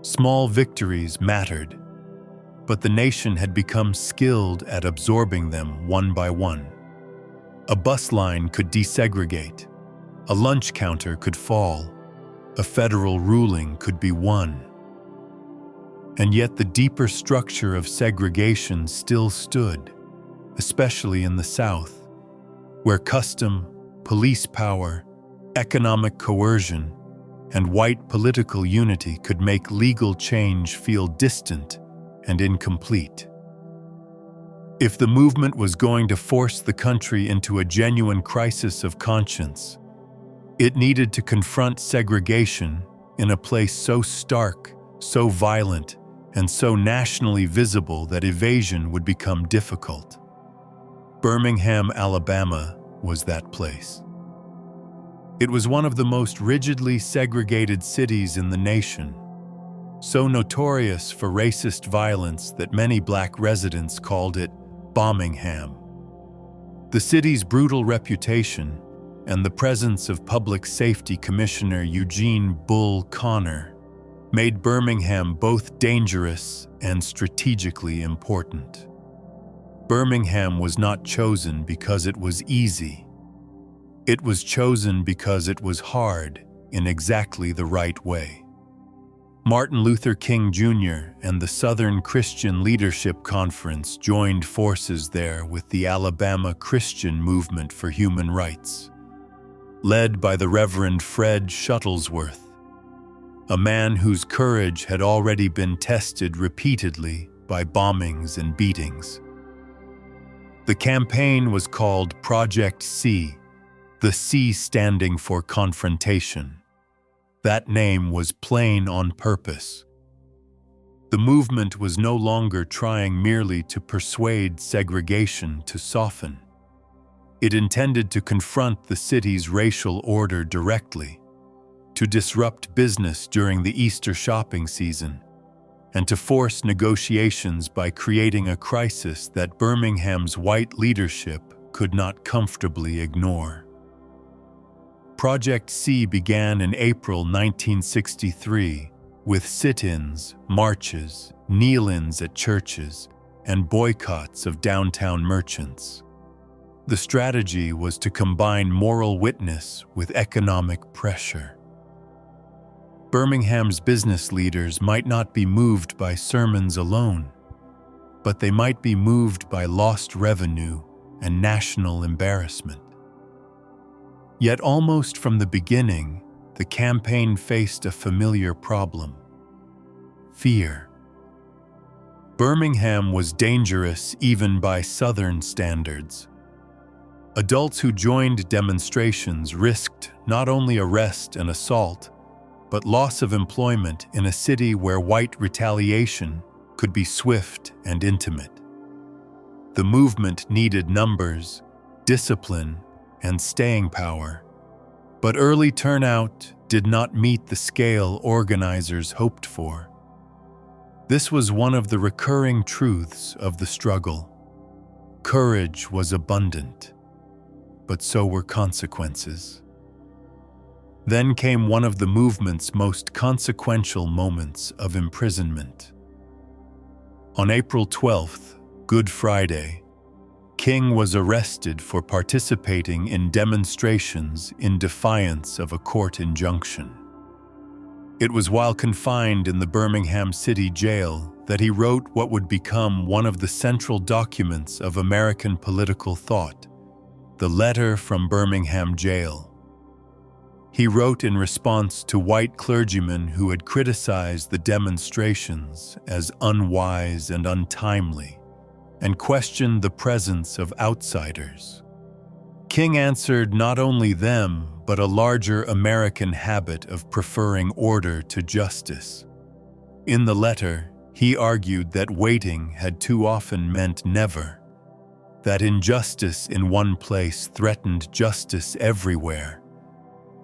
Small victories mattered, but the nation had become skilled at absorbing them one by one. A bus line could desegregate, a lunch counter could fall, a federal ruling could be won. And yet the deeper structure of segregation still stood, especially in the South, where custom, police power, economic coercion, and white political unity could make legal change feel distant and incomplete. If the movement was going to force the country into a genuine crisis of conscience, it needed to confront segregation in a place so stark, so violent, and so nationally visible that evasion would become difficult. Birmingham, Alabama, was that place. It was one of the most rigidly segregated cities in the nation, so notorious for racist violence that many black residents called it Birmingham. The city's brutal reputation and the presence of Public Safety Commissioner Eugene "Bull" Connor made Birmingham both dangerous and strategically important. Birmingham was not chosen because it was easy. It was chosen because it was hard in exactly the right way. Martin Luther King Jr. and the Southern Christian Leadership Conference joined forces there with the Alabama Christian Movement for Human Rights, led by the Reverend Fred Shuttlesworth, a man whose courage had already been tested repeatedly by bombings and beatings. The campaign was called Project C, the C standing for confrontation. That name was plain on purpose. The movement was no longer trying merely to persuade segregation to soften. It intended to confront the city's racial order directly, to disrupt business during the Easter shopping season, and to force negotiations by creating a crisis that Birmingham's white leadership could not comfortably ignore. Project C began in April 1963 with sit-ins, marches, kneel-ins at churches, and boycotts of downtown merchants. The strategy was to combine moral witness with economic pressure. Birmingham's business leaders might not be moved by sermons alone, but they might be moved by lost revenue and national embarrassment. Yet almost from the beginning, the campaign faced a familiar problem: fear. Birmingham was dangerous even by Southern standards. Adults who joined demonstrations risked not only arrest and assault, but loss of employment in a city where white retaliation could be swift and intimate. The movement needed numbers, discipline, and staying power, but early turnout did not meet the scale organizers hoped for. This was one of the recurring truths of the struggle. Courage was abundant, but so were consequences. Then came one of the movement's most consequential moments of imprisonment. On April 12th, Good Friday, King was arrested for participating in demonstrations in defiance of a court injunction. It was while confined in the Birmingham City Jail that he wrote what would become one of the central documents of American political thought, the Letter from Birmingham Jail. He wrote in response to white clergymen who had criticized the demonstrations as unwise and untimely, and questioned the presence of outsiders. King answered not only them, but a larger American habit of preferring order to justice. In the letter, he argued that waiting had too often meant never, that injustice in one place threatened justice everywhere,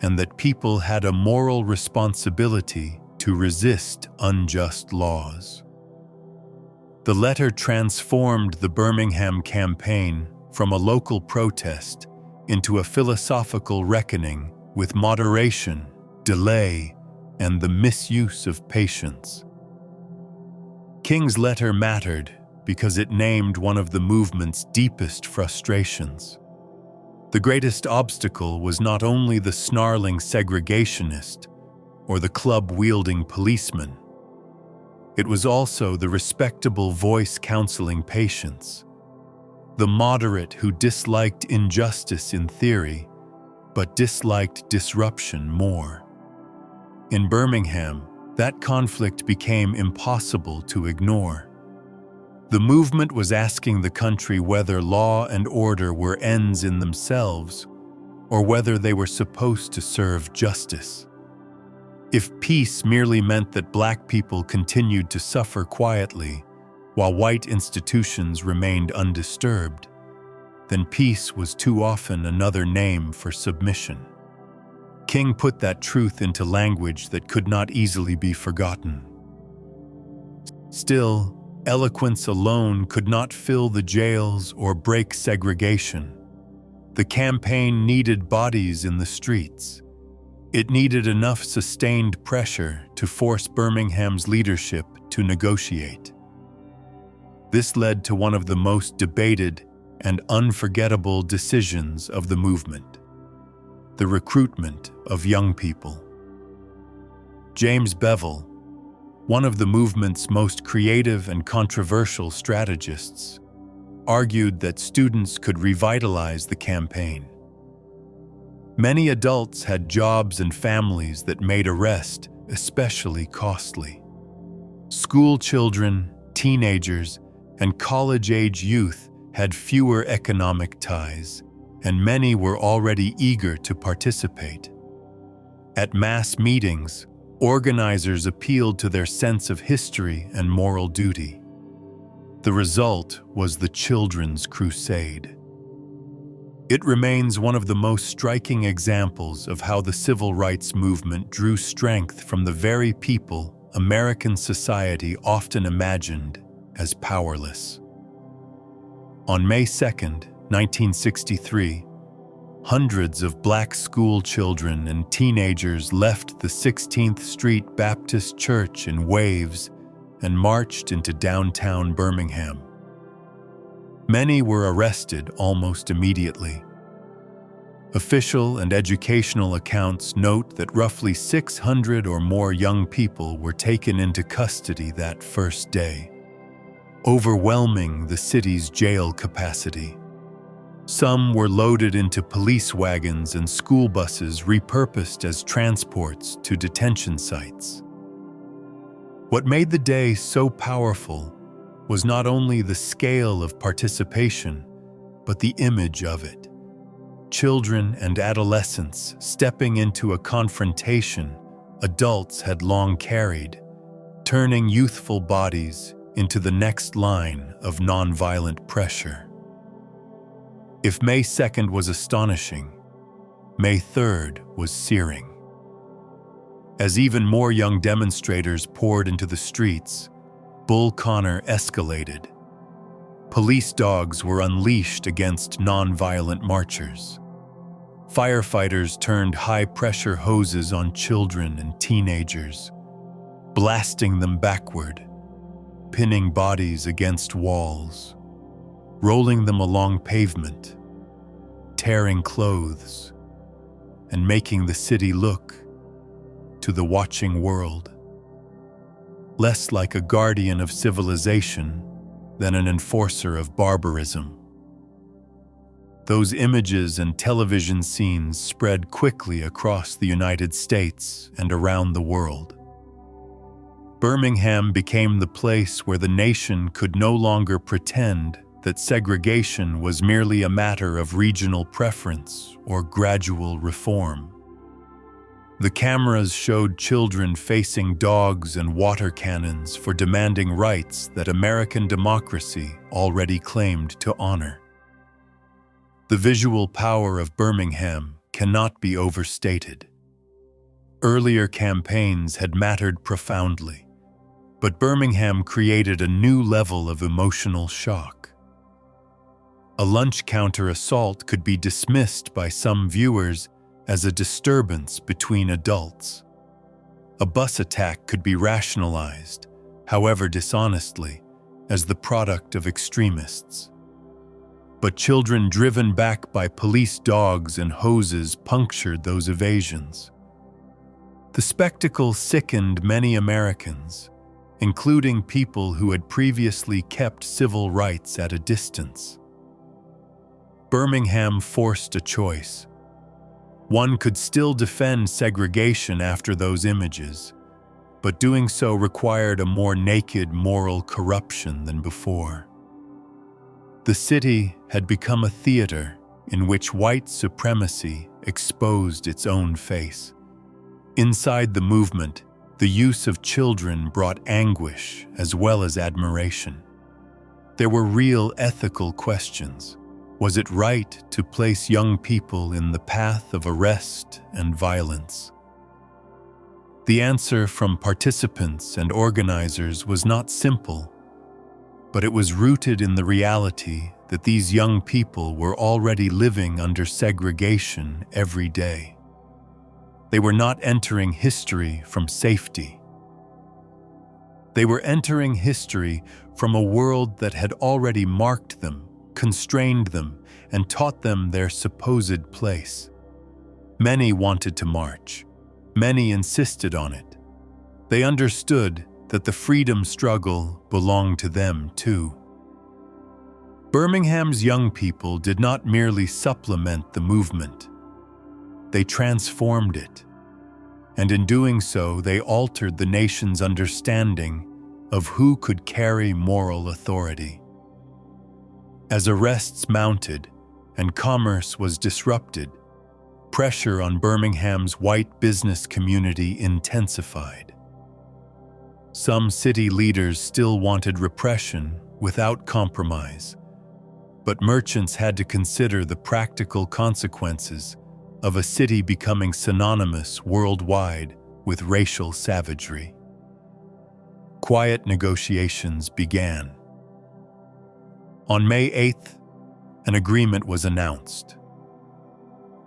and that people had a moral responsibility to resist unjust laws. The letter transformed the Birmingham campaign from a local protest into a philosophical reckoning with moderation, delay, and the misuse of patience. King's letter mattered because it named one of the movement's deepest frustrations. The greatest obstacle was not only the snarling segregationist or the club-wielding policeman. It was also the respectable voice counseling patients, the moderate who disliked injustice in theory, but disliked disruption more. In Birmingham, that conflict became impossible to ignore. The movement was asking the country whether law and order were ends in themselves, or whether they were supposed to serve justice. If peace merely meant that black people continued to suffer quietly, while white institutions remained undisturbed, then peace was too often another name for submission. King put that truth into language that could not easily be forgotten. Still, eloquence alone could not fill the jails or break segregation. The campaign needed bodies in the streets. It needed enough sustained pressure to force Birmingham's leadership to negotiate. This led to one of the most debated and unforgettable decisions of the movement: the recruitment of young people. James Bevel, one of the movement's most creative and controversial strategists, argued that students could revitalize the campaign. Many adults had jobs and families that made arrest especially costly. School children, teenagers, and college-age youth had fewer economic ties, and many were already eager to participate. At mass meetings, organizers appealed to their sense of history and moral duty. The result was the Children's Crusade. It remains one of the most striking examples of how the civil rights movement drew strength from the very people American society often imagined as powerless. On May 2, 1963, hundreds of black school children and teenagers left the 16th Street Baptist Church in waves and marched into downtown Birmingham. Many were arrested almost immediately. Official and educational accounts note that roughly 600 or more young people were taken into custody that first day, overwhelming the city's jail capacity. Some were loaded into police wagons and school buses repurposed as transports to detention sites. What made the day so powerful was not only the scale of participation, but the image of it. Children and adolescents stepping into a confrontation adults had long carried, turning youthful bodies into the next line of nonviolent pressure. If May 2nd was astonishing, May 3rd was searing. As even more young demonstrators poured into the streets, Bull Connor escalated. Police dogs were unleashed against nonviolent marchers. Firefighters turned high-pressure hoses on children and teenagers, blasting them backward, pinning bodies against walls, rolling them along pavement, tearing clothes, and making the city look, to the watching world, less like a guardian of civilization than an enforcer of barbarism. Those images and television scenes spread quickly across the United States and around the world. Birmingham became the place where the nation could no longer pretend that segregation was merely a matter of regional preference or gradual reform. The cameras showed children facing dogs and water cannons for demanding rights that American democracy already claimed to honor. The visual power of Birmingham cannot be overstated. Earlier campaigns had mattered profoundly, but Birmingham created a new level of emotional shock. A lunch counter assault could be dismissed by some viewers as a disturbance between adults. A bus attack could be rationalized, however dishonestly, as the product of extremists. But children driven back by police dogs and hoses punctured those evasions. The spectacle sickened many Americans, including people who had previously kept civil rights at a distance. Birmingham forced a choice. One could still defend segregation after those images, but doing so required a more naked moral corruption than before. The city had become a theater in which white supremacy exposed its own face. Inside the movement, the use of children brought anguish as well as admiration. There were real ethical questions. Was it right to place young people in the path of arrest and violence? The answer from participants and organizers was not simple, but it was rooted in the reality that these young people were already living under segregation every day. They were not entering history from safety. They were entering history from a world that had already marked them, constrained them, and taught them their supposed place. Many wanted to march. Many insisted on it. They understood that the freedom struggle belonged to them too. Birmingham's young people did not merely supplement the movement. They transformed it. And in doing so, they altered the nation's understanding of who could carry moral authority. As arrests mounted and commerce was disrupted, pressure on Birmingham's white business community intensified. Some city leaders still wanted repression without compromise, but merchants had to consider the practical consequences of a city becoming synonymous worldwide with racial savagery. quiet negotiations began. On May 8th, an agreement was announced.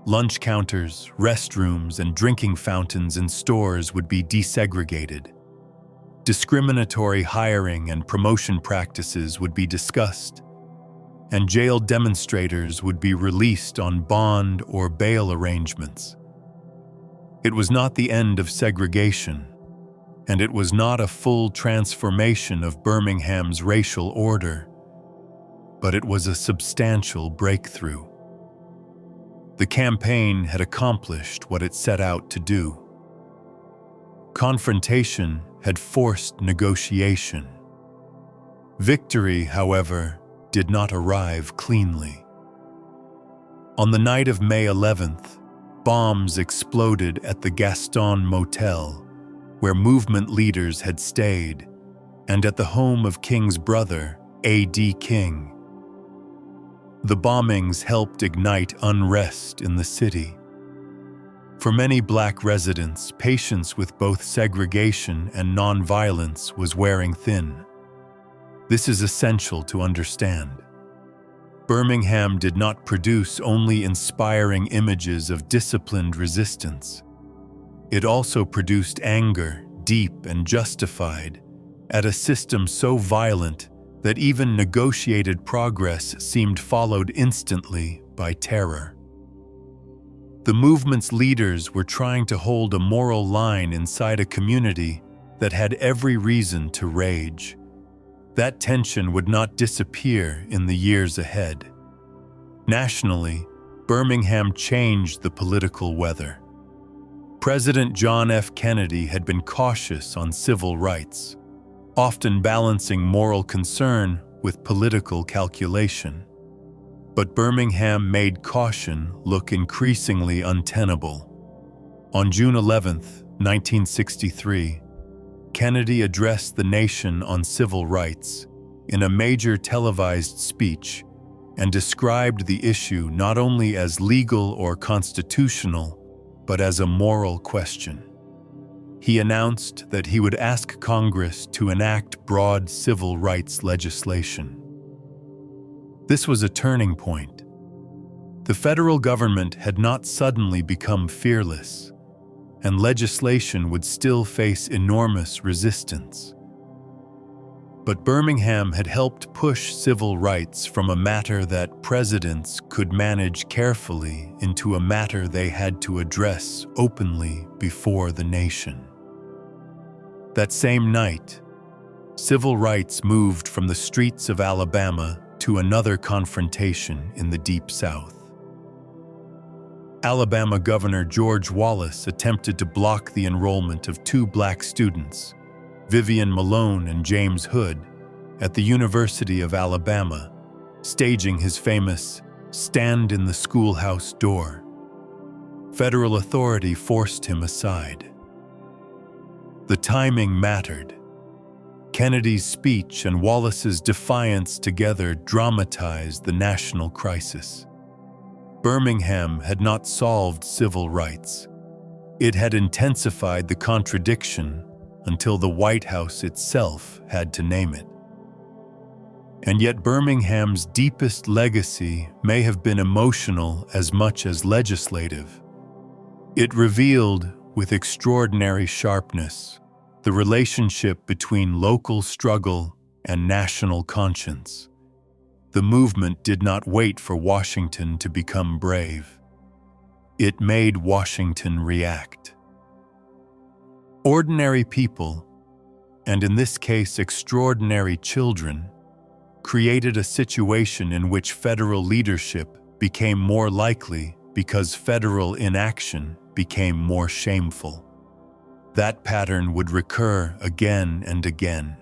Lunch counters, restrooms, and drinking fountains in stores would be desegregated. Discriminatory hiring and promotion practices would be discussed, and jailed demonstrators would be released on bond or bail arrangements. It was not the end of segregation, and it was not a full transformation of Birmingham's racial order, but it was a substantial breakthrough. The campaign had accomplished what it set out to do. Confrontation had forced negotiation. Victory, however, did not arrive cleanly. On the night of May 11th, bombs exploded at the Gaston Motel, where movement leaders had stayed, and at the home of King's brother, A.D. King. The bombings helped ignite unrest in the city. For many Black residents, patience with both segregation and nonviolence was wearing thin. This is essential to understand. Birmingham did not produce only inspiring images of disciplined resistance. It also produced anger, deep and justified, at a system so violent that even negotiated progress seemed followed instantly by terror. The movement's leaders were trying to hold a moral line inside a community that had every reason to rage. That tension would not disappear in the years ahead. Nationally, Birmingham changed the political weather. President John F. Kennedy had been cautious on civil rights, often balancing moral concern with political calculation. But Birmingham made caution look increasingly untenable. On June 11, 1963, Kennedy addressed the nation on civil rights in a major televised speech and described the issue not only as legal or constitutional, but as a moral question. He announced that he would ask Congress to enact broad civil rights legislation. This was a turning point. The federal government had not suddenly become fearless, and legislation would still face enormous resistance. But Birmingham had helped push civil rights from a matter that presidents could manage carefully into a matter they had to address openly before the nation. That same night, civil rights moved from the streets of Alabama to another confrontation in the Deep South. Alabama Governor George Wallace attempted to block the enrollment of two Black students, Vivian Malone and James Hood, at the University of Alabama, staging his famous "Stand in the Schoolhouse Door." Federal authority forced him aside. The timing mattered. Kennedy's speech and Wallace's defiance together dramatized the national crisis. Birmingham had not solved civil rights. It had intensified the contradiction until the White House itself had to name it. And yet Birmingham's deepest legacy may have been emotional as much as legislative. It revealed, with extraordinary sharpness, the relationship between local struggle and national conscience. The movement did not wait for Washington to become brave. It made Washington react. Ordinary people, and in this case extraordinary children, created a situation in which federal leadership became more likely because federal inaction became more shameful. That pattern would recur again and again.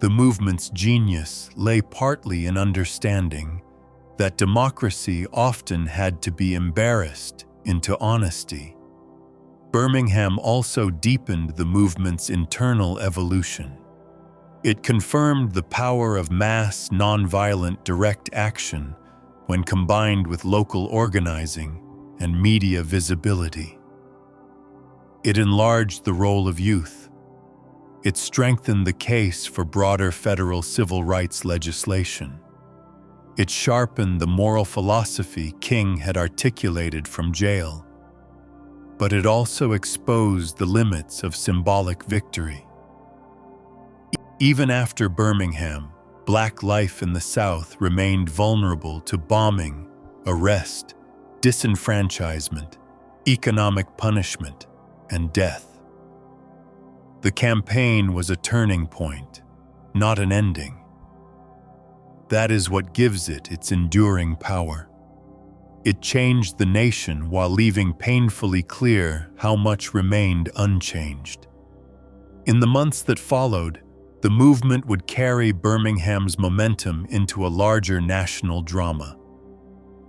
The movement's genius lay partly in understanding that democracy often had to be embarrassed into honesty. Birmingham also deepened the movement's internal evolution. It confirmed the power of mass, nonviolent direct action when combined with local organizing and media visibility. It enlarged the role of youth. It strengthened the case for broader federal civil rights legislation. It sharpened the moral philosophy King had articulated from jail. But it also exposed the limits of symbolic victory. Even after Birmingham, Black life in the South remained vulnerable to bombing, arrest, disenfranchisement, economic punishment, and death. The campaign was a turning point, not an ending. That is what gives it its enduring power. It changed the nation while leaving painfully clear how much remained unchanged. In the months that followed, the movement would carry Birmingham's momentum into a larger national drama.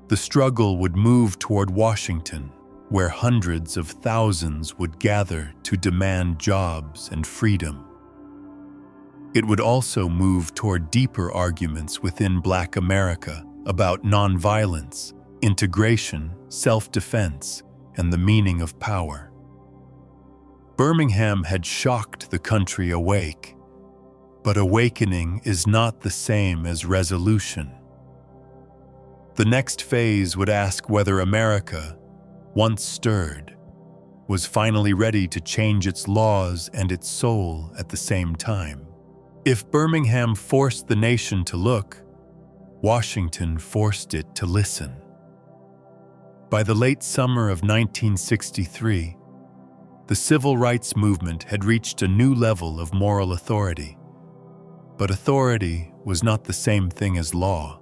The struggle would move toward Washington, where hundreds of thousands would gather to demand jobs and freedom. It would also move toward deeper arguments within Black America about nonviolence, integration, self-defense, and the meaning of power. Birmingham had shocked the country awake, but awakening is not the same as resolution. The next phase would ask whether America, once stirred, was finally ready to change its laws and its soul at the same time. If Birmingham forced the nation to look, Washington forced it to listen. By the late summer of 1963, the civil rights movement had reached a new level of moral authority. But authority was not the same thing as law.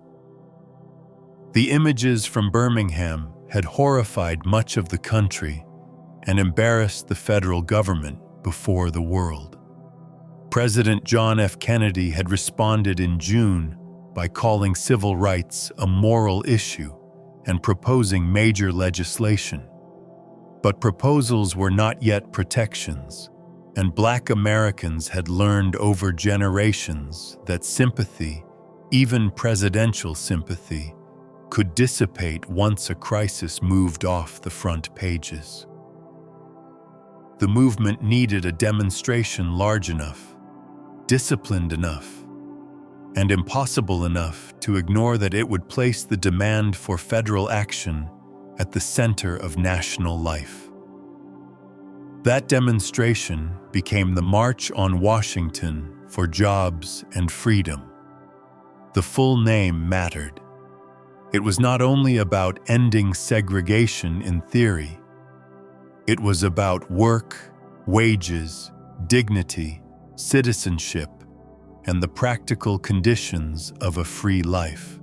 The images from Birmingham had horrified much of the country and embarrassed the federal government before the world. President John F. Kennedy had responded in June by calling civil rights a moral issue and proposing major legislation. But proposals were not yet protections, and Black Americans had learned over generations that sympathy, even presidential sympathy, could dissipate once a crisis moved off the front pages. The movement needed a demonstration large enough, disciplined enough, and impossible enough to ignore that it would place the demand for federal action at the center of national life. That demonstration became the March on Washington for Jobs and Freedom. The full name mattered. It was not only about ending segregation in theory. It was about work, wages, dignity, citizenship, and the practical conditions of a free life.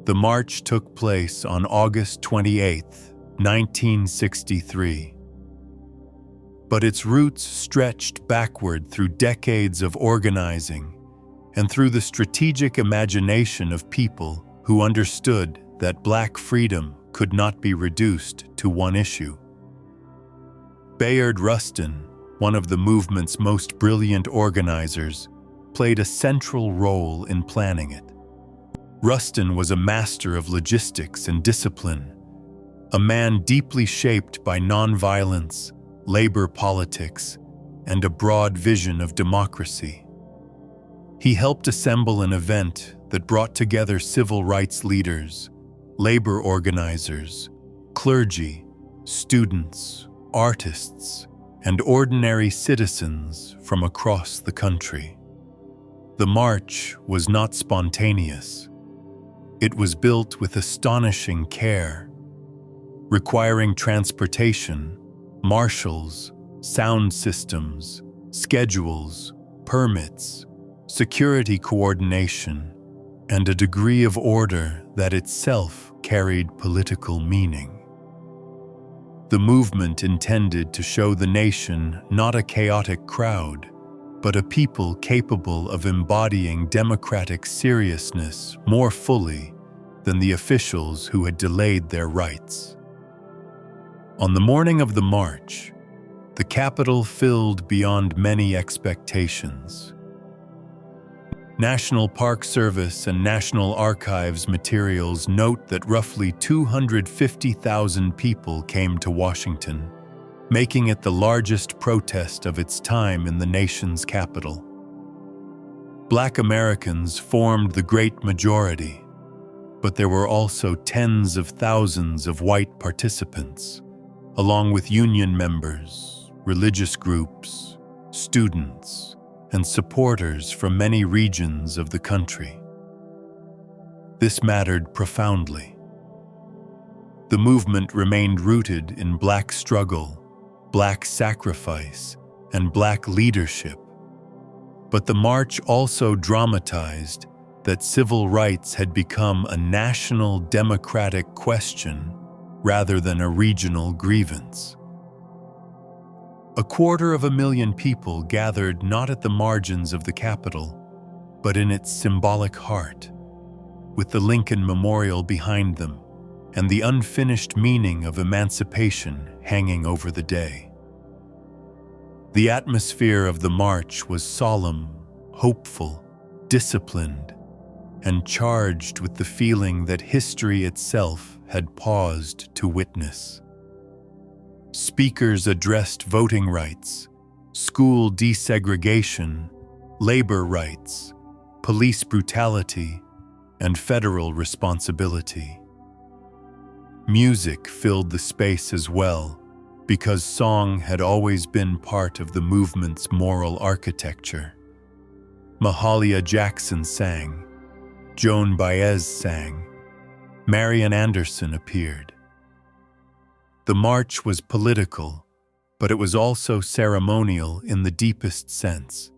The march took place on August 28, 1963. But its roots stretched backward through decades of organizing and through the strategic imagination of people who understood that Black freedom could not be reduced to one issue. Bayard Rustin, one of the movement's most brilliant organizers, played a central role in planning it. Rustin was a master of logistics and discipline, a man deeply shaped by nonviolence, labor politics, and a broad vision of democracy. He helped assemble an event that brought together civil rights leaders, labor organizers, clergy, students, artists, and ordinary citizens from across the country. The march was not spontaneous. It was built with astonishing care, requiring transportation, marshals, sound systems, schedules, permits, security coordination, and a degree of order that itself carried political meaning. The movement intended to show the nation not a chaotic crowd, but a people capable of embodying democratic seriousness more fully than the officials who had delayed their rights. On the morning of the march, the Capitol filled beyond many expectations. National Park Service and National Archives materials note that roughly 250,000 people came to Washington, making it the largest protest of its time in the nation's capital. Black Americans formed the great majority, but there were also tens of thousands of white participants, along with union members, religious groups, students, and supporters from many regions of the country. This mattered profoundly. The movement remained rooted in Black struggle, Black sacrifice, and Black leadership. But the march also dramatized that civil rights had become a national democratic question rather than a regional grievance. 250,000 people gathered not at the margins of the Capitol, but in its symbolic heart, with the Lincoln Memorial behind them and the unfinished meaning of emancipation hanging over the day. The atmosphere of the march was solemn, hopeful, disciplined, and charged with the feeling that history itself had paused to witness. Speakers addressed voting rights, school desegregation, labor rights, police brutality, and federal responsibility. Music filled the space as well, because song had always been part of the movement's moral architecture. Mahalia Jackson sang, Joan Baez sang, Marian Anderson appeared. The march was political, but it was also ceremonial in the deepest sense,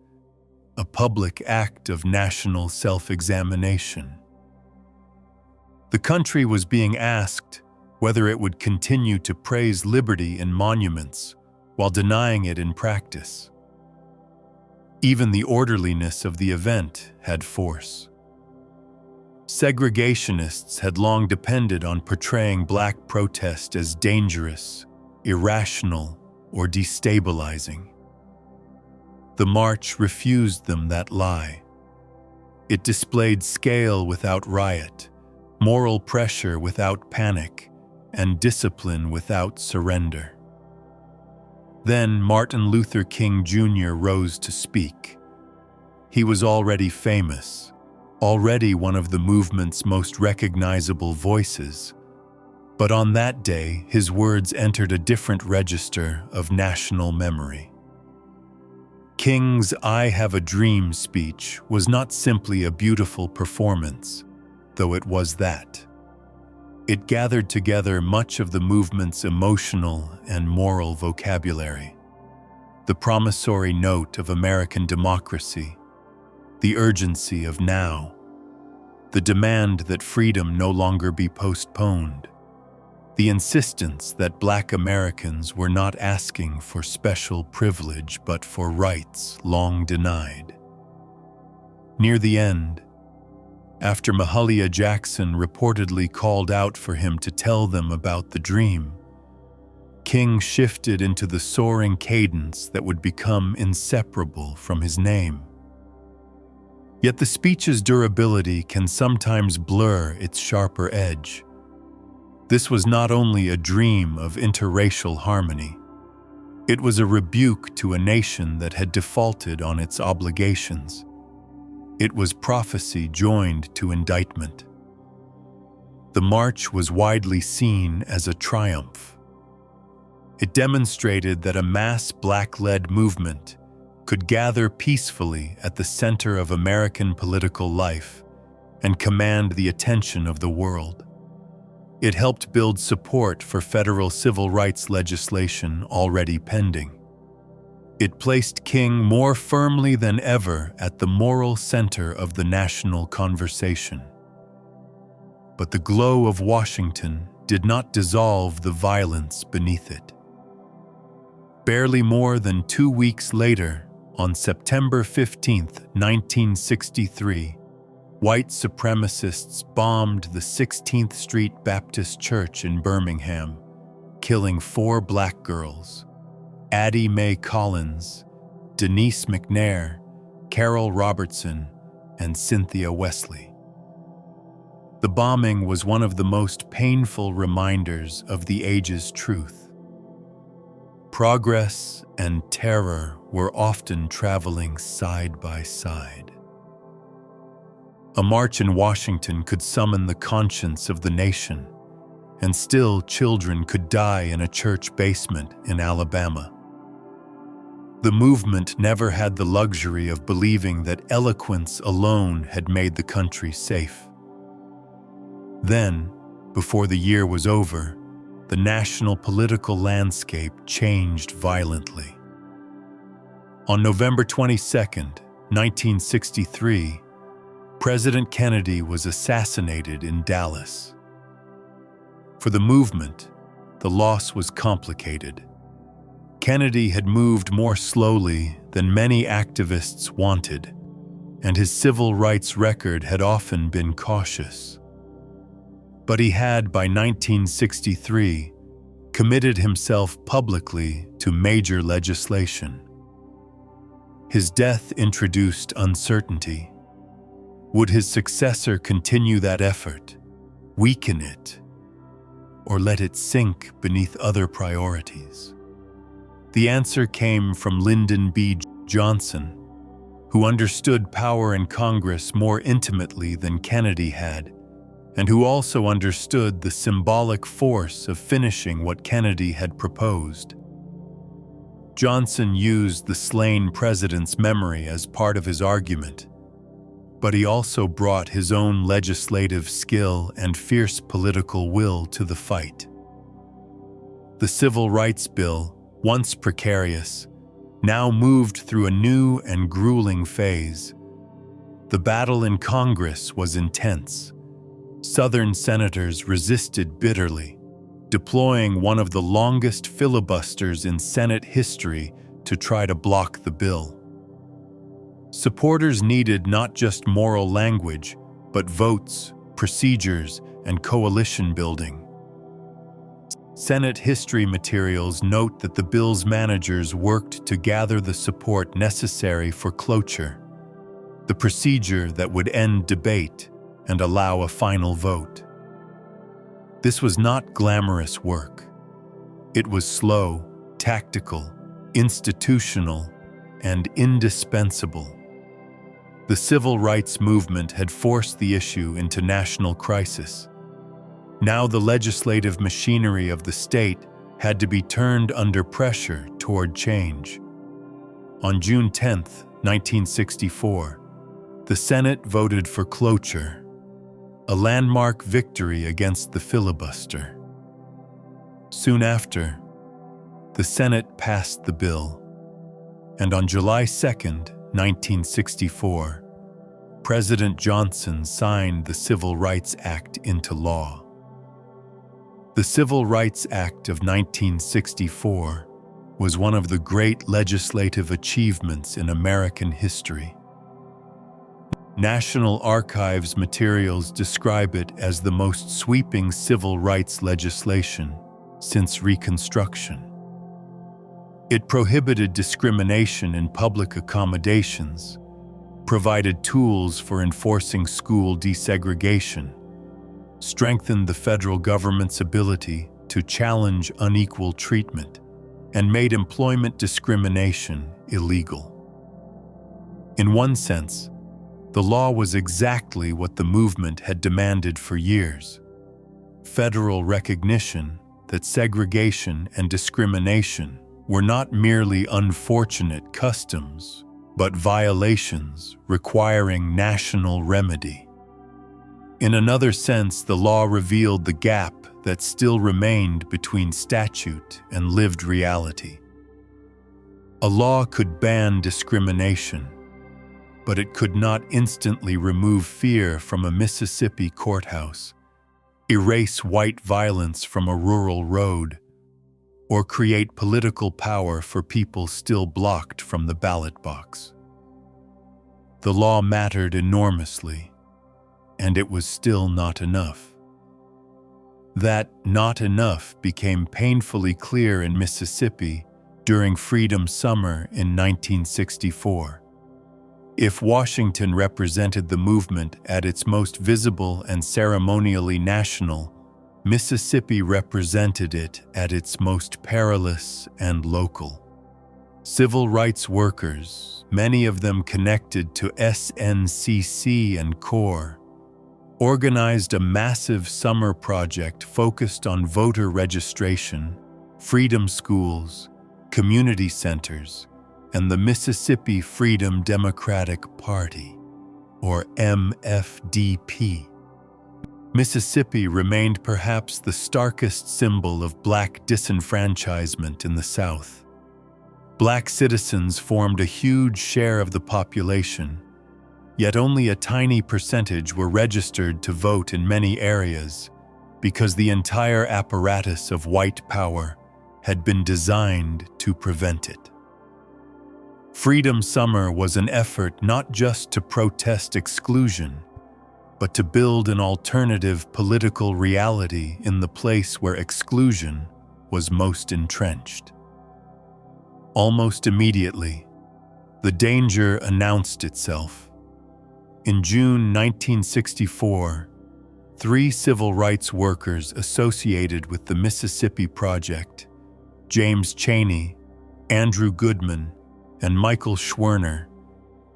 a public act of national self-examination. The country was being asked whether it would continue to praise liberty in monuments while denying it in practice. Even the orderliness of the event had force. Segregationists had long depended on portraying Black protest as dangerous, irrational, or destabilizing. The march refused them that lie. It displayed scale without riot, moral pressure without panic, and discipline without surrender. Then Martin Luther King Jr. rose to speak. He was already famous, already one of the movement's most recognizable voices, but on that day his words entered a different register of national memory. King's "I Have a Dream" speech was not simply a beautiful performance, though it was that. It gathered together much of the movement's emotional and moral vocabulary. The promissory note of American democracy, the urgency of now, the demand that freedom no longer be postponed, the insistence that Black Americans were not asking for special privilege but for rights long denied. Near the end, after Mahalia Jackson reportedly called out for him to tell them about the dream, King shifted into the soaring cadence that would become inseparable from his name. Yet the speech's durability can sometimes blur its sharper edge. This was not only a dream of interracial harmony, it was a rebuke to a nation that had defaulted on its obligations. It was prophecy joined to indictment. The march was widely seen as a triumph. It demonstrated that a mass Black-led movement could gather peacefully at the center of American political life and command the attention of the world. It helped build support for federal civil rights legislation already pending. It placed King more firmly than ever at the moral center of the national conversation. But the glow of Washington did not dissolve the violence beneath it. Barely more than 2 weeks later, on September 15, 1963, white supremacists bombed the 16th Street Baptist Church in Birmingham, killing 4 Black girls: Addie Mae Collins, Denise McNair, Carol Robertson, and Cynthia Wesley. The bombing was one of the most painful reminders of the age's truth. Progress and terror were often traveling side by side. A march in Washington could summon the conscience of the nation, and still children could die in a church basement in Alabama. The movement never had the luxury of believing that eloquence alone had made the country safe. Then, before the year was over, the national political landscape changed violently. On November 22, 1963, President Kennedy was assassinated in Dallas. For the movement, the loss was complicated. Kennedy had moved more slowly than many activists wanted, and his civil rights record had often been cautious. But he had, by 1963, committed himself publicly to major legislation. His death introduced uncertainty. Would his successor continue that effort, weaken it, or let it sink beneath other priorities? The answer came from Lyndon B. Johnson, who understood power in Congress more intimately than Kennedy had, and who also understood the symbolic force of finishing what Kennedy had proposed. Johnson used the slain president's memory as part of his argument, but he also brought his own legislative skill and fierce political will to the fight. The Civil Rights Bill, once precarious, now moved through a new and grueling phase. The battle in Congress was intense. Southern senators resisted bitterly, deploying one of the longest filibusters in Senate history to try to block the bill. Supporters needed not just moral language, but votes, procedures, and coalition building. Senate history materials note that the bill's managers worked to gather the support necessary for cloture, the procedure that would end debate and allow a final vote. This was not glamorous work. It was slow, tactical, institutional, and indispensable. The civil rights movement had forced the issue into national crisis. Now the legislative machinery of the state had to be turned under pressure toward change. On June 10, 1964, the Senate voted for cloture, a landmark victory against the filibuster. Soon after, the Senate passed the bill, and on July 2, 1964, President Johnson signed the Civil Rights Act into law. The Civil Rights Act of 1964 was one of the great legislative achievements in American history. National Archives materials describe it as the most sweeping civil rights legislation since Reconstruction. It prohibited discrimination in public accommodations, provided tools for enforcing school desegregation, strengthened the federal government's ability to challenge unequal treatment, and made employment discrimination illegal. In one sense, the law was exactly what the movement had demanded for years: federal recognition that segregation and discrimination were not merely unfortunate customs, but violations requiring national remedy. In another sense, the law revealed the gap that still remained between statute and lived reality. A law could ban discrimination, but it could not instantly remove fear from a Mississippi courthouse, erase white violence from a rural road, or create political power for people still blocked from the ballot box. The law mattered enormously, and it was still not enough. That not enough became painfully clear in Mississippi during Freedom Summer in 1964. If Washington represented the movement at its most visible and ceremonially national, Mississippi represented it at its most perilous and local. Civil rights workers, many of them connected to SNCC and CORE, organized a massive summer project focused on voter registration, freedom schools, community centers, and the Mississippi Freedom Democratic Party, or MFDP. Mississippi remained perhaps the starkest symbol of Black disenfranchisement in the South. Black citizens formed a huge share of the population, yet only a tiny percentage were registered to vote in many areas because the entire apparatus of white power had been designed to prevent it. Freedom Summer was an effort not just to protest exclusion, but to build an alternative political reality in the place where exclusion was most entrenched. Almost immediately, the danger announced itself. In June 1964, 3 civil rights workers associated with the Mississippi Project, James Chaney, Andrew Goodman, and Michael Schwerner,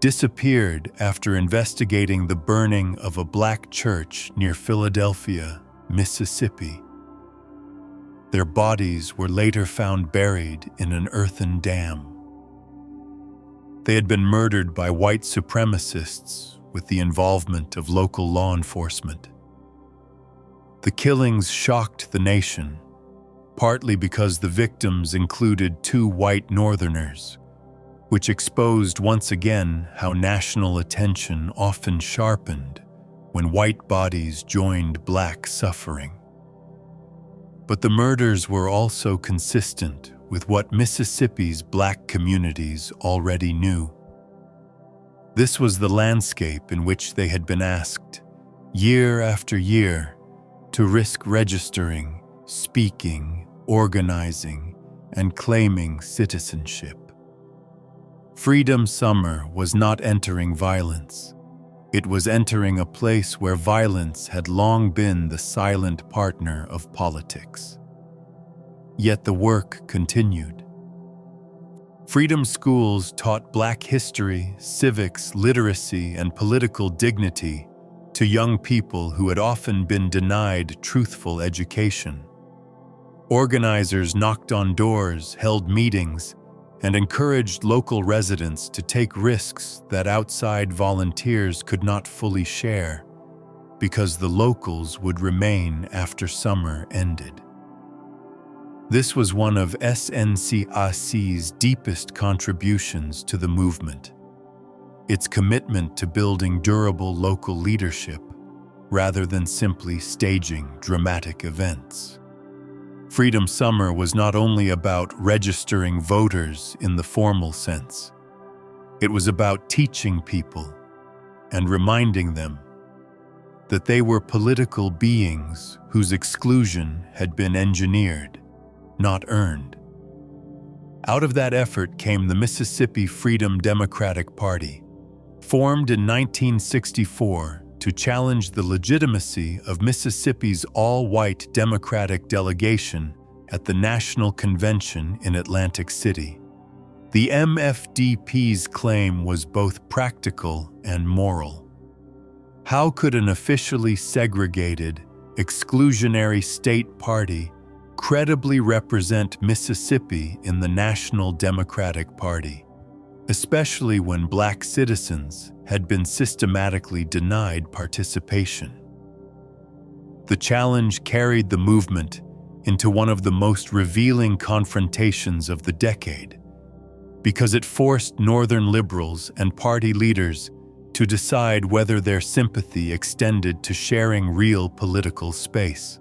disappeared after investigating the burning of a Black church near Philadelphia, Mississippi. Their bodies were later found buried in an earthen dam. They had been murdered by white supremacists with the involvement of local law enforcement. The killings shocked the nation, partly because the victims included 2 white Northerners, which exposed once again how national attention often sharpened when white bodies joined Black suffering. But the murders were also consistent with what Mississippi's Black communities already knew. This was the landscape in which they had been asked, year after year, to risk registering, speaking, organizing, and claiming citizenship. Freedom Summer was not entering violence. It was entering a place where violence had long been the silent partner of politics. Yet the work continued. Freedom schools taught Black history, civics, literacy, and political dignity to young people who had often been denied truthful education. Organizers knocked on doors, held meetings, and encouraged local residents to take risks that outside volunteers could not fully share, because the locals would remain after summer ended. This was one of SNCAC's deepest contributions to the movement, its commitment to building durable local leadership rather than simply staging dramatic events. Freedom Summer was not only about registering voters in the formal sense. It was about teaching people and reminding them that they were political beings whose exclusion had been engineered, not earned. Out of that effort came the Mississippi Freedom Democratic Party, formed in 1964 to challenge the legitimacy of Mississippi's all-white Democratic delegation at the National Convention in Atlantic City. The MFDP's claim was both practical and moral. How could an officially segregated, exclusionary state party credibly represent Mississippi in the National Democratic Party, especially when Black citizens had been systematically denied participation? The challenge carried the movement into one of the most revealing confrontations of the decade, because it forced Northern liberals and party leaders to decide whether their sympathy extended to sharing real political space.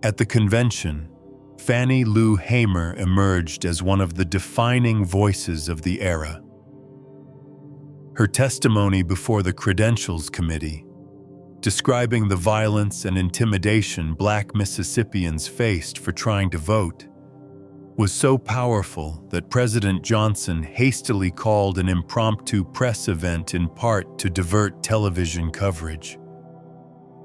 At the convention, Fannie Lou Hamer emerged as one of the defining voices of the era. Her testimony before the Credentials Committee, describing the violence and intimidation Black Mississippians faced for trying to vote, was so powerful that President Johnson hastily called an impromptu press event in part to divert television coverage.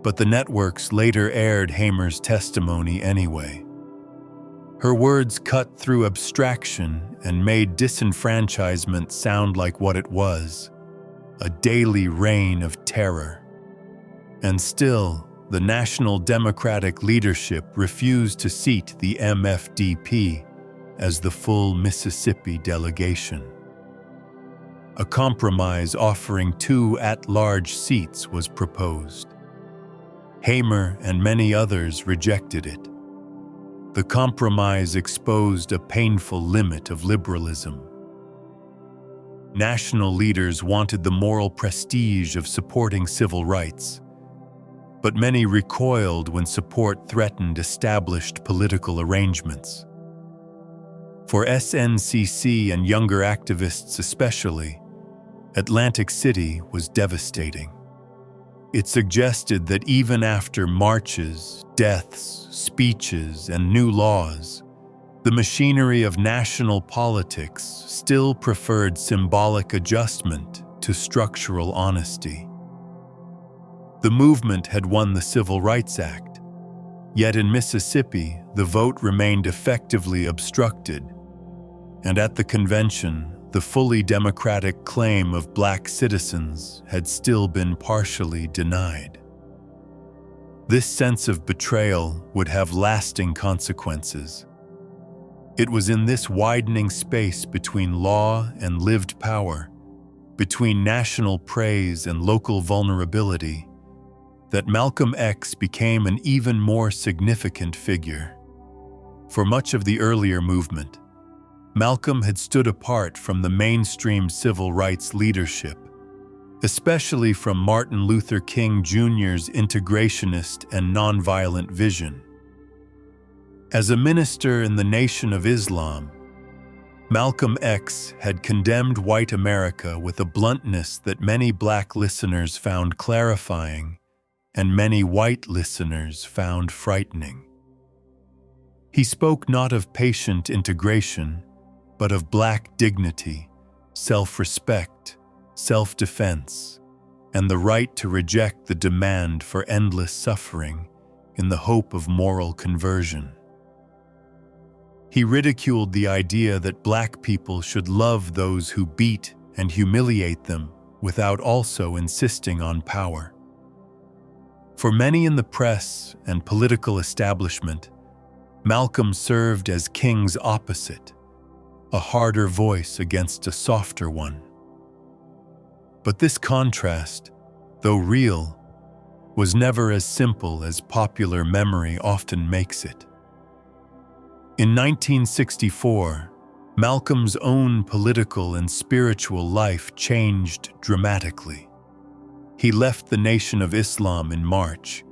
but the networks later aired Hamer's testimony anyway. Her words cut through abstraction and made disenfranchisement sound like what it was, a daily reign of terror. And still, the National Democratic leadership refused to seat the MFDP as the full Mississippi delegation. A compromise offering 2 at-large seats was proposed. Hamer and many others rejected it. The compromise exposed a painful limit of liberalism. National leaders wanted the moral prestige of supporting civil rights, but many recoiled when support threatened established political arrangements. For SNCC and younger activists especially, Atlantic City was devastating. It suggested that even after marches, deaths, speeches, and new laws, the machinery of national politics still preferred symbolic adjustment to structural honesty. The movement had won the Civil Rights Act, yet in Mississippi, the vote remained effectively obstructed, and at the convention, the fully democratic claim of black citizens had still been partially denied. This sense of betrayal would have lasting consequences. It was in this widening space between law and lived power, between national praise and local vulnerability, that Malcolm X became an even more significant figure. For much of the earlier movement, Malcolm had stood apart from the mainstream civil rights leadership, especially from Martin Luther King Jr.'s integrationist and nonviolent vision. As a minister in the Nation of Islam, Malcolm X had condemned white America with a bluntness that many black listeners found clarifying and many white listeners found frightening. He spoke not of patient integration, but of black dignity, self-respect, self-defense, and the right to reject the demand for endless suffering in the hope of moral conversion. He ridiculed the idea that black people should love those who beat and humiliate them without also insisting on power. For many in the press and political establishment, Malcolm served as King's opposite, a harder voice against a softer one. But this contrast, though real, was never as simple as popular memory often makes it. In 1964, Malcolm's own political and spiritual life changed dramatically. He left the Nation of Islam in March,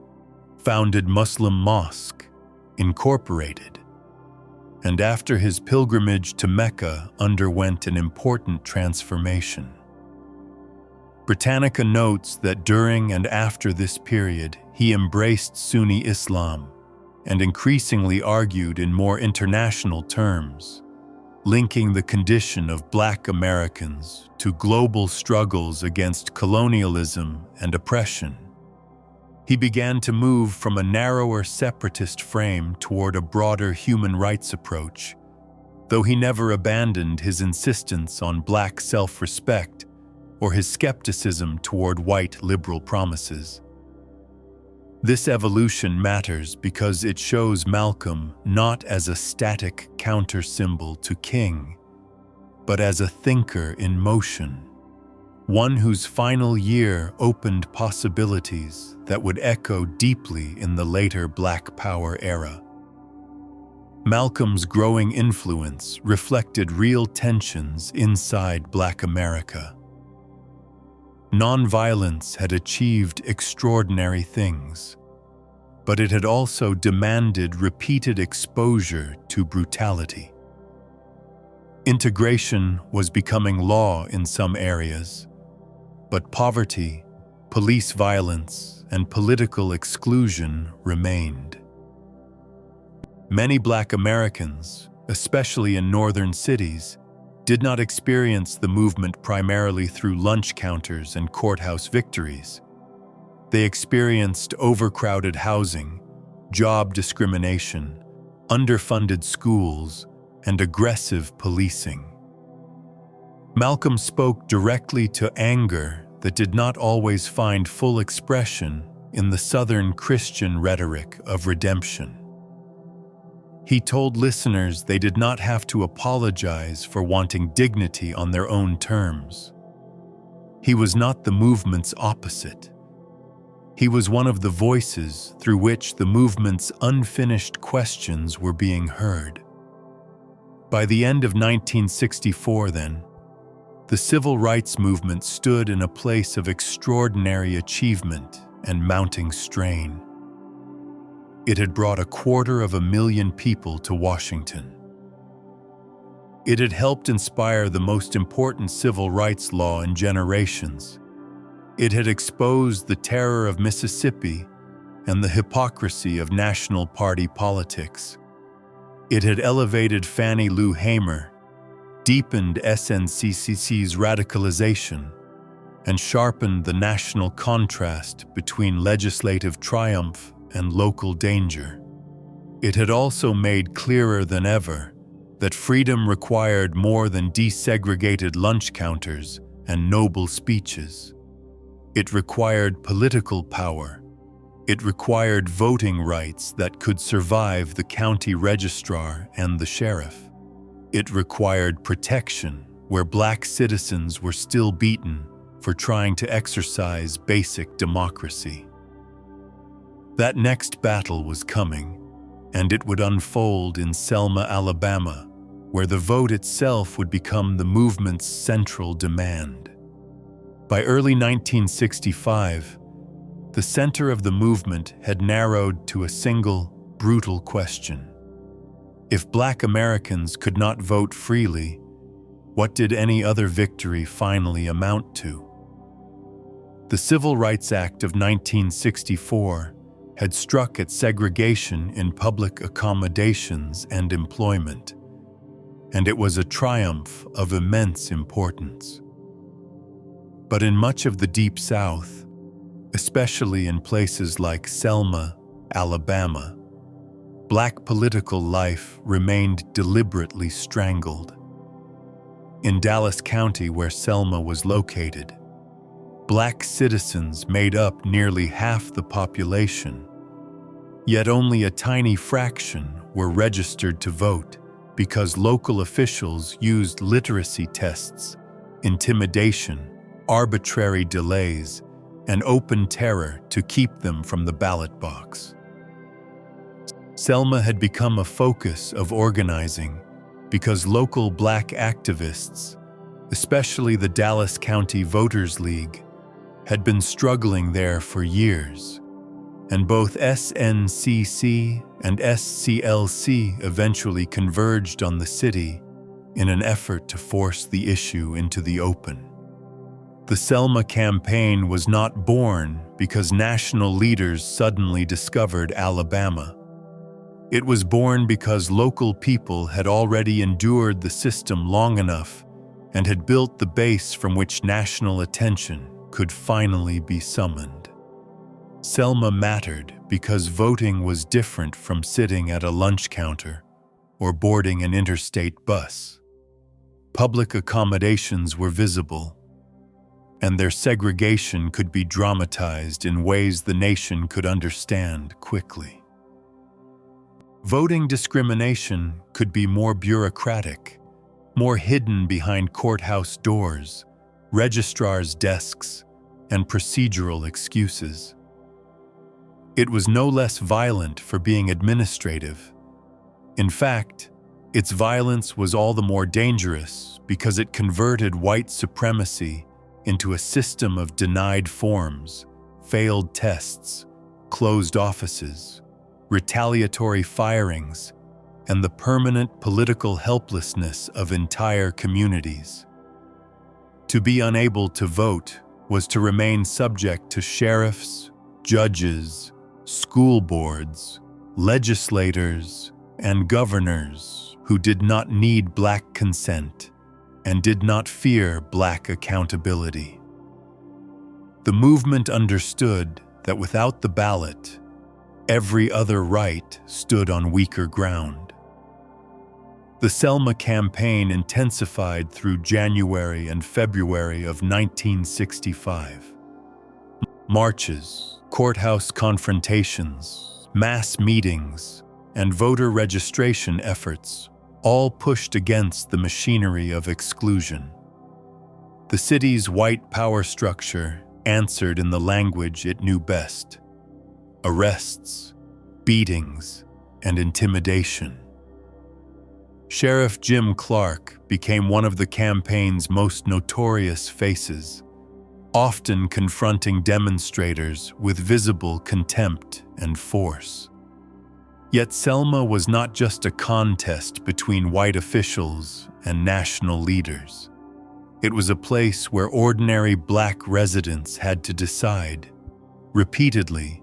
founded Muslim Mosque, Incorporated, and after his pilgrimage to Mecca underwent an important transformation. Britannica notes that during and after this period, he embraced Sunni Islam and increasingly argued in more international terms, linking the condition of Black Americans to global struggles against colonialism and oppression. He began to move from a narrower separatist frame toward a broader human rights approach, though he never abandoned his insistence on Black self-respect or his skepticism toward white liberal promises. This evolution matters because it shows Malcolm not as a static counter-symbol to King, but as a thinker in motion, one whose final year opened possibilities that would echo deeply in the later Black Power era. Malcolm's growing influence reflected real tensions inside Black America. Nonviolence had achieved extraordinary things, but it had also demanded repeated exposure to brutality. Integration was becoming law in some areas, but poverty, police violence, and political exclusion remained. Many Black Americans, especially in northern cities, did not experience the movement primarily through lunch counters and courthouse victories. They experienced overcrowded housing, job discrimination, underfunded schools, and aggressive policing. Malcolm spoke directly to anger that did not always find full expression in the Southern Christian rhetoric of redemption. He told listeners they did not have to apologize for wanting dignity on their own terms. He was not the movement's opposite. He was one of the voices through which the movement's unfinished questions were being heard. By the end of 1964, then, the civil rights movement stood in a place of extraordinary achievement and mounting strain. It had brought 250,000 people to Washington. It had helped inspire the most important civil rights law in generations. It had exposed the terror of Mississippi and the hypocrisy of National Party politics. It had elevated Fannie Lou Hamer, deepened SNCCC's radicalization, and sharpened the national contrast between legislative triumph and local danger. It had also made clearer than ever that freedom required more than desegregated lunch counters and noble speeches. It required political power. It required voting rights that could survive the county registrar and the sheriff. It required protection where Black citizens were still beaten for trying to exercise basic democracy. That next battle was coming, and it would unfold in Selma, Alabama, where the vote itself would become the movement's central demand. By early 1965, the center of the movement had narrowed to a single, brutal question. If Black Americans could not vote freely, what did any other victory finally amount to? The Civil Rights Act of 1964 had struck at segregation in public accommodations and employment, and it was a triumph of immense importance. But in much of the Deep South, especially in places like Selma, Alabama, Black political life remained deliberately strangled. In Dallas County, where Selma was located, Black citizens made up nearly half the population, yet only a tiny fraction were registered to vote because local officials used literacy tests, intimidation, arbitrary delays, and open terror to keep them from the ballot box. Selma had become a focus of organizing because local Black activists, especially the Dallas County Voters League, had been struggling there for years, and both SNCC and SCLC eventually converged on the city in an effort to force the issue into the open. The Selma campaign was not born because national leaders suddenly discovered Alabama. It was born because local people had already endured the system long enough and had built the base from which national attention could finally be summoned. Selma mattered because voting was different from sitting at a lunch counter or boarding an interstate bus. Public accommodations were visible, and their segregation could be dramatized in ways the nation could understand quickly. Voting discrimination could be more bureaucratic, more hidden behind courthouse doors, registrars' desks, and procedural excuses. It was no less violent for being administrative. In fact, its violence was all the more dangerous because it converted white supremacy into a system of denied forms, failed tests, closed offices, retaliatory firings, and the permanent political helplessness of entire communities. To be unable to vote was to remain subject to sheriffs, judges, school boards, legislators, and governors who did not need Black consent and did not fear Black accountability. The movement understood that without the ballot, every other right stood on weaker ground. The Selma campaign intensified through January and February of 1965. Marches, courthouse confrontations, mass meetings, and voter registration efforts all pushed against the machinery of exclusion. The city's white power structure answered in the language it knew best: arrests, beatings, and intimidation. Sheriff Jim Clark became one of the campaign's most notorious faces, often confronting demonstrators with visible contempt and force. Yet Selma was not just a contest between white officials and national leaders. It was a place where ordinary black residents had to decide, repeatedly,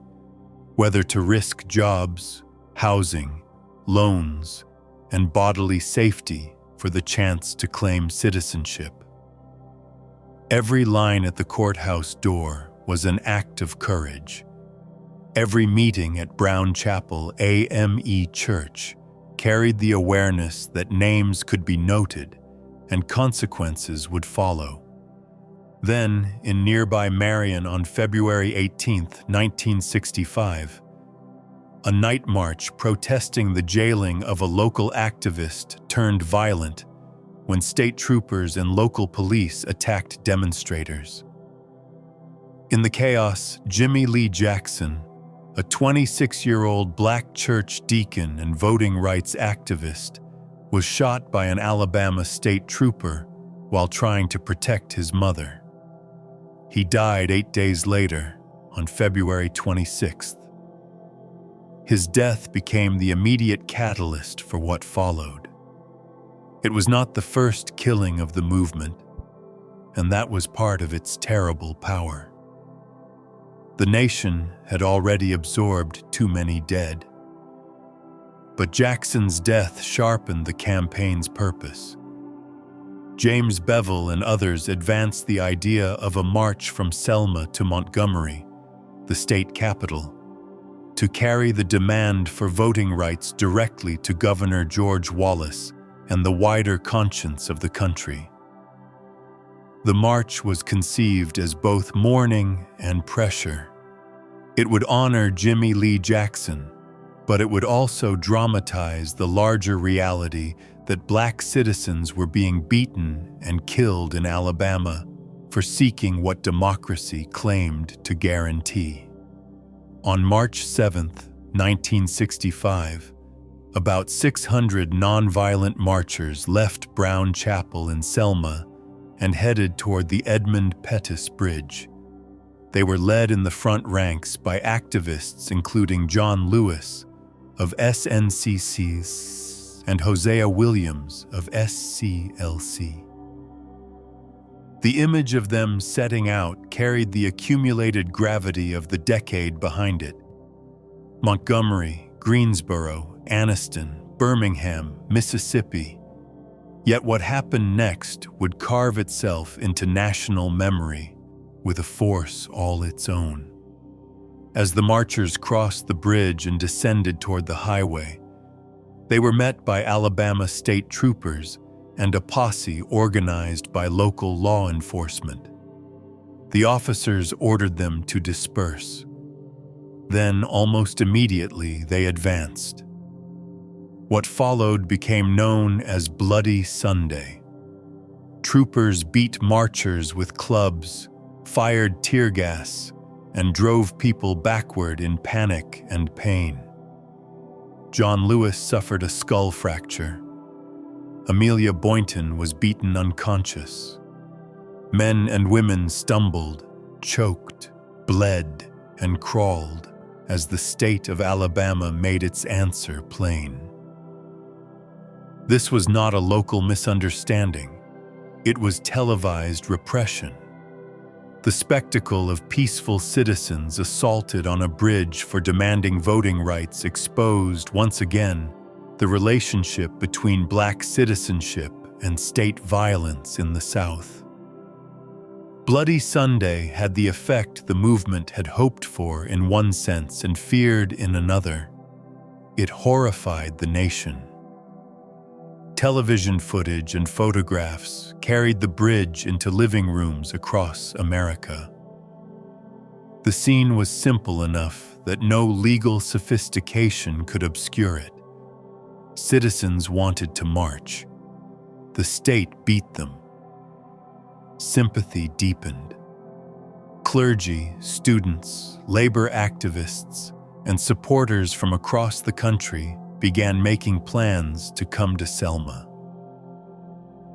whether to risk jobs, housing, loans, and bodily safety for the chance to claim citizenship. Every line at the courthouse door was an act of courage. Every meeting at Brown Chapel AME Church carried the awareness that names could be noted and consequences would follow. Then, in nearby Marion on February 18, 1965, a night march protesting the jailing of a local activist turned violent when state troopers and local police attacked demonstrators. In the chaos, Jimmy Lee Jackson, a 26-year-old black church deacon and voting rights activist, was shot by an Alabama state trooper while trying to protect his mother. He died 8 days later, on February 26th. His death became the immediate catalyst for what followed. It was not the first killing of the movement, and that was part of its terrible power. The nation had already absorbed too many dead. But Jackson's death sharpened the campaign's purpose. James Bevel and others advanced the idea of a march from Selma to Montgomery, the state capital, to carry the demand for voting rights directly to Governor George Wallace and the wider conscience of the country. The march was conceived as both mourning and pressure. It would honor Jimmy Lee Jackson, but it would also dramatize the larger reality that black citizens were being beaten and killed in Alabama for seeking what democracy claimed to guarantee. On March 7, 1965, about 600 nonviolent marchers left Brown Chapel in Selma and headed toward the Edmund Pettus Bridge. They were led in the front ranks by activists including John Lewis of SNCC and Hosea Williams of SCLC. The image of them setting out carried the accumulated gravity of the decade behind it. Montgomery, Greensboro, Anniston, Birmingham, Mississippi. Yet what happened next would carve itself into national memory with a force all its own. As the marchers crossed the bridge and descended toward the highway, they were met by Alabama state troopers and a posse organized by local law enforcement. The officers ordered them to disperse. Then, almost immediately, they advanced. What followed became known as Bloody Sunday. Troopers beat marchers with clubs, fired tear gas, and drove people backward in panic and pain. John Lewis suffered a skull fracture. Amelia Boynton was beaten unconscious. Men and women stumbled, choked, bled, and crawled as the state of Alabama made its answer plain. This was not a local misunderstanding. It was televised repression. The spectacle of peaceful citizens assaulted on a bridge for demanding voting rights exposed once again the relationship between black citizenship and state violence in the South. Bloody Sunday had the effect the movement had hoped for in one sense and feared in another. It horrified the nation. Television footage and photographs carried the bridge into living rooms across America. The scene was simple enough that no legal sophistication could obscure it. Citizens wanted to march. The state beat them. Sympathy deepened. Clergy, students, labor activists, and supporters from across the country began making plans to come to Selma.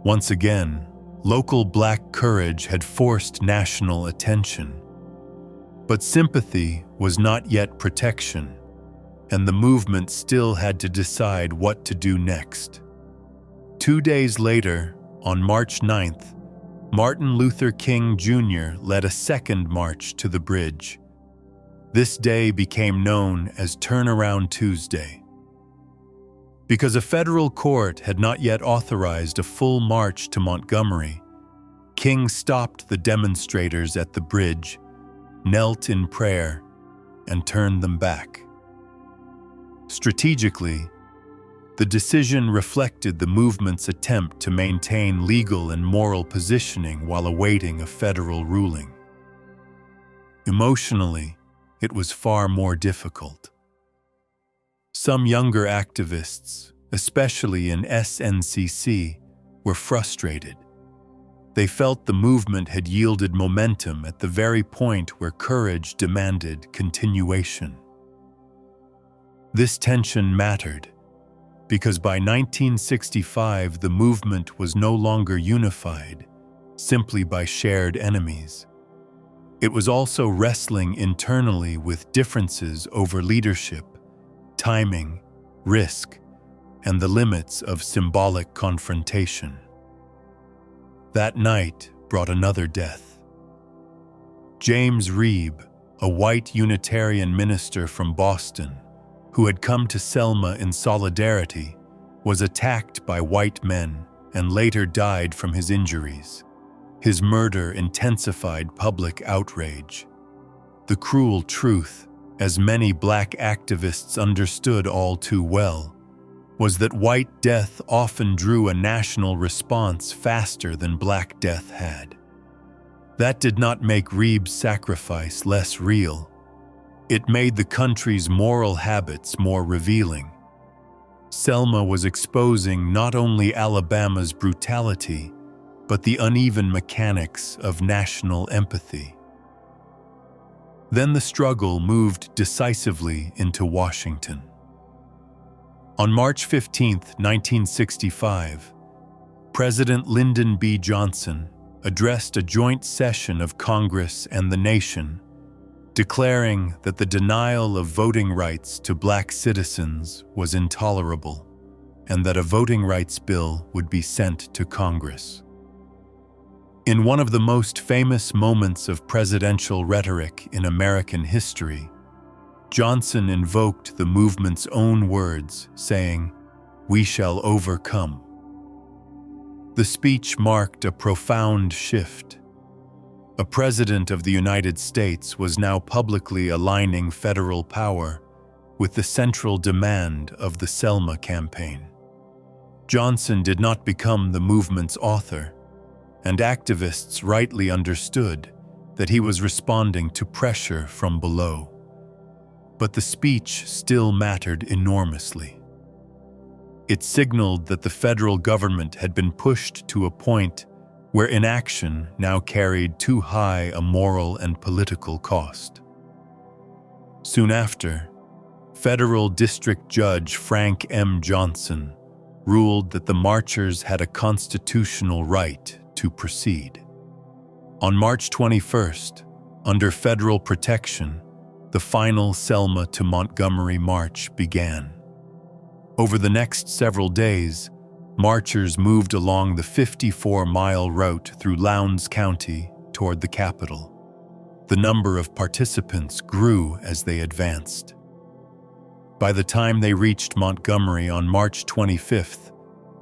Once again, local Black courage had forced national attention. But sympathy was not yet protection, and the movement still had to decide what to do next. 2 days later, on March 9th, Martin Luther King Jr. led a second march to the bridge. This day became known as Turnaround Tuesday. Because a federal court had not yet authorized a full march to Montgomery, King stopped the demonstrators at the bridge, knelt in prayer, and turned them back. Strategically, the decision reflected the movement's attempt to maintain legal and moral positioning while awaiting a federal ruling. Emotionally, it was far more difficult. Some younger activists, especially in SNCC, were frustrated. They felt the movement had yielded momentum at the very point where courage demanded continuation. This tension mattered, because by 1965 the movement was no longer unified simply by shared enemies. It was also wrestling internally with differences over leadership, timing, risk, and the limits of symbolic confrontation. That night brought another death. James Reeb, a white Unitarian minister from Boston, who had come to Selma in solidarity, was attacked by white men and later died from his injuries. His murder intensified public outrage. The cruel truth, as many Black activists understood all too well, was that white death often drew a national response faster than Black death had. That did not make Reeb's sacrifice less real. It made the country's moral habits more revealing. Selma was exposing not only Alabama's brutality, but the uneven mechanics of national empathy. Then the struggle moved decisively into Washington. On March 15, 1965, President Lyndon B. Johnson addressed a joint session of Congress and the nation, declaring that the denial of voting rights to Black citizens was intolerable and that a voting rights bill would be sent to Congress. In one of the most famous moments of presidential rhetoric in American history, Johnson invoked the movement's own words, saying, "We shall overcome." The speech marked a profound shift. A president of the United States was now publicly aligning federal power with the central demand of the Selma campaign. Johnson did not become the movement's author, and activists rightly understood that he was responding to pressure from below. But the speech still mattered enormously. It signaled that the federal government had been pushed to a point where inaction now carried too high a moral and political cost. Soon after, Federal District Judge Frank M. Johnson ruled that the marchers had a constitutional right to proceed. On March 21st, under federal protection, the final Selma to Montgomery march began. Over the next several days, marchers moved along the 54-mile route through Lowndes County toward the capital. The number of participants grew as they advanced. By the time they reached Montgomery on March 25th,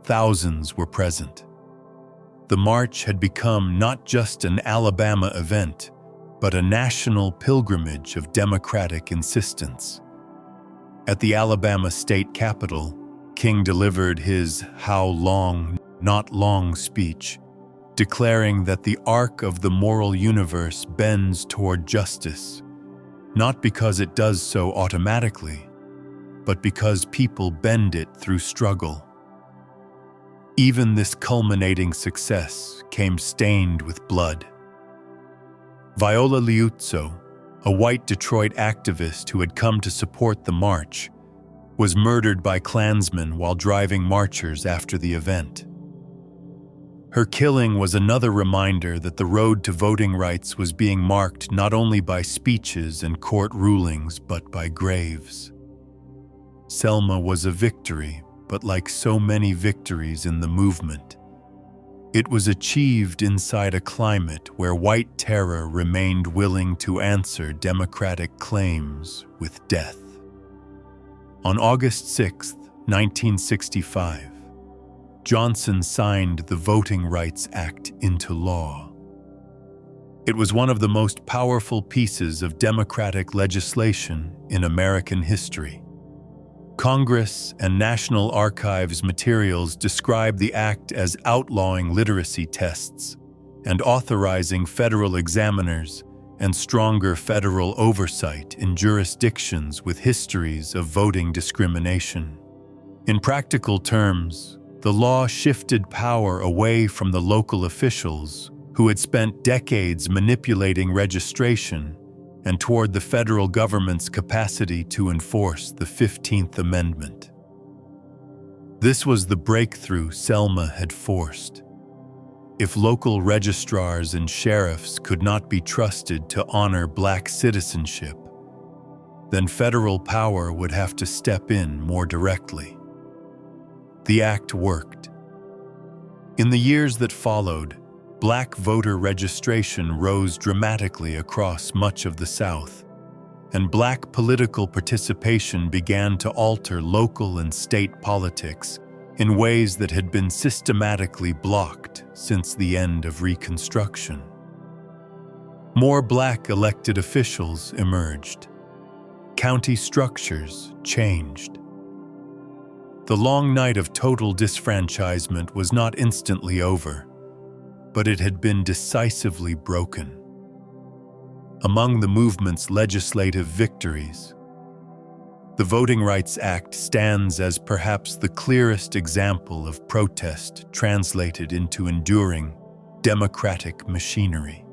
thousands were present. The march had become not just an Alabama event, but a national pilgrimage of democratic insistence. At the Alabama state capitol, King delivered his "How long, not long" speech, declaring that the arc of the moral universe bends toward justice, not because it does so automatically, but because people bend it through struggle. Even this culminating success came stained with blood. Viola Liuzzo, a white Detroit activist who had come to support the march, was murdered by Klansmen while driving marchers after the event. Her killing was another reminder that the road to voting rights was being marked not only by speeches and court rulings, but by graves. Selma was a victory, but like so many victories in the movement, it was achieved inside a climate where white terror remained willing to answer democratic claims with death. On August 6, 1965, Johnson signed the Voting Rights Act into law. It was one of the most powerful pieces of democratic legislation in American history. Congress and National Archives materials describe the act as outlawing literacy tests and authorizing federal examiners and stronger federal oversight in jurisdictions with histories of voting discrimination. In practical terms, the law shifted power away from the local officials who had spent decades manipulating registration and toward the federal government's capacity to enforce the 15th Amendment. This was the breakthrough Selma had forced. If local registrars and sheriffs could not be trusted to honor Black citizenship, then federal power would have to step in more directly. The act worked. In the years that followed, Black voter registration rose dramatically across much of the South, and Black political participation began to alter local and state politics in ways that had been systematically blocked since the end of Reconstruction. More Black elected officials emerged. County structures changed. The long night of total disfranchisement was not instantly over, but it had been decisively broken. Among the movement's legislative victories, the Voting Rights Act stands as perhaps the clearest example of protest translated into enduring democratic machinery.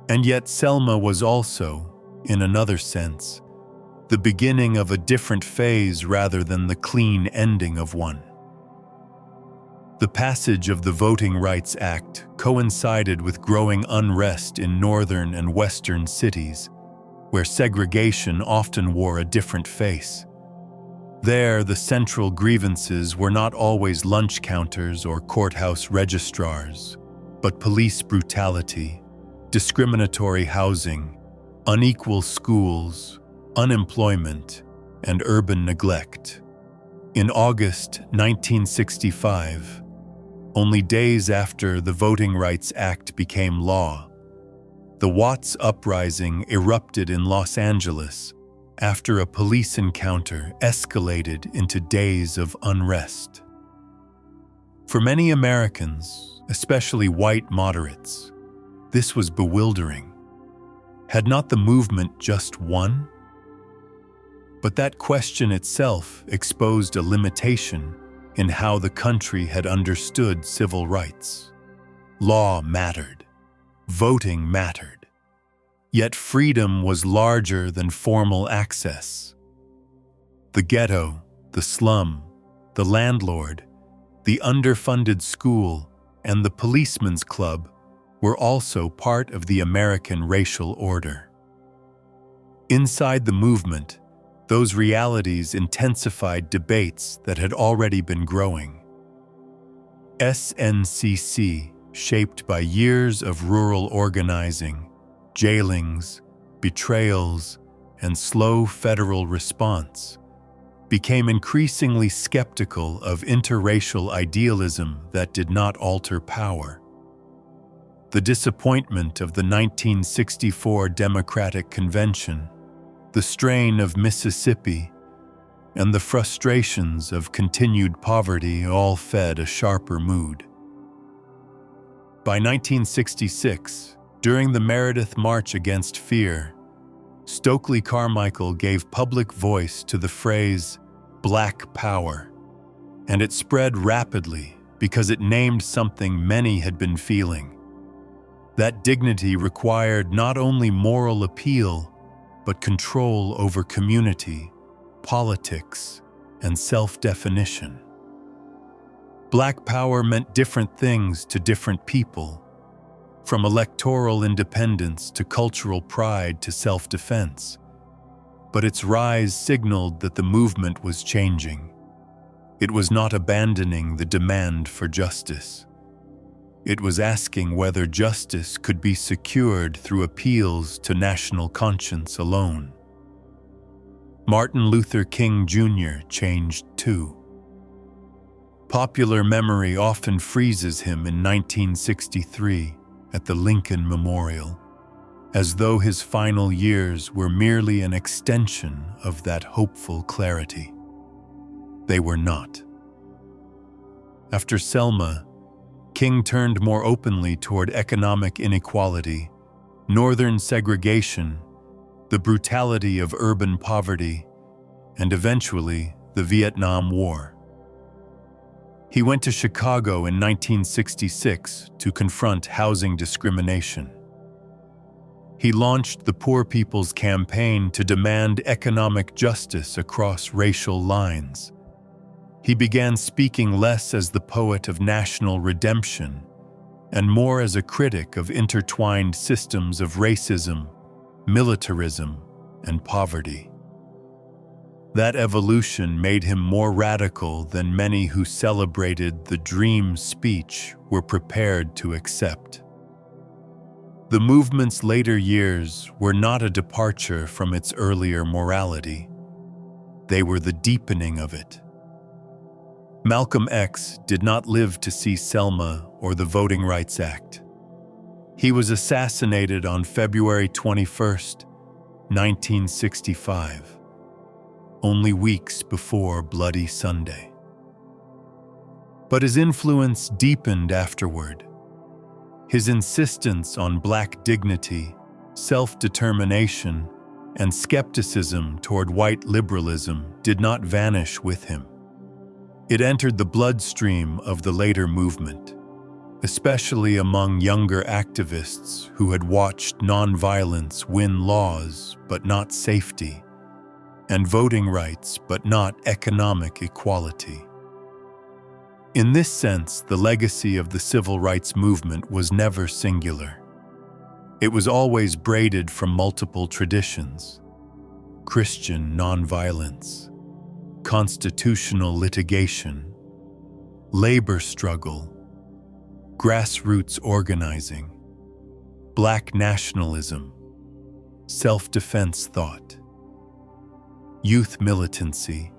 And yet Selma was also, in another sense, the beginning of a different phase rather than the clean ending of one. The passage of the Voting Rights Act coincided with growing unrest in northern and western cities, where segregation often wore a different face. There, the central grievances were not always lunch counters or courthouse registrars, but police brutality, discriminatory housing, unequal schools, unemployment, and urban neglect. In August 1965, only days after the Voting Rights Act became law, the Watts uprising erupted in Los Angeles after a police encounter escalated into days of unrest. For many Americans, especially white moderates, this was bewildering. Had not the movement just won? But that question itself exposed a limitation in how the country had understood civil rights. Law mattered. Voting mattered. Yet freedom was larger than formal access. The ghetto, the slum, the landlord, the underfunded school, and the policeman's club were also part of the American racial order. Inside the movement, those realities intensified debates that had already been growing. SNCC, shaped by years of rural organizing, jailings, betrayals, and slow federal response, became increasingly skeptical of interracial idealism that did not alter power. The disappointment of the 1964 Democratic Convention, the strain of Mississippi, and the frustrations of continued poverty all fed a sharper mood. By 1966, during the Meredith March Against Fear, Stokely Carmichael gave public voice to the phrase "Black Power," and it spread rapidly because it named something many had been feeling. That dignity required not only moral appeal, but control over community, politics, and self-definition. Black power meant different things to different people, from electoral independence to cultural pride to self-defense. But its rise signaled that the movement was changing. It was not abandoning the demand for justice. It was asking whether justice could be secured through appeals to national conscience alone. Martin Luther King Jr. changed too. Popular memory often freezes him in 1963 at the Lincoln Memorial, as though his final years were merely an extension of that hopeful clarity. They were not. After Selma, King turned more openly toward economic inequality, northern segregation, the brutality of urban poverty, and eventually the Vietnam War. He went to Chicago in 1966 to confront housing discrimination. He launched the Poor People's Campaign to demand economic justice across racial lines. He began speaking less as the poet of national redemption and more as a critic of intertwined systems of racism, militarism, and poverty. That evolution made him more radical than many who celebrated the dream speech were prepared to accept. The movement's later years were not a departure from its earlier morality. They were the deepening of it. Malcolm X did not live to see Selma or the Voting Rights Act. He was assassinated on February 21, 1965. Only weeks before Bloody Sunday. But his influence deepened afterward. His insistence on Black dignity, self-determination, and skepticism toward white liberalism did not vanish with him. It entered the bloodstream of the later movement, especially among younger activists who had watched nonviolence win laws but not safety, and voting rights but not economic equality. In this sense, the legacy of the civil rights movement was never singular. It was always braided from multiple traditions: Christian nonviolence, constitutional litigation, labor struggle, grassroots organizing, Black nationalism, self-defense thought, youth militancy,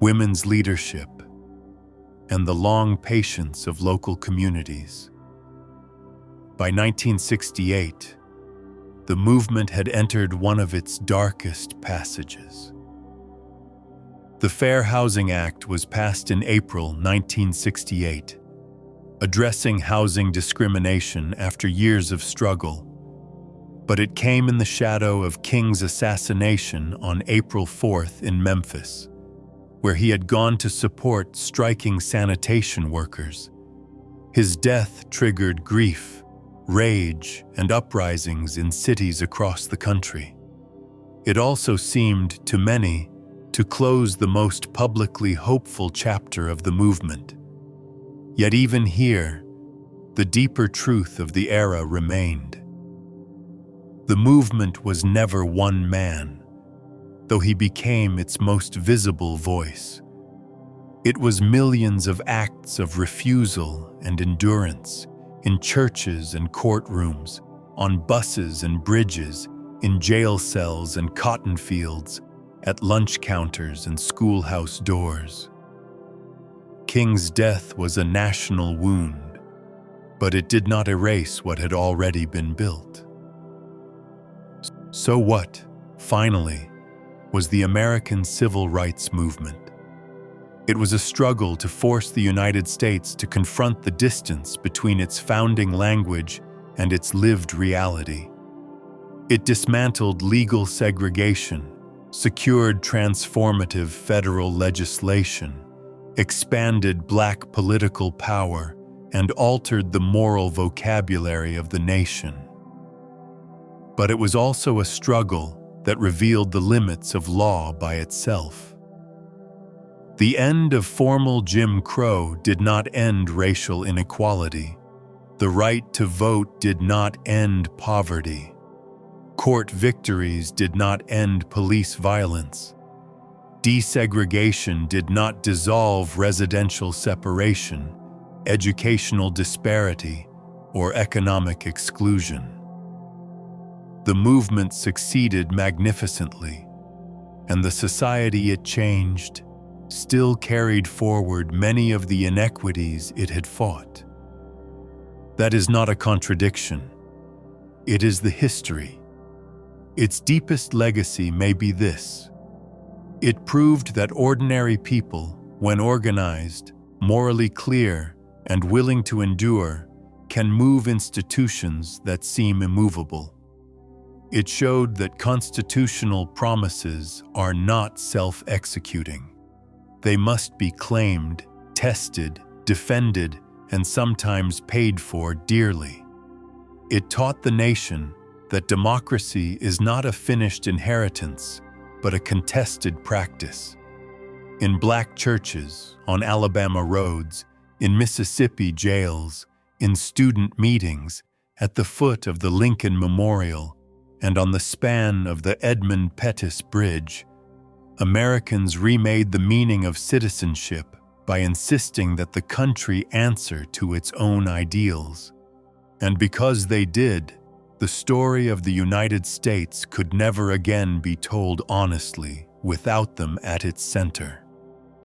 women's leadership, and the long patience of local communities. By 1968, the movement had entered one of its darkest passages. The Fair Housing Act was passed in April 1968, addressing housing discrimination after years of struggle, but it came in the shadow of King's assassination on April 4th in Memphis, where he had gone to support striking sanitation workers. His death triggered grief, rage, and uprisings in cities across the country. It also seemed, to many, to close the most publicly hopeful chapter of the movement. Yet even here, the deeper truth of the era remained. The movement was never one man, though he became its most visible voice. It was millions of acts of refusal and endurance in churches and courtrooms, on buses and bridges, in jail cells and cotton fields, at lunch counters and schoolhouse doors. King's death was a national wound, but it did not erase what had already been built. So what, finally, was the American Civil Rights Movement? It was a struggle to force the United States to confront the distance between its founding language and its lived reality. It dismantled legal segregation, secured transformative federal legislation, expanded Black political power, and altered the moral vocabulary of the nation. But it was also a struggle that revealed the limits of law by itself. The end of formal Jim Crow did not end racial inequality. The right to vote did not end poverty. Court victories did not end police violence. Desegregation did not dissolve residential separation, educational disparity, or economic exclusion. The movement succeeded magnificently, and the society it changed still carried forward many of the inequities it had fought. That is not a contradiction. It is the history. Its deepest legacy may be this: it proved that ordinary people, when organized, morally clear, and willing to endure, can move institutions that seem immovable. It showed that constitutional promises are not self-executing. They must be claimed, tested, defended, and sometimes paid for dearly. It taught the nation that democracy is not a finished inheritance, but a contested practice. In Black churches, on Alabama roads, in Mississippi jails, in student meetings, at the foot of the Lincoln Memorial, and on the span of the Edmund Pettus Bridge, Americans remade the meaning of citizenship by insisting that the country answer to its own ideals. And because they did, the story of the United States could never again be told honestly without them at its center.